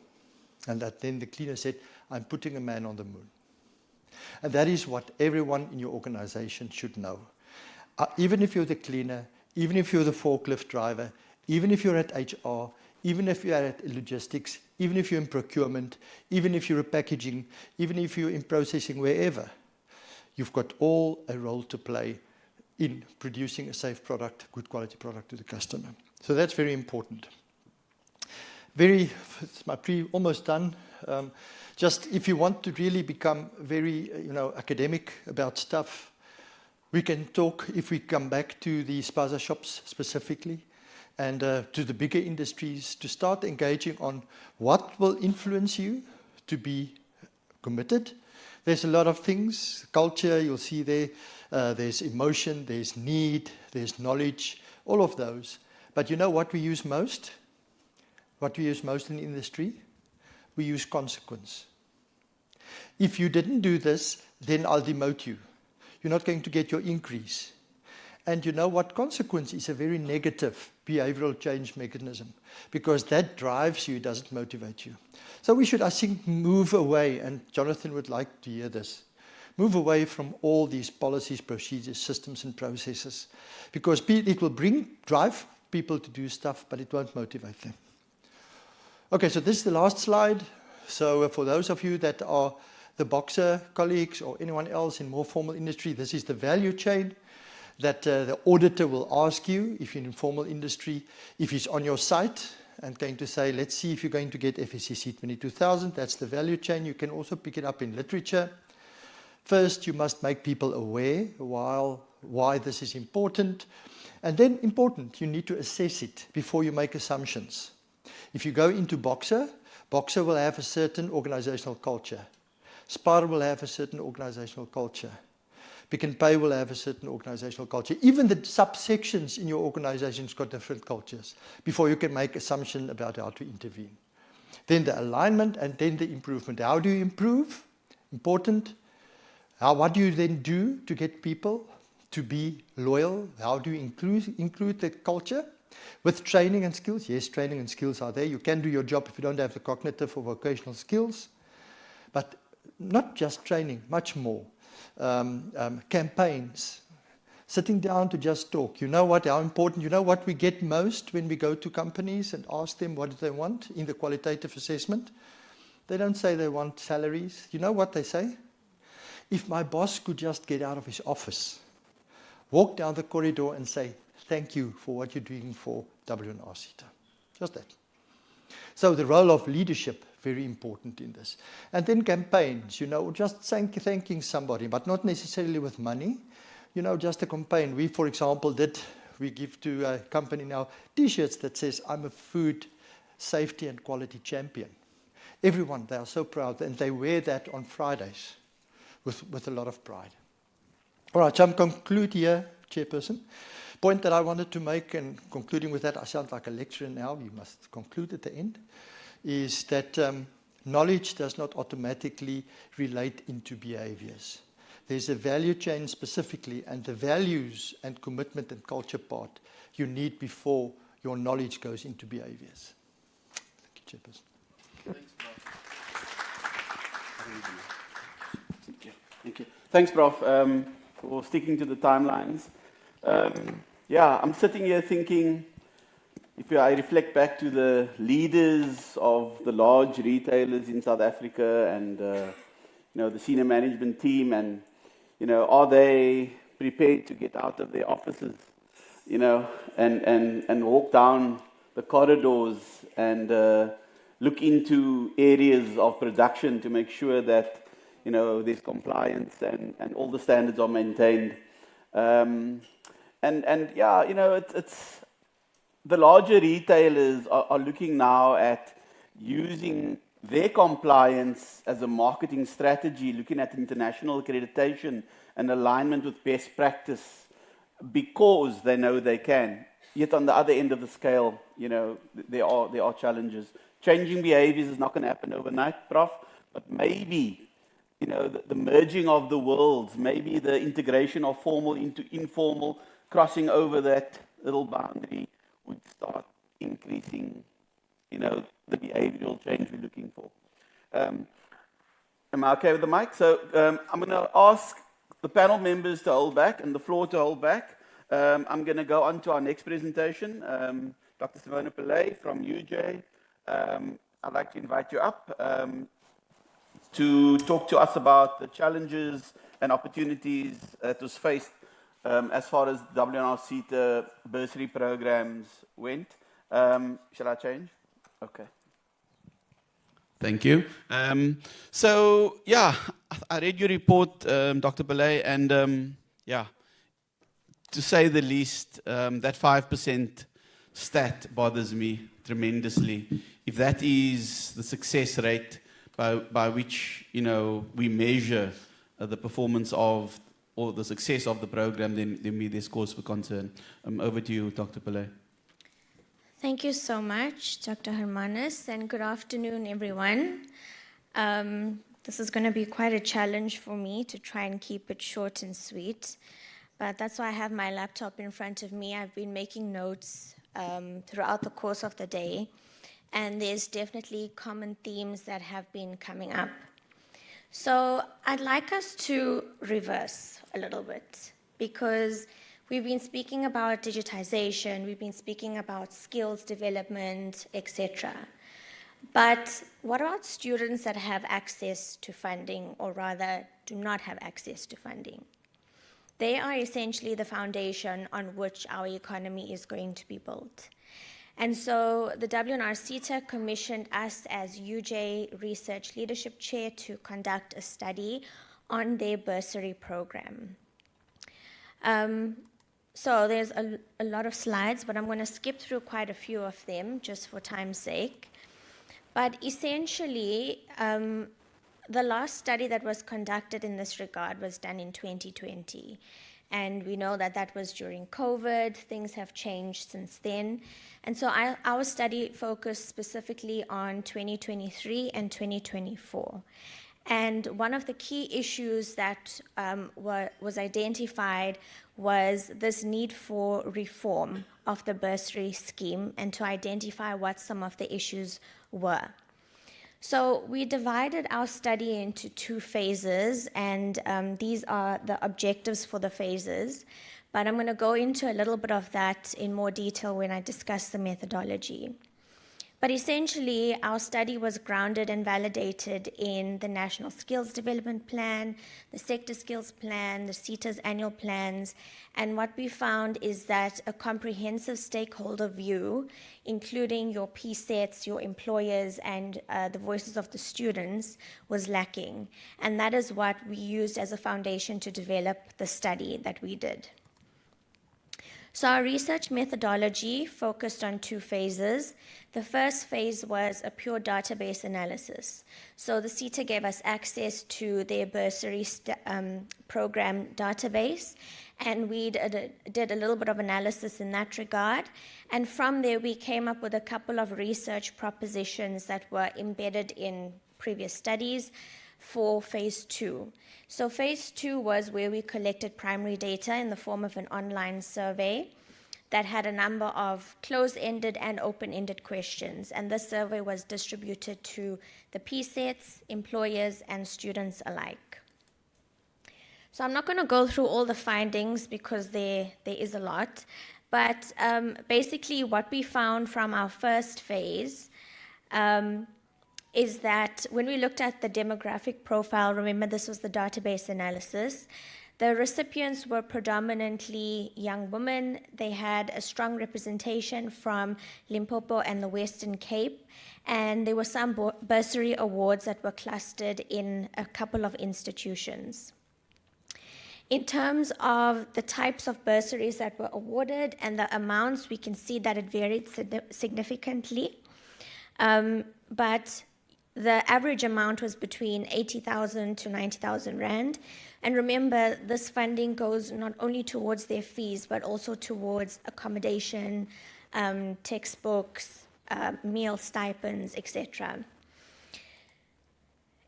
And then the cleaner said, I'm putting a man on the moon. And that is what everyone in your organization should know. Even if you're the cleaner, even if you're the forklift driver, even if you're at HR, even if you're at logistics, even if you're in procurement, even if you're in packaging, even if you're in processing, wherever, you've got all a role to play in producing a safe product, good quality product to the customer. So that's very important. It's my almost done. Just if you want to really become very, academic about stuff, we can talk if we come back to the spaza shops specifically and to the bigger industries to start engaging on what will influence you to be committed. There's a lot of things, culture, you'll see there, there's emotion, there's need, there's knowledge, all of those. But you know what we use most? What we use most in the industry? We use consequence. If you didn't do this, then I'll demote you. You're not going to get your increase. And you know what? Consequence is a very negative behavioral change mechanism because that drives you, doesn't motivate you. So we should, I think, move away, and Jonathan would like to hear this, move away from all these policies, procedures, systems, and processes because it will drive people to do stuff, but it won't motivate them. Okay, so this is the last slide. So for those of you that are the Boxer colleagues or anyone else in more formal industry, this is the value chain that the auditor will ask you if you're in formal industry, if he's on your site and going to say, let's see if you're going to get FSCC 22000. That's the value chain. You can also pick it up in literature. First, you must make people aware why this is important. And then important, you need to assess it before you make assumptions. If you go into Boxer will have a certain organizational culture. SPAR will have a certain organizational culture. Pick and Pay will have a certain organizational culture. Even the subsections in your organization's got different cultures before you can make assumption about how to intervene. Then the alignment and then the improvement. How do you improve? Important. What do you then do to get people to be loyal? How do you include the culture? With training and skills. Yes, training and skills are there. You can do your job if you don't have the cognitive or vocational skills. But not just training, much more. Campaigns. Sitting down to just talk. You know what, how important, you know what we get most when we go to companies and ask them what do they want in the qualitative assessment? They don't say they want salaries. You know what they say? If my boss could just get out of his office, walk down the corridor and say, thank you for what you're doing for WNR-CETA. Just that. So the role of leadership, very important in this. And then campaigns, just thanking somebody, but not necessarily with money. Just a campaign. We, for example, we give to a company now T-shirts that says, I'm a food safety and quality champion. Everyone, they are so proud, and they wear that on Fridays with a lot of pride. All right, so I'm conclude here, Chairperson. Point that I wanted to make, and concluding with that, I sound like a lecturer now, you must conclude at the end, is that knowledge does not automatically relate into behaviors. There's a value chain specifically, and the values and commitment and culture part you need before your knowledge goes into behaviors. Thank you, Chairperson. Thank you. Thanks, Prof, for sticking to the timelines. yeah, I'm sitting here thinking, if I reflect back to the leaders of the large retailers in South Africa and the senior management team, and are they prepared to get out of their offices, and walk down the corridors and look into areas of production to make sure that there's compliance and all the standards are maintained. It's the larger retailers are looking now at using their compliance as a marketing strategy, looking at international accreditation and alignment with best practice because they know they can. Yet on the other end of the scale, there are challenges. Changing behaviors is not going to happen overnight, Prof, but maybe the merging of the worlds, maybe the integration of formal into informal, crossing over that little boundary would start increasing, the behavioral change we're looking for. Am I okay with the mic? So I'm going to ask the panel members to hold back and the floor to hold back. I'm going to go on to our next presentation. Dr. Simona Pillay from UJ. I'd like to invite you up to talk to us about the challenges and opportunities that was faced as far as WNR-CETA bursary programs went. Shall I change? Okay. Thank you. I read your report, Dr. Pillay, and to say the least, that 5% stat bothers me tremendously. If that is the success rate by which we measure the performance of or the success of the program, then there's cause for concern. Over to you, Dr. Pillay. Thank you so much, Dr. Hermanus, and good afternoon, everyone. This is going to be quite a challenge for me to try and keep it short and sweet, but that's why I have my laptop in front of me. I've been making notes throughout the course of the day, and there's definitely common themes that have been coming up. So I'd like us to reverse a little bit, because we've been speaking about digitization, we've been speaking about skills development, etc. But what about students that have access to funding, or rather do not have access to funding? They are essentially the foundation on which our economy is going to be built. And so the WNR-CETA commissioned us as UJ Research Leadership Chair to conduct a study on their bursary program. So there's a lot of slides, but I'm going to skip through quite a few of them just for time's sake. But essentially, the last study that was conducted in this regard was done in 2020. And we know that that was during COVID. Things have changed since then. And so our study focused specifically on 2023 and 2024. And one of the key issues that was identified was this need for reform of the bursary scheme and to identify what some of the issues were. So we divided our study into 2 phases, and these are the objectives for the phases. But I'm going to go into a little bit of that in more detail when I discuss the methodology. But essentially, our study was grounded and validated in the National Skills Development Plan, the Sector Skills Plan, the CETA's annual plans, and what we found is that a comprehensive stakeholder view, including your PSETs, your employers, and the voices of the students, was lacking. And that is what we used as a foundation to develop the study that we did. So our research methodology focused on 2 phases. The first phase was a pure database analysis. So the CETA gave us access to their bursary program database, and we did a little bit of analysis in that regard. And from there, we came up with a couple of research propositions that were embedded in previous studies for phase 2. So phase 2 was where we collected primary data in the form of an online survey that had a number of closed-ended and open-ended questions. And this survey was distributed to the PSETs, employers, and students alike. So I'm not going to go through all the findings because there is a lot. But basically what we found from our first phase is that when we looked at the demographic profile, remember this was the database analysis, the recipients were predominantly young women. They had a strong representation from Limpopo and the Western Cape, and there were some bursary awards that were clustered in a couple of institutions. In terms of the types of bursaries that were awarded and the amounts, we can see that it varied significantly. But the average amount was between 80,000 to 90,000 Rand. And remember, this funding goes not only towards their fees, but also towards accommodation, textbooks, meal stipends, etc.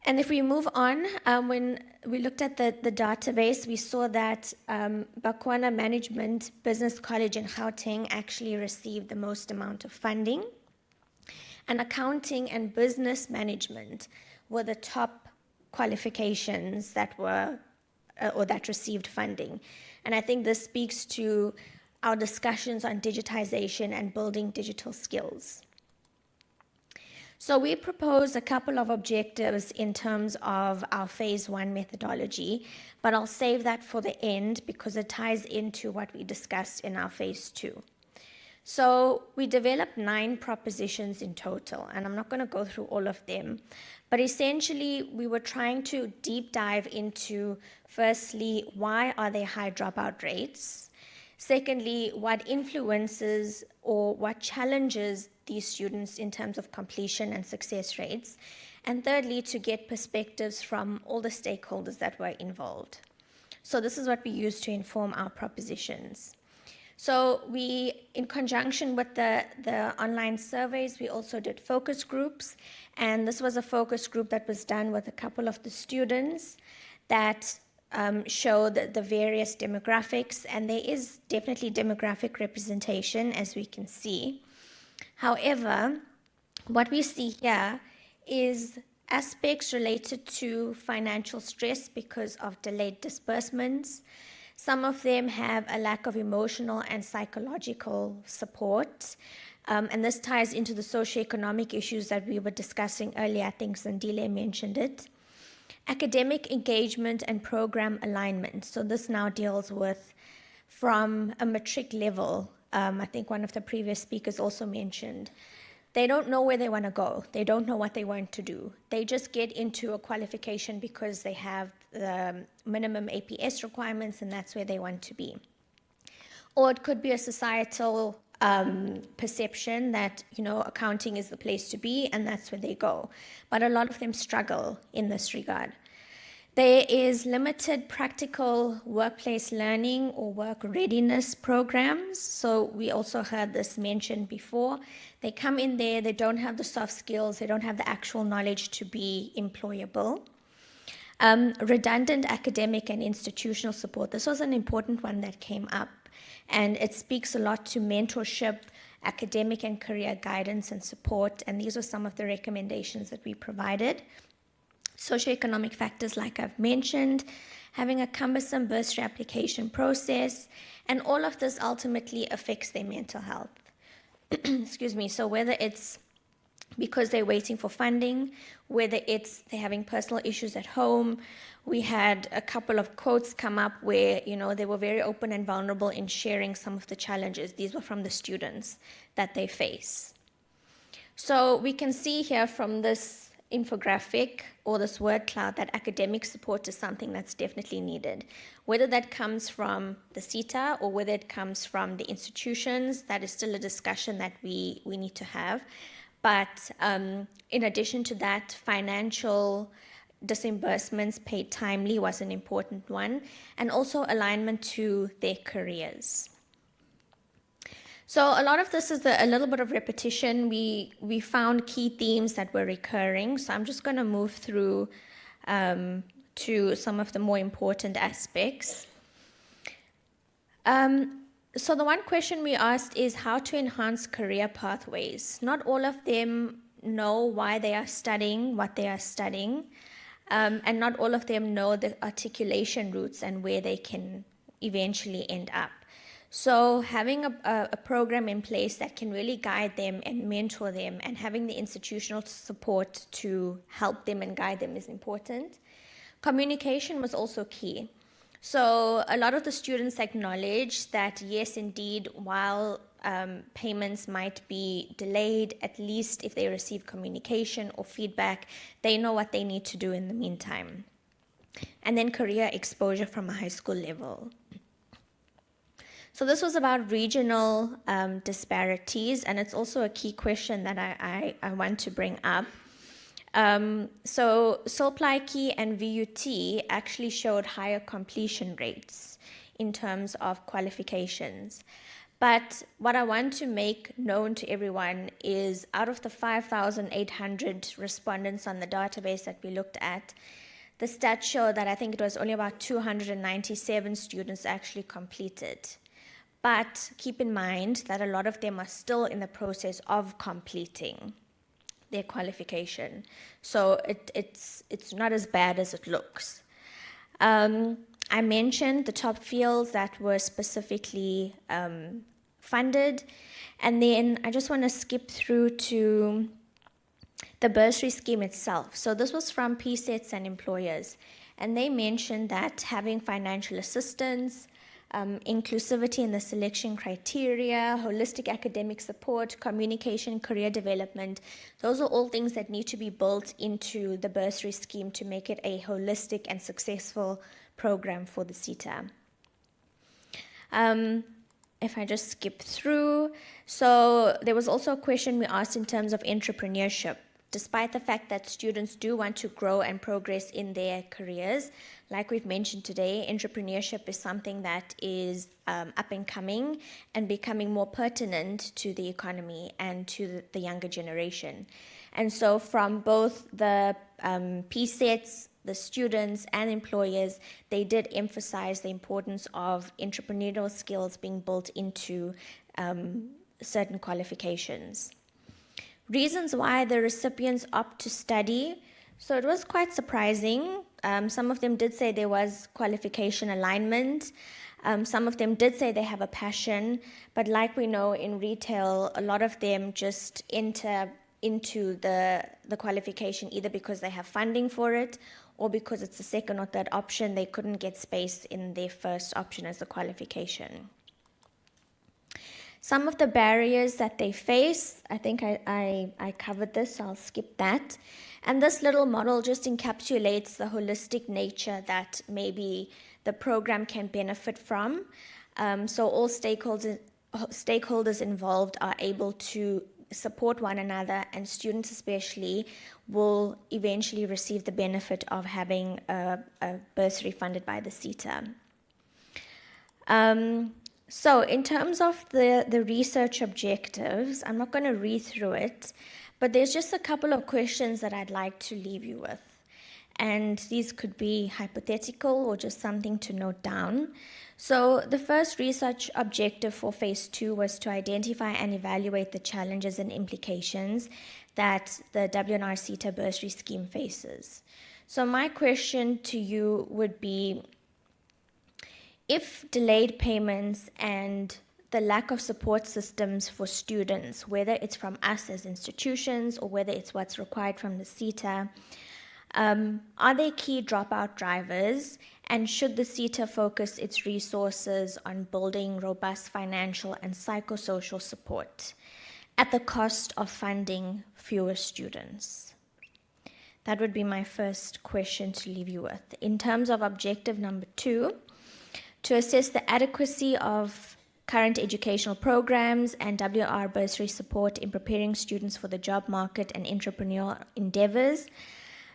And if we move on, when we looked at the database, we saw that Bakwana Management Business College in Gauteng actually received the most amount of funding. And accounting and business management were the top qualifications that were or that received funding. And I think this speaks to our discussions on digitization and building digital skills. So we proposed a couple of objectives in terms of our phase 1 methodology, but I'll save that for the end because it ties into what we discussed in our phase 2. So we developed 9 propositions in total, and I'm not going to go through all of them, but essentially we were trying to deep dive into, firstly, why are there high dropout rates? Secondly, what influences or what challenges these students in terms of completion and success rates? And thirdly, to get perspectives from all the stakeholders that were involved. So this is what we used to inform our propositions. So we, in conjunction with the online surveys, we also did focus groups. And this was a focus group that was done with a couple of the students that showed the various demographics. And there is definitely demographic representation, as we can see. However, what we see here is aspects related to financial stress because of delayed disbursements. Some of them have a lack of emotional and psychological support. And this ties into the socioeconomic issues that we were discussing earlier. I think Sandile mentioned it. Academic engagement and program alignment. So this now deals with from a matric level. I think one of the previous speakers also mentioned. They don't know where they want to go. They don't know what they want to do. They just get into a qualification because they have the minimum APS requirements and that's where they want to be. Or it could be a societal perception that, accounting is the place to be and that's where they go. But a lot of them struggle in this regard. There is limited practical workplace learning or work readiness programs. So we also heard this mentioned before. They come in there, they don't have the soft skills, they don't have the actual knowledge to be employable. Redundant academic and institutional support. This was an important one that came up. And it speaks a lot to mentorship, academic and career guidance and support. And these were some of the recommendations that we provided. Socioeconomic factors, like I've mentioned, having a cumbersome bursary application process, and all of this ultimately affects their mental health. Excuse me. So whether it's because they're waiting for funding, whether it's they're having personal issues at home. We had a couple of quotes come up where, they were very open and vulnerable in sharing some of the challenges. These were from the students that they face. So we can see here from this infographic or this word cloud that academic support is something that's definitely needed. Whether that comes from the CETA or whether it comes from the institutions, that is still a discussion that we need to have. But in addition to that, financial disbursements paid timely was an important one, and also alignment to their careers. So a lot of this is a little bit of repetition. We found key themes that were recurring. So I'm just going to move through to some of the more important aspects. So the one question we asked is how to enhance career pathways. Not all of them know why they are studying what they are studying, and not all of them know the articulation routes and where they can eventually end up. So having a program in place that can really guide them and mentor them, and having the institutional support to help them and guide them is important. Communication was also key. So a lot of the students acknowledged that yes, indeed, while payments might be delayed, at least if they receive communication or feedback, they know what they need to do in the meantime. And then career exposure from a high school level. So this was about regional disparities, and it's also a key question that I want to bring up. So Solplaiki and VUT actually showed higher completion rates in terms of qualifications. But what I want to make known to everyone is out of the 5,800 respondents on the database that we looked at, the stats show that I think it was only about 297 students actually completed. But keep in mind that a lot of them are still in the process of completing their qualification. So it's not as bad as it looks. I mentioned the top fields that were specifically funded. And then I just want to skip through to the bursary scheme itself. So this was from PSETs and employers. And they mentioned that having financial assistance, inclusivity in the selection criteria, holistic academic support, communication, career development. Those are all things that need to be built into the bursary scheme to make it a holistic and successful program for the SETA. If I just skip through, so there was also a question we asked in terms of entrepreneurship. Despite the fact that students do want to grow and progress in their careers, like we've mentioned today, entrepreneurship is something that is up and coming and becoming more pertinent to the economy and to the younger generation. And so from both the PSETs, the students and employers, they did emphasize the importance of entrepreneurial skills being built into certain qualifications. Reasons why the recipients opt to study. So it was quite surprising. Some of them did say there was qualification alignment. Some of them did say they have a passion, but like we know in retail, a lot of them just enter into the qualification either because they have funding for it or because it's the second or third option. They couldn't get space in their first option as a qualification. Some of the barriers that they face, I think I covered this, so I'll skip that. And this little model just encapsulates the holistic nature that maybe the program can benefit from. So all stakeholders involved are able to support one another, and students especially will eventually receive the benefit of having a bursary funded by the SETA. So in terms of the research objectives, I'm not going to read through it, but there's just a couple of questions that I'd like to leave you with. And these could be hypothetical or just something to note down. So the first research objective for phase 2 was to identify and evaluate the challenges and implications that the WNR SETA bursary scheme faces. So my question to you would be, if delayed payments and the lack of support systems for students, whether it's from us as institutions or whether it's what's required from the SETA, are they key dropout drivers? And should the SETA focus its resources on building robust financial and psychosocial support at the cost of funding fewer students? That would be my first question to leave you with. In terms of objective number 2, to assess the adequacy of current educational programs and WR bursary support in preparing students for the job market and entrepreneurial endeavors.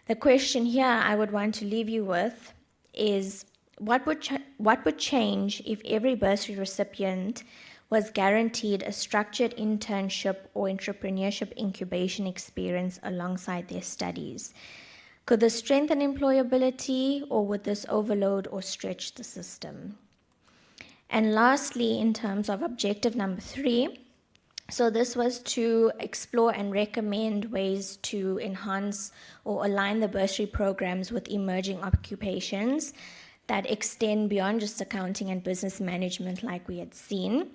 The question here I would want to leave you with is, what would change if every bursary recipient was guaranteed a structured internship or entrepreneurship incubation experience alongside their studies? Could this strengthen employability, or would this overload or stretch the system? And lastly, in terms of objective number 3, so this was to explore and recommend ways to enhance or align the bursary programs with emerging occupations that extend beyond just accounting and business management like we had seen.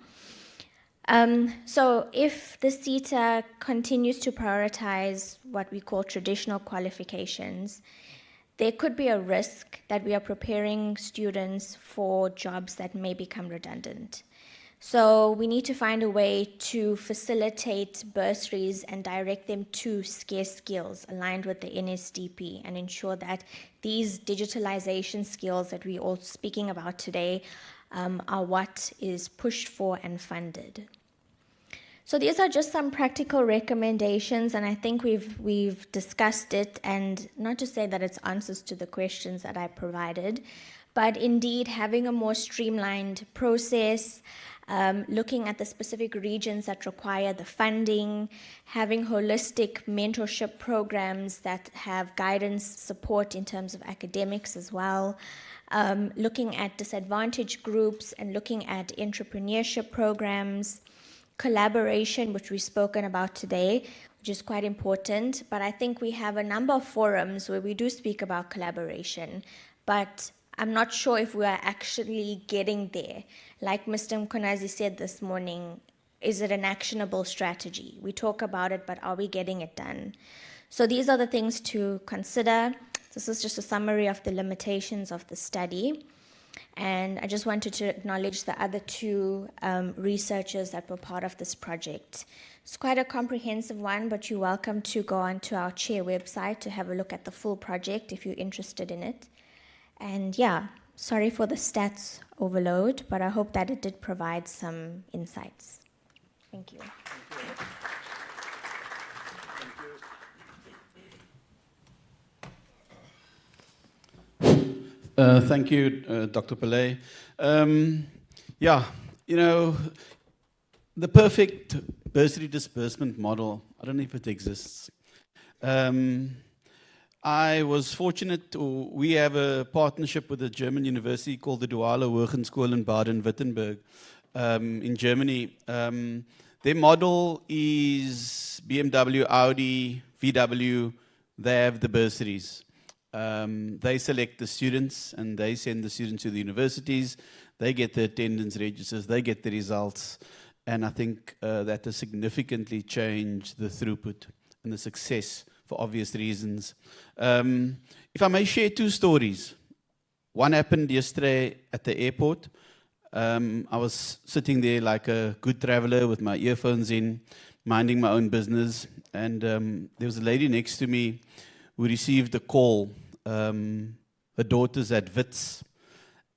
So if the CETA continues to prioritize what we call traditional qualifications, there could be a risk that we are preparing students for jobs that may become redundant. So we need to find a way to facilitate bursaries and direct them to scarce skills aligned with the NSDP and ensure that these digitalization skills that we're all speaking about today are what is pushed for and funded. So these are just some practical recommendations, and I think we've discussed it, and not to say that it's answers to the questions that I provided, but indeed having a more streamlined process, looking at the specific regions that require the funding, having holistic mentorship programs that have guidance support in terms of academics as well, looking at disadvantaged groups and looking at entrepreneurship programs, collaboration, which we've spoken about today, which is quite important. But I think we have a number of forums where we do speak about collaboration, but I'm not sure if we are actually getting there. Like Mr. Mkonazi said this morning, is it an actionable strategy? We talk about it, but are we getting it done? So these are the things to consider. This is just a summary of the limitations of the study. And I just wanted to acknowledge the other two researchers that were part of this project. It's quite a comprehensive one, but you're welcome to go onto our chair website to have a look at the full project if you're interested in it. And yeah, sorry for the stats overload, but I hope that it did provide some insights. Thank you. Thank you, Dr. Pillay. Yeah, you know, the perfect bursary disbursement model, I don't know if it exists. I was fortunate we have a partnership with a German university called the Duale Hogeschool in Baden-Württemberg in Germany. Their model is BMW, Audi, VW, they have the bursaries. They select the students and they send the students to the universities. They get the attendance registers, they get the results. And I think that has significantly changed the throughput and the success for obvious reasons. If I may share two stories. One happened yesterday at the airport. I was sitting there like a good traveler with my earphones in, minding my own business. And there was a lady next to me who received a call. Her daughter's at Wits,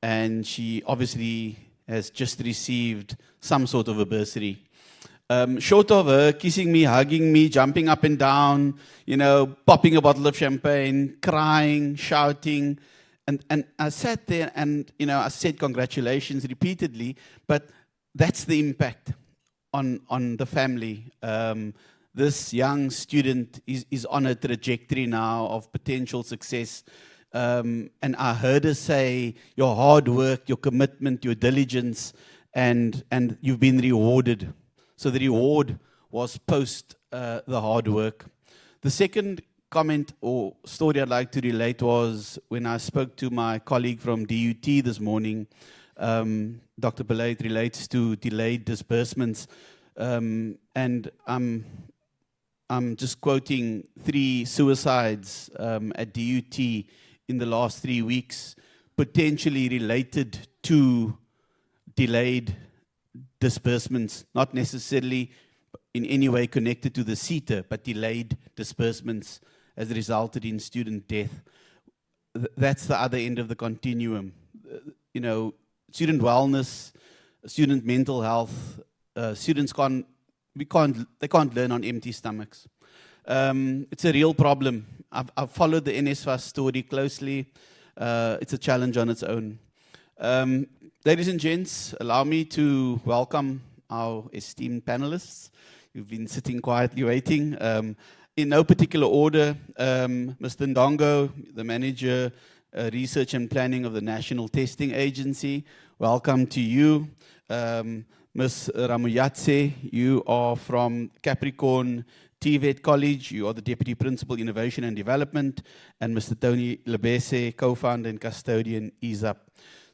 and she obviously has just received some sort of a bursary. Short of her kissing me, hugging me, jumping up and down, you know, popping a bottle of champagne, crying, shouting. And I sat there and, you know, I said congratulations repeatedly, but that's the impact on the family. This young student is on a trajectory now of potential success. And I heard her say, your hard work, your commitment, your diligence, and you've been rewarded. So the reward was post the hard work. The second comment or story I'd like to relate was when I spoke to my colleague from DUT this morning, Dr. Pillay, it relates to delayed disbursements. And I'm just quoting 3 suicides at DUT in the last 3 weeks, potentially related to delayed disbursements, not necessarily in any way connected to the CETA, but delayed disbursements has resulted in student death. That's the other end of the continuum. You know, student wellness, student mental health, students they can't learn on empty stomachs. It's a real problem. I've followed the NSFAS story closely. It's a challenge on its own. Ladies and gents, allow me to welcome our esteemed panelists who've been sitting quietly waiting. In no particular order, Mr. Ndongo, the Manager, Research and Planning of the National Testing Agency, welcome to you. Ms. Ramuyatse, you are from Capricorn TVET College. You are the Deputy Principal, Innovation and Development, and Mr. Tony Lebese, co-founder and custodian, EaseUp.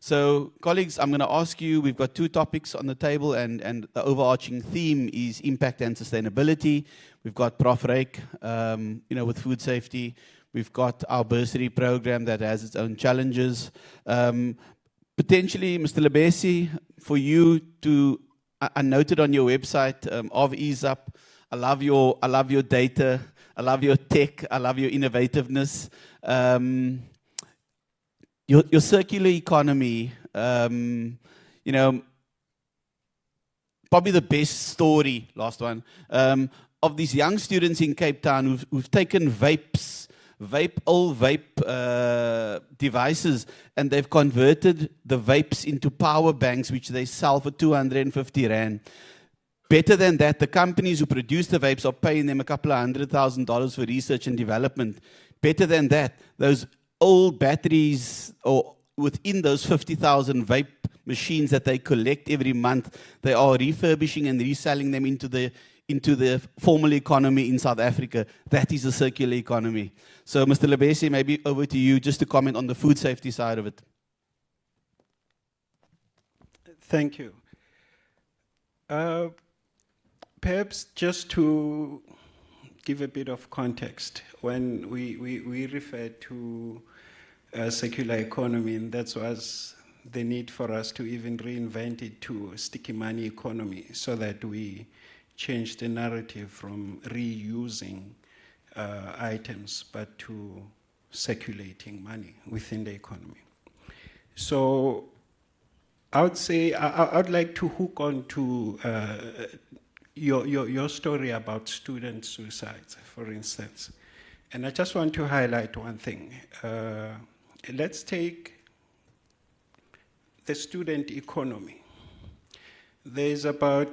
So, colleagues, I'm going to ask you, we've got 2 topics on the table, and the overarching theme is impact and sustainability. We've got Prof. Rake, with food safety. We've got our bursary program that has its own challenges. Potentially, Mr. Lebese, for you to, I noted on your website of EaseUp, I love your data, I love your tech, I love your innovativeness. Your circular economy, probably the best story, last one, of these young students in Cape Town who've taken old vape devices, and they've converted the vapes into power banks, which they sell for 250 Rand. Better than that, the companies who produce the vapes are paying them a couple of $100,000 for research and development. Better than that, those old batteries, or within those 50,000 vape machines that they collect every month, they are refurbishing and reselling them into the formal economy in South Africa. That is a circular economy. So, Mr. Lebese, maybe over to you just to comment on the food safety side of it. Thank you. Perhaps just to give a bit of context, when we refer to circular economy, and that was the need for us to even reinvent it to sticky money economy, so that we change the narrative from reusing items, but to circulating money within the economy. So I would say, I'd like to hook on to your story about student suicides, for instance. And I just want to highlight one thing. Let's take the student economy. There's about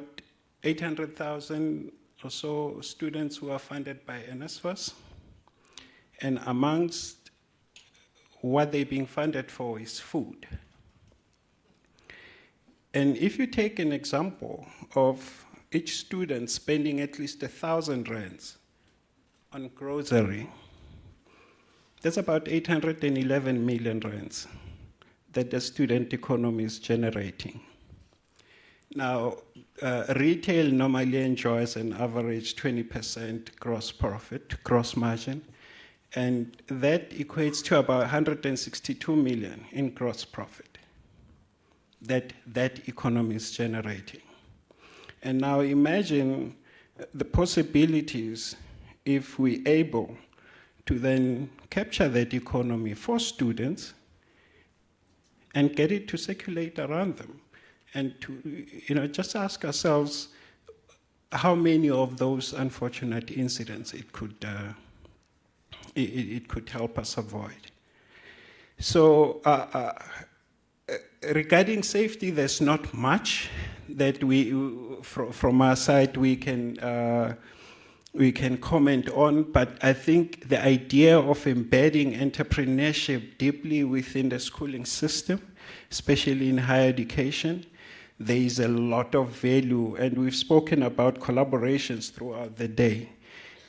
800,000 or so students who are funded by NSFAS. And amongst what they're being funded for is food. And if you take an example of each student spending at least 1,000 rands on grocery, that's about 811 million rands that the student economy is generating. Now, retail normally enjoys an average 20% gross profit, gross margin, and that equates to about 162 million in gross profit that economy is generating. And now imagine the possibilities if we're able to then capture that economy for students and get it to circulate around them. And to just ask ourselves how many of those unfortunate incidents it could help us avoid. So regarding safety, there's not much that from our side we can comment on, but I think the idea of embedding entrepreneurship deeply within the schooling system, especially in higher education, there is a lot of value, and we've spoken about collaborations throughout the day.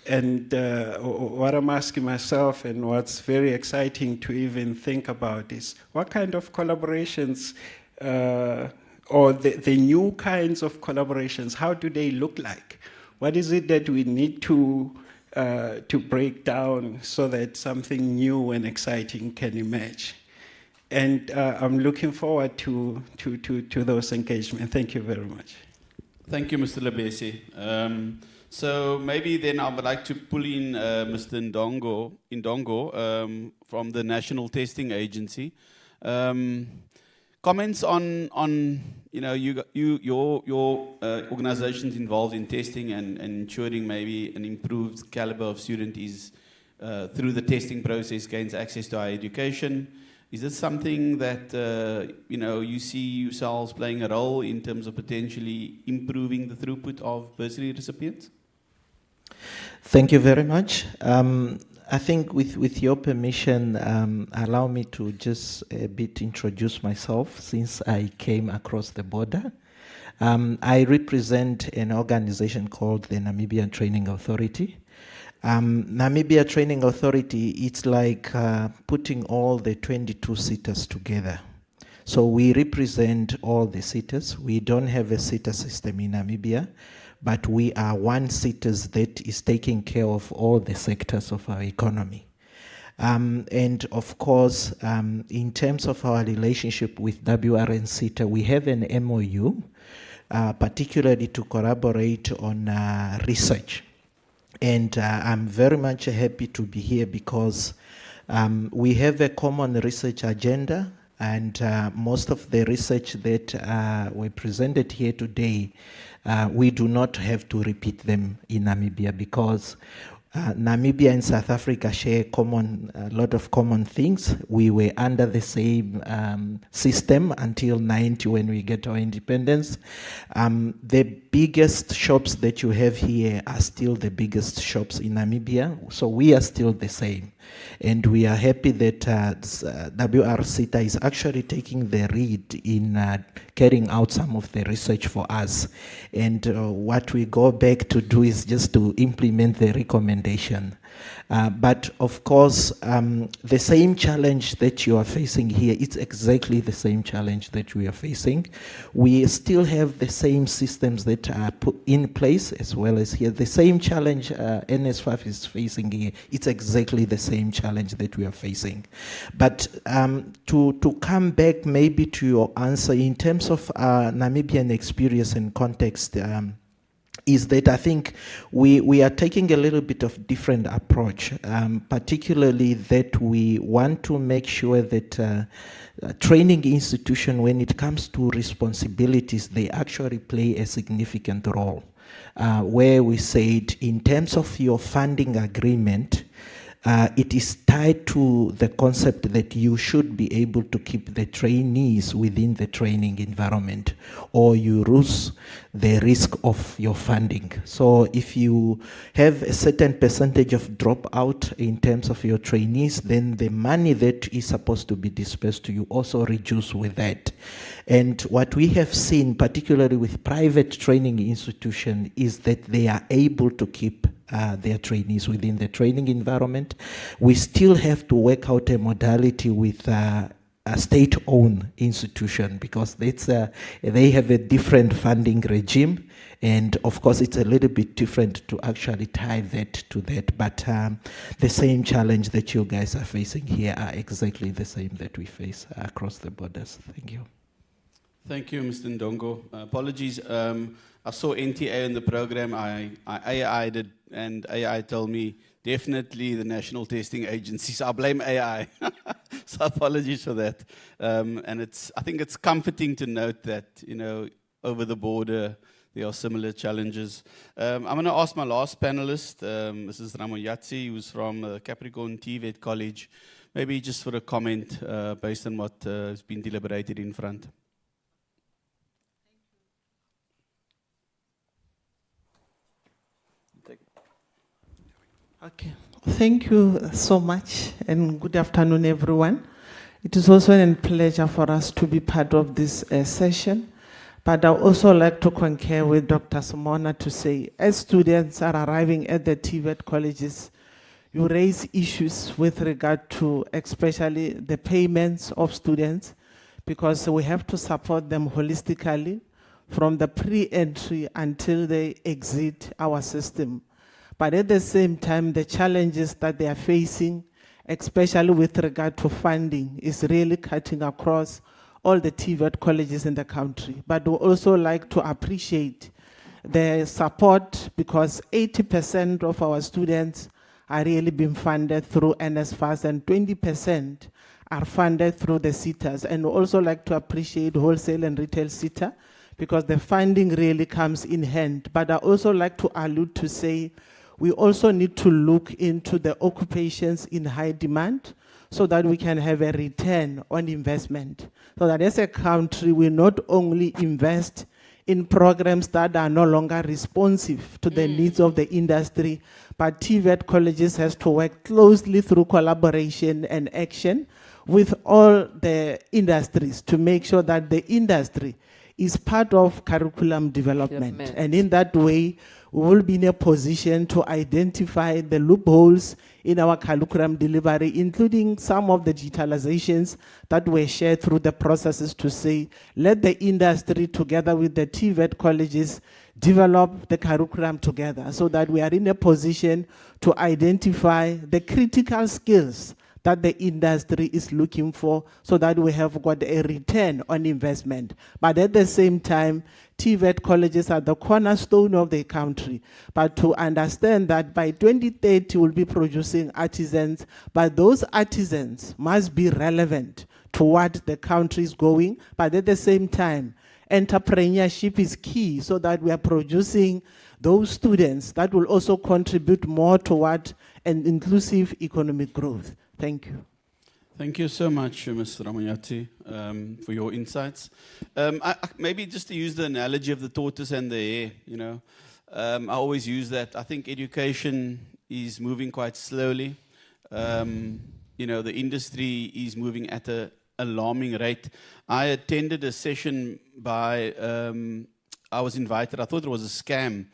And what I'm asking myself, and what's very exciting to even think about, is what kind of collaborations, or the new kinds of collaborations, how do they look like? What is it that we need to break down so that something new and exciting can emerge? And I'm looking forward to those engagements. Thank you very much. Thank you, Mr. Lebese. So maybe then I would like to pull in Mr. Ndongo from the National Testing Agency. Comments on your organization's involved in testing and ensuring maybe an improved caliber of student is through the testing process gains access to higher education. Is this something that you see yourselves playing a role in terms of potentially improving the throughput of bursary recipients? Thank you very much. I think with your permission, allow me to just a bit introduce myself since I came across the border. I represent an organization called the Namibian Training Authority. Namibia Training Authority, it's like putting all the 22 SETAs together. So we represent all the SETAs. We don't have a SETA system in Namibia, but we are one SETAs that is taking care of all the sectors of our economy. And of course, in terms of our relationship with WRN SETA, we have an MOU, particularly to collaborate on research. And I'm very much happy to be here because we have a common research agenda, and most of the research that were presented here today, we do not have to repeat them in Namibia because Namibia and South Africa share a lot of common things. We were under the same system until 90 when we get our independence. The biggest shops that you have here are still the biggest shops in Namibia, so we are still the same. And we are happy that WR SETA is actually taking the lead in carrying out some of the research for us. And what we go back to do is just to implement the recommendation. But of course, the same challenge that you are facing here, it's exactly the same challenge that we are facing. We still have the same systems that are put in place as well as here. The same challenge NS5 is facing here, it's exactly the same challenge that we are facing. But to come back maybe to your answer, in terms of Namibian experience and context, is that I think we are taking a little bit of different approach, particularly that we want to make sure that training institution, when it comes to responsibilities, they actually play a significant role. Where we said, in terms of your funding agreement, it is tied to the concept that you should be able to keep the trainees within the training environment, or you lose the risk of your funding. So if you have a certain percentage of dropout in terms of your trainees, then the money that is supposed to be dispersed to you also reduce with that. And what we have seen, particularly with private training institutions, is that they are able to keep their trainees within the training environment. We still have to work out a modality with a state-owned institution because they have a different funding regime, and of course it's a little bit different to actually tie that to that. But the same challenge that you guys are facing here are exactly the same that we face across the borders. Thank you. Thank you, Mr. Ndongo. Apologies. I saw NTA in the program. I AI'd it, and AI told me definitely the National Testing Agency. So I blame AI. So apologies for that. And I think it's comforting to note that, over the border there are similar challenges. I'm going to ask my last panelist, Mrs. Ramoyatsi, who's from Capricorn TVET College, maybe just for a comment based on what has been deliberated in front. Okay, thank you so much, and good afternoon, everyone. It is also a pleasure for us to be part of this session, but I would also like to concur with Dr. Simona to say, as students are arriving at the TVET colleges, you raise issues with regard to especially the payments of students, because we have to support them holistically from the pre-entry until they exit our system. But at the same time, the challenges that they are facing, especially with regard to funding, is really cutting across all the TVET colleges in the country. But we also like to appreciate the support, because 80% of our students are really being funded through NSFAS, and 20% are funded through the SETAs. And we also like to appreciate Wholesale and Retail SETA, because the funding really comes in hand. But I also like to allude to say, we also need to look into the occupations in high demand so that we can have a return on investment. So that as a country, we not only invest in programs that are no longer responsive to the needs of the industry, but TVET colleges has to work closely through collaboration and action with all the industries to make sure that the industry is part of curriculum development. And in that way, we will be in a position to identify the loopholes in our curriculum delivery, including some of the digitalizations that were shared through the processes, to say, let the industry together with the TVET colleges develop the curriculum together so that we are in a position to identify the critical skills that the industry is looking for so that we have got a return on investment. But at the same time, TVET colleges are the cornerstone of the country. But to understand that by 2030 we'll be producing artisans, but those artisans must be relevant to what the country is going. But at the same time, entrepreneurship is key so that we are producing those students that will also contribute more toward an inclusive economic growth. Thank you. Thank you so much, Mr. Ramanyati, for your insights. Maybe just to use the analogy of the tortoise and the hare, you know, I always use that. I think education is moving quite slowly. You know, the industry is moving at an alarming rate. I attended a session by, I was invited, I thought it was a scam.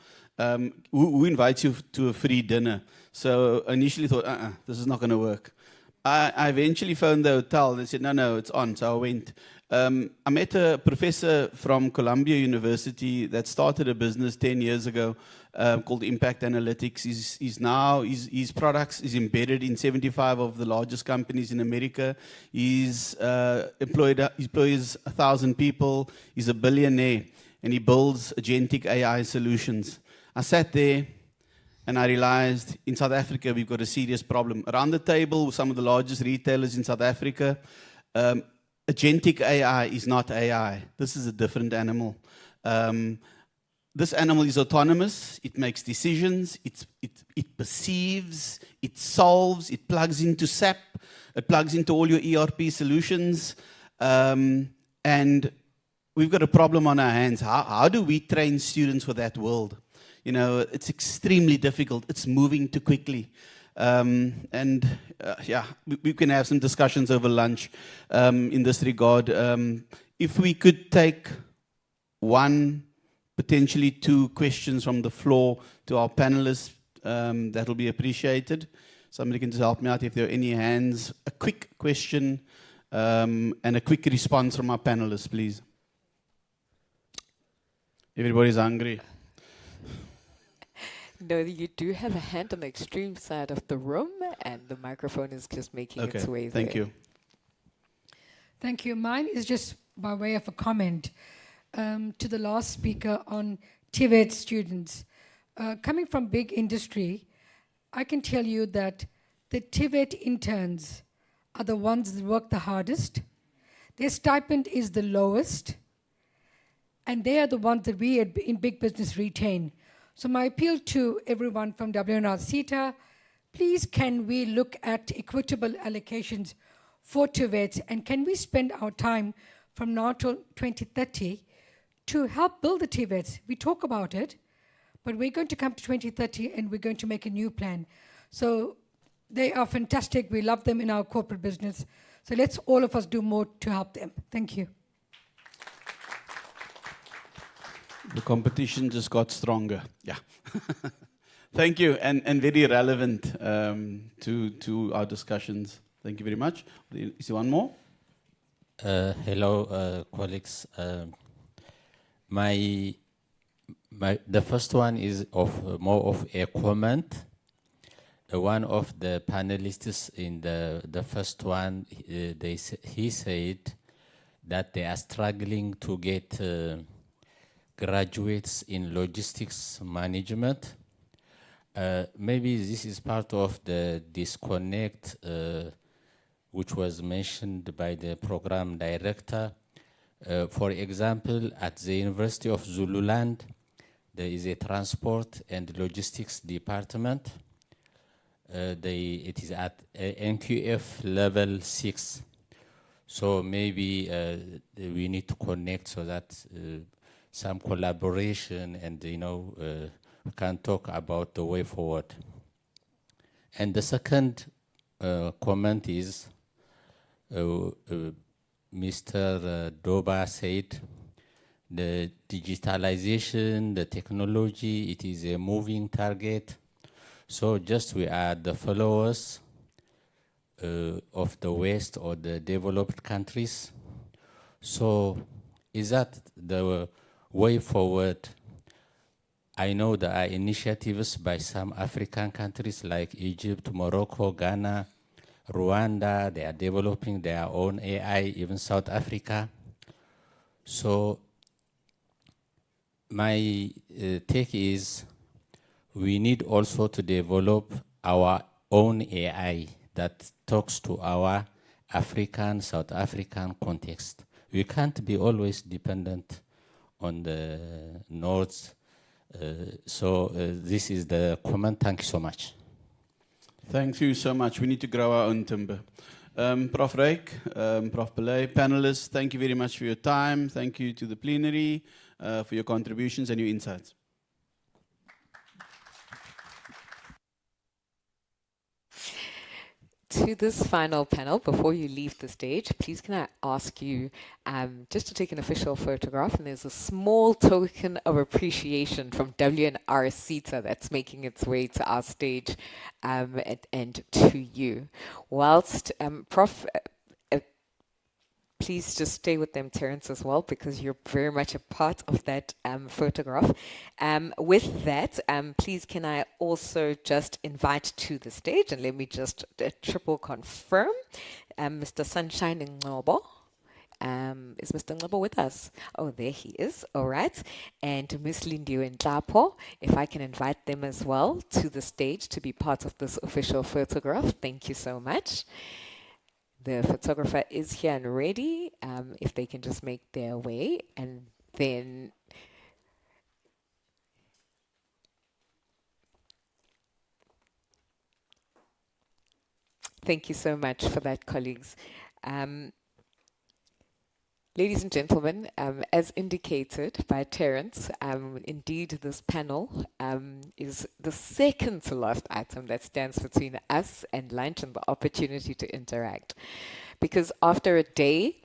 Who invites you to a free dinner? So I initially thought, this is not going to work. I eventually phoned the hotel. They said, no, it's on. So I went. I met a professor from Columbia University that started a business 10 years ago called Impact Analytics. His products is embedded in 75 of the largest companies in America. He's employs 1,000 people. He's a billionaire, and he builds agentic AI solutions. I sat there, and I realized in South Africa, we've got a serious problem. Around the table with some of the largest retailers in South Africa, agentic AI is not AI. This is a different animal. This animal is autonomous. It makes decisions. It perceives. It solves. It plugs into SAP. It plugs into all your ERP solutions. And we've got a problem on our hands. How do we train students for that world? You know, it's extremely difficult. It's moving too quickly. Yeah, we can have some discussions over lunch in this regard. If we could take one, potentially two questions from the floor to our panelists, that'll be appreciated. Somebody can just help me out if there are any hands. A quick question and a quick response from our panelists, please. Everybody's hungry. No, you do have a hand on the extreme side of the room, and the microphone is just making its way there. Thank you. Thank you. Mine is just by way of a comment to the last speaker on TVET students. Coming from big industry, I can tell you that the TVET interns are the ones that work the hardest. Their stipend is the lowest, and they are the ones that we in big business retain. So my appeal to everyone from WNR CETA, please can we look at equitable allocations for TVETs, and can we spend our time from now till 2030 to help build the TVETs? We talk about it, but we're going to come to 2030 and we're going to make a new plan. So they are fantastic. We love them in our corporate business. So let's all of us do more to help them. Thank you. The competition just got stronger. Yeah. Thank you, and very relevant to our discussions. Thank you very much. Is there one more? Hello, colleagues. The first one is more of a comment. One of the panelists in the first one, he said that they are struggling to get graduates in logistics management. Maybe this is part of the disconnect which was mentioned by the program director. For example, at the University of Zululand, there is a transport and logistics department. It is at NQF level 6. So maybe we need to connect so that some collaboration and, we can talk about the way forward. And the second comment is, Mr. Doba said the digitalization, the technology, it is a moving target. So just we are the followers of the West or the developed countries. So is that the way forward? I know there are initiatives by some African countries like Egypt, Morocco, Ghana, Rwanda. They are developing their own AI, even South Africa. So my take is we need also to develop our own AI that talks to our African, South African context. We can't be always dependent on the North. So this is the comment. Thank you so much. Thank you so much. We need to grow our own timber. Prof. Ryk, Prof. Pillay, panelists, thank you very much for your time. Thank you to the plenary for your contributions and your insights. To this final panel, before you leave the stage, please can I ask you just to take an official photograph, and there's a small token of appreciation from WNR CETA that's making its way to our stage and to you. Whilst Prof. Please just stay with them, Terence, as well, because you're very much a part of that photograph. With that, please can I also just invite to the stage, and let me just triple confirm, Mr. Sunshine Ngobo. Is Mr. Ngobo with us? Oh, there he is. All right. And Miss Lindiwe Ntapo, if I can invite them as well to the stage to be part of this official photograph. Thank you so much. The photographer is here and ready, if they can just make their way. And then thank you so much for that, colleagues. Ladies and gentlemen, as indicated by Terence, indeed this panel is the second to last item that stands between us and lunch and the opportunity to interact. Because after a day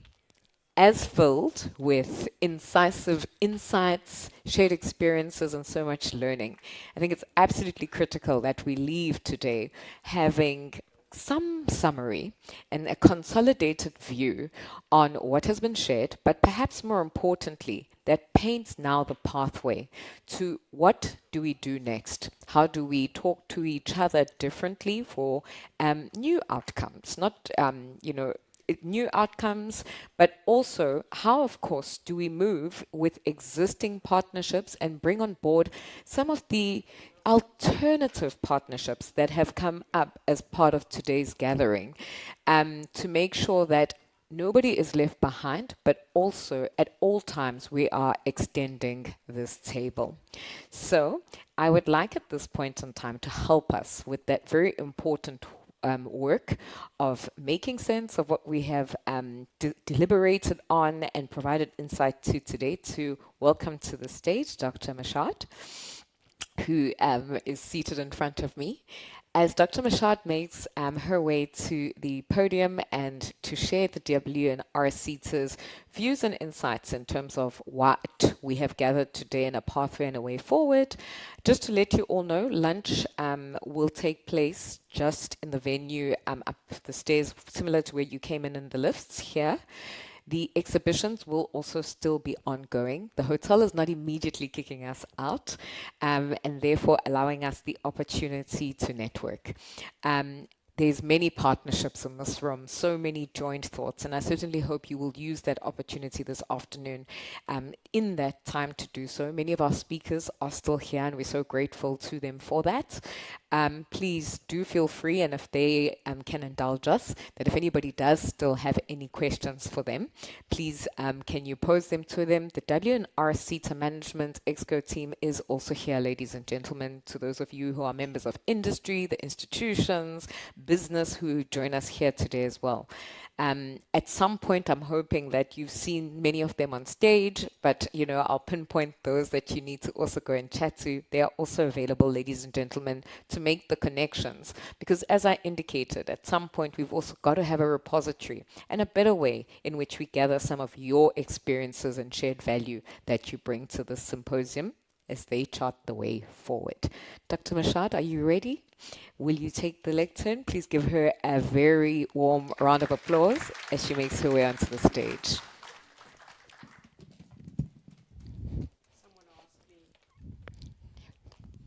as filled with incisive insights, shared experiences, and so much learning, I think it's absolutely critical that we leave today having some summary and a consolidated view on what has been shared, but perhaps more importantly, that paints now the pathway to what do we do next? How do we talk to each other differently for new outcomes? Not, new outcomes, but also how, of course, do we move with existing partnerships and bring on board some of the alternative partnerships that have come up as part of today's gathering, to make sure that nobody is left behind, but also at all times we are extending this table. So I would like at this point in time to help us with that very important work of making sense of what we have deliberated on and provided insight to today, to welcome to the stage Dr. Mashad, who is seated in front of me. As Dr. Mashad makes her way to the podium and to share the WNR CETA's views and insights in terms of what we have gathered today in a pathway and a way forward, just to let you all know, lunch will take place just in the venue up the stairs, similar to where you came in the lifts here. The exhibitions will also still be ongoing. The hotel is not immediately kicking us out, and therefore allowing us the opportunity to network. There's many partnerships in this room, so many joint thoughts, and I certainly hope you will use that opportunity this afternoon in that time to do so. Many of our speakers are still here, and we're so grateful to them for that. Please do feel free, and if they can indulge us, that if anybody does still have any questions for them, please can you pose them to them. The WNR CETA Management Exco team is also here, ladies and gentlemen. To those of you who are members of industry, the institutions, business who join us here today as well. At some point, I'm hoping that you've seen many of them on stage, but I'll pinpoint those that you need to also go and chat to. They are also available, ladies and gentlemen, to make the connections. Because as I indicated, at some point, we've also got to have a repository and a better way in which we gather some of your experiences and shared value that you bring to this symposium as they chart the way forward. Dr. Mashad, are you ready? Will you take the lectern? Please give her a very warm round of applause as she makes her way onto the stage.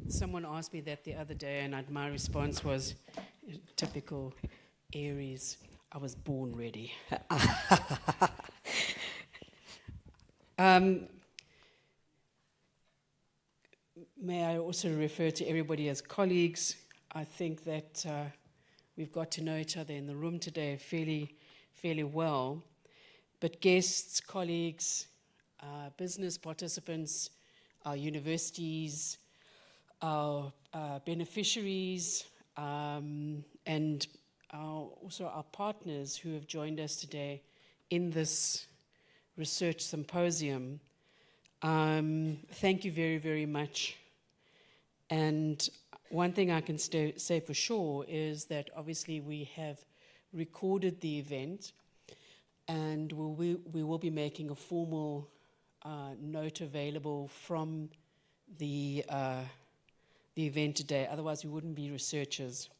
Someone asked me that the other day, and my response was typical Aries. I was born ready. May I also refer to everybody as colleagues? I think that we've got to know each other in the room today fairly well. But guests, colleagues, business participants, our universities, our beneficiaries, and also our partners who have joined us today in this research symposium. Thank you very, very much. And one thing I can say for sure is that obviously we have recorded the event, and we will be making a formal note available from the event today. Otherwise, we wouldn't be researchers.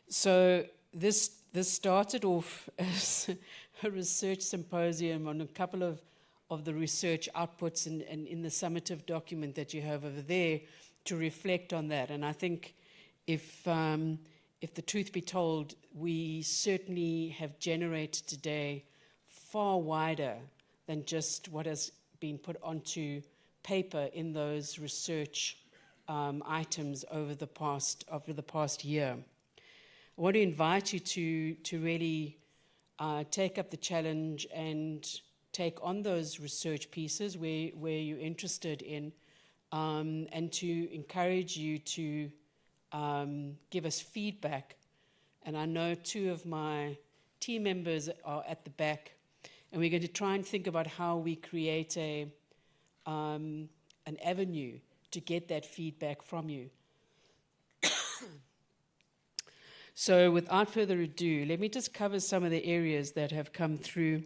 So this started off as a research symposium on a couple of the research outputs and in the summative document that you have over there to reflect on that. And I think if the truth be told, we certainly have generated today far wider than just what has been put onto paper in those research items over the past year. I want to invite you to really take up the challenge and take on those research pieces where you're interested in, and to encourage you to give us feedback. And I know two of my team members are at the back, and we're going to try and think about how we create an avenue to get that feedback from you. So without further ado, let me just cover some of the areas that have come through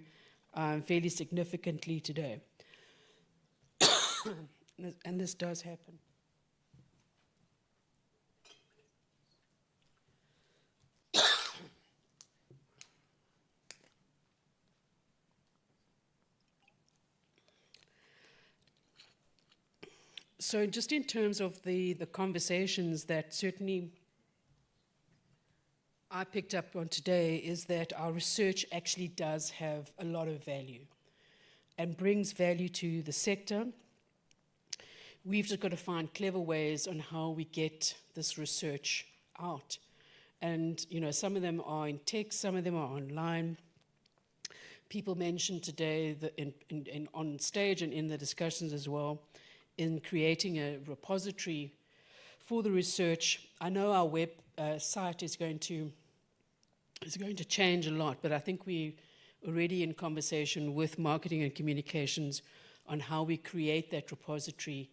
fairly significantly today. And this does happen. So just in terms of the conversations that certainly I picked up on today is that our research actually does have a lot of value and brings value to the sector. We've just got to find clever ways on how we get this research out. And, some of them are in text, some of them are online. People mentioned today that on stage and in the discussions as well, in creating a repository for the research. I know our web site is going to change a lot, but I think we're already in conversation with marketing and communications on how we create that repository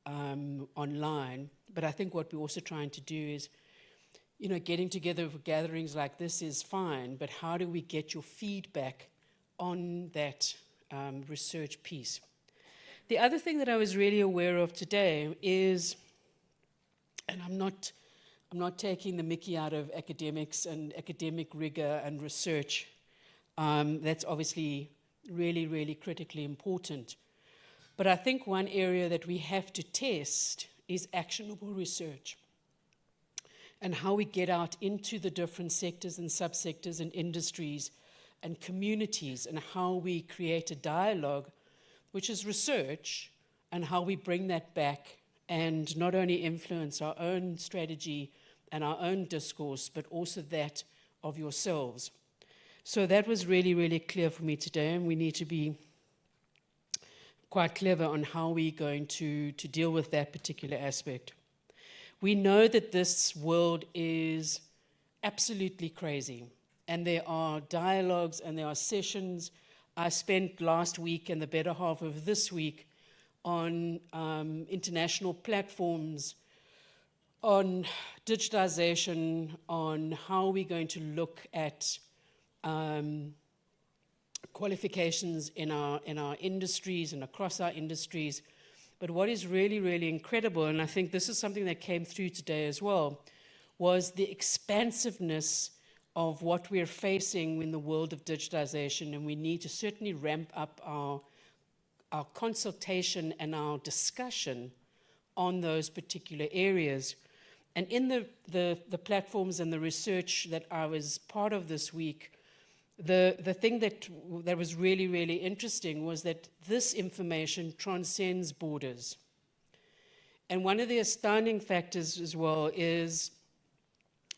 online. But I think what we're also trying to do is, getting together for gatherings like this is fine, but how do we get your feedback on that research piece? The other thing that I was really aware of today is, and I'm not taking the mickey out of academics and academic rigor and research. That's obviously really, really critically important. But I think one area that we have to test is actionable research and how we get out into the different sectors and subsectors and industries and communities and how we create a dialogue, which is research, and how we bring that back and not only influence our own strategy and our own discourse, but also that of yourselves. So that was really, really clear for me today, and we need to be quite clever on how we're going to deal with that particular aspect. We know that this world is absolutely crazy. And there are dialogues and there are sessions. I spent last week and the better half of this week on international platforms, on digitization, on how we're going to look at qualifications in our industries and across our industries. But what is really, really incredible, and I think this is something that came through today as well, was the expansiveness of what we're facing in the world of digitization, and we need to certainly ramp up our consultation and our discussion on those particular areas. And in the platforms and the research that I was part of this week, the thing that was really, really interesting was that this information transcends borders. And one of the astounding factors as well is,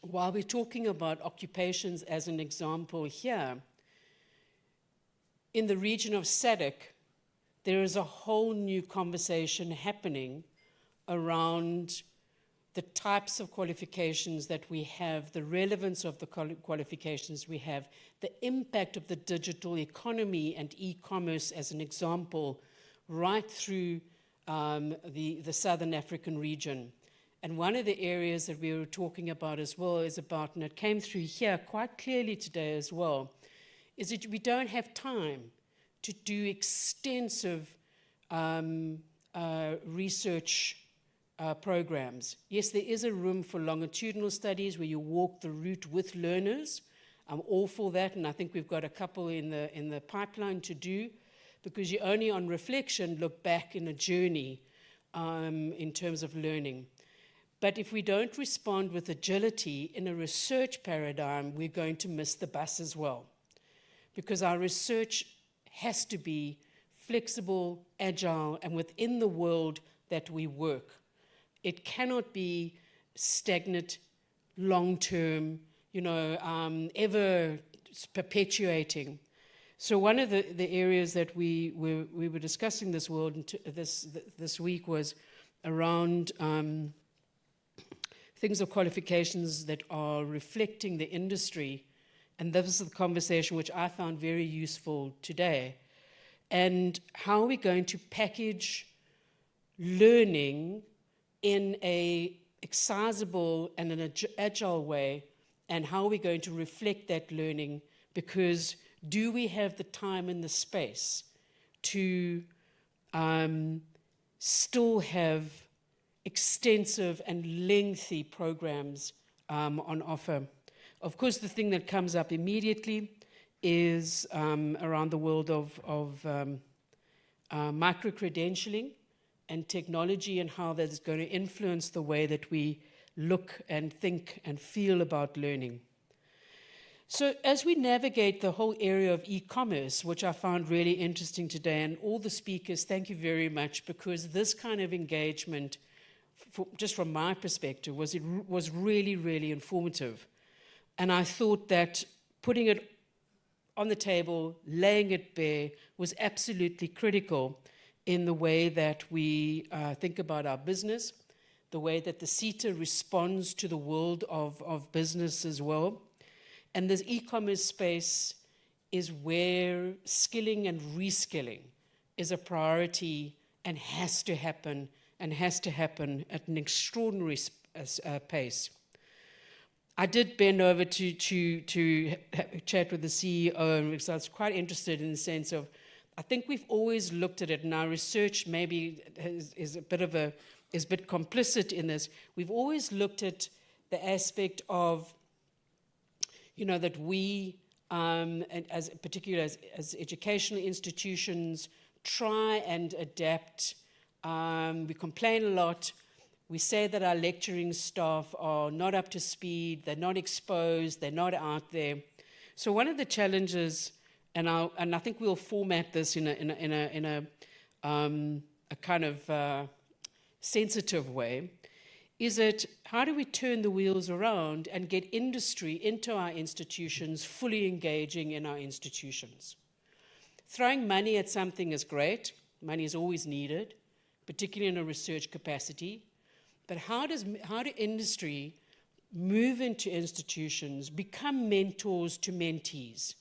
while we're talking about occupations as an example here, in the region of SADC, there is a whole new conversation happening around the types of qualifications that we have, the relevance of the qualifications we have, the impact of the digital economy and e-commerce as an example, right through the Southern African region. And one of the areas that we were talking about as well is about, and it came through here quite clearly today as well, is that we don't have time to do extensive research programs. Yes, there is a room for longitudinal studies where you walk the route with learners. I'm all for that, and I think we've got a couple in the pipeline to do, because you only on reflection look back in a journey in terms of learning. But if we don't respond with agility in a research paradigm, we're going to miss the bus as well, because our research has to be flexible, agile, and within the world that we work. It cannot be stagnant, long-term, ever perpetuating. So one of the areas that we were discussing this week was around things of qualifications that are reflecting the industry. And this is the conversation which I found very useful today. And how are we going to package learning in a accessible and an agile way, and how are we going to reflect that learning? Because do we have the time and the space to still have extensive and lengthy programs on offer? Of course, the thing that comes up immediately is around the world of micro-credentialing and technology, and how that's going to influence the way that we look and think and feel about learning. So as we navigate the whole area of e-commerce, which I found really interesting today, and all the speakers, thank you very much, because this kind of engagement, just from my perspective, was really, really informative. And I thought that putting it on the table, laying it bare, was absolutely critical in the way that we think about our business, the way that the CETA responds to the world of business as well. And this e-commerce space is where skilling and reskilling is a priority and has to happen at an extraordinary pace. I did bend over to chat with the CEO, because I was quite interested in the sense of, I think we've always looked at it, and our research maybe is a bit complicit in this. We've always looked at the aspect of, that we, and as particularly as educational institutions, try and adapt. We complain a lot. We say that our lecturing staff are not up to speed, they're not exposed, they're not out there. So one of the challenges, and I think we'll format this in a kind of sensitive way, is that how do we turn the wheels around and get industry into our institutions, fully engaging in our institutions? Throwing money at something is great. Money is always needed, particularly in a research capacity. But how do industry move into institutions, become mentors to mentees?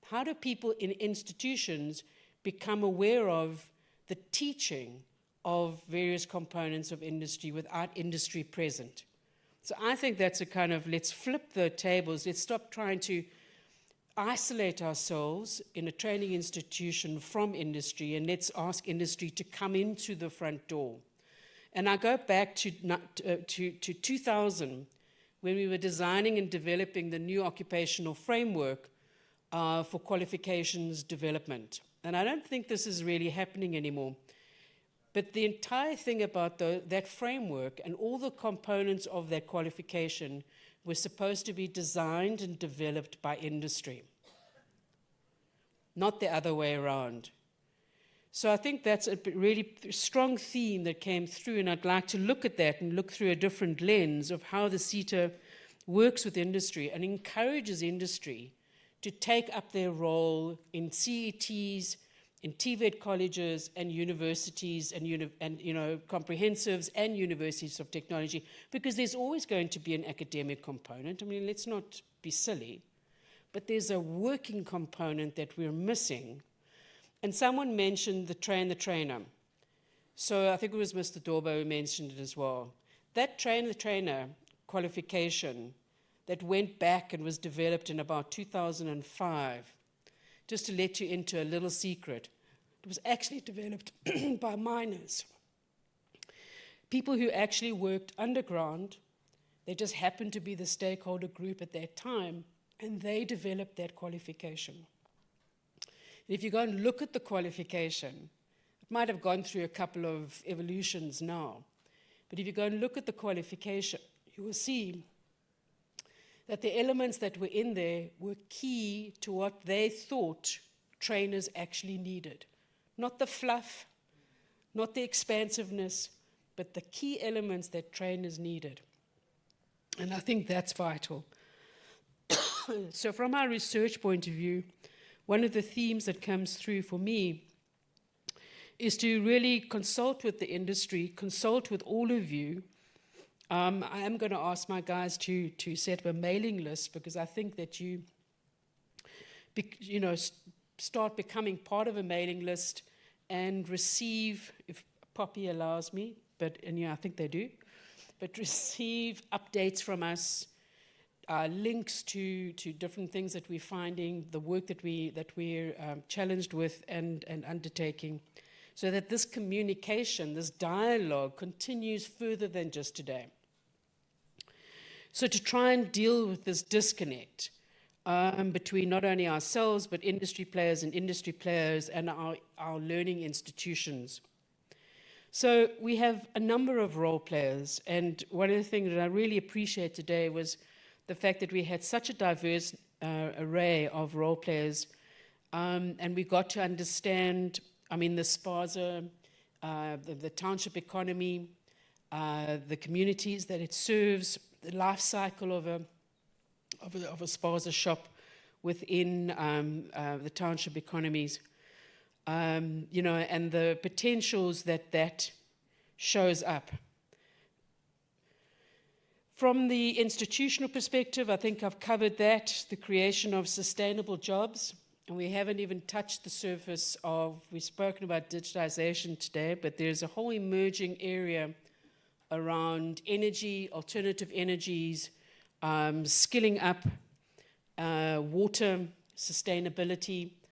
How do people in institutions become aware of the teaching of various components of industry without industry present? So I think that's a kind of, let's flip the tables, let's stop trying to isolate ourselves in a training institution from industry, and let's ask industry to come into the front door. And I go back to 2000, when we were designing and developing the new occupational framework for qualifications development. And I don't think this is really happening anymore. But the entire thing about that framework and all the components of that qualification were supposed to be designed and developed by industry, not the other way around. So I think that's a really strong theme that came through, and I'd like to look at that and look through a different lens of how the CETA works with industry and encourages industry to take up their role in CETs, in TVET colleges and universities and comprehensives and universities of technology, because there's always going to be an academic component. I mean, let's not be silly, but there's a working component that we're missing. And someone mentioned the trainer. So I think it was Mr. Dorbo who mentioned it as well. That trainer qualification that went back and was developed in about 2005, just to let you into a little secret, it was actually developed by miners. People who actually worked underground, they just happened to be the stakeholder group at that time, and they developed that qualification. And if you go and look at the qualification, it might have gone through a couple of evolutions now, but if you go and look at the qualification, you will see that the elements that were in there were key to what they thought trainers actually needed. Not the fluff, not the expansiveness, but the key elements that trainers needed. And I think that's vital. So from our research point of view, one of the themes that comes through for me is to really consult with the industry, consult with all of you. I am going to ask my guys to set up a mailing list, because I think that you start becoming part of a mailing list and receive, if Poppy allows me, and I think they do, but receive updates from us, links to different things that we're finding, the work that we're challenged with and undertaking, so that this communication, this dialogue continues further than just today. So to try and deal with this disconnect between not only ourselves, but industry players and our learning institutions. So we have a number of role players, and one of the things that I really appreciate today was the fact that we had such a diverse array of role players, and we got to understand, the SPASA, the township economy, the communities that it serves, the life cycle of a SPASA shop within the township economies, and the potentials that shows up. From the institutional perspective, I think I've covered that, the creation of sustainable jobs, and we haven't even touched the surface of, we've spoken about digitization today, but there's a whole emerging area around energy, alternative energies, skilling up, water, sustainability,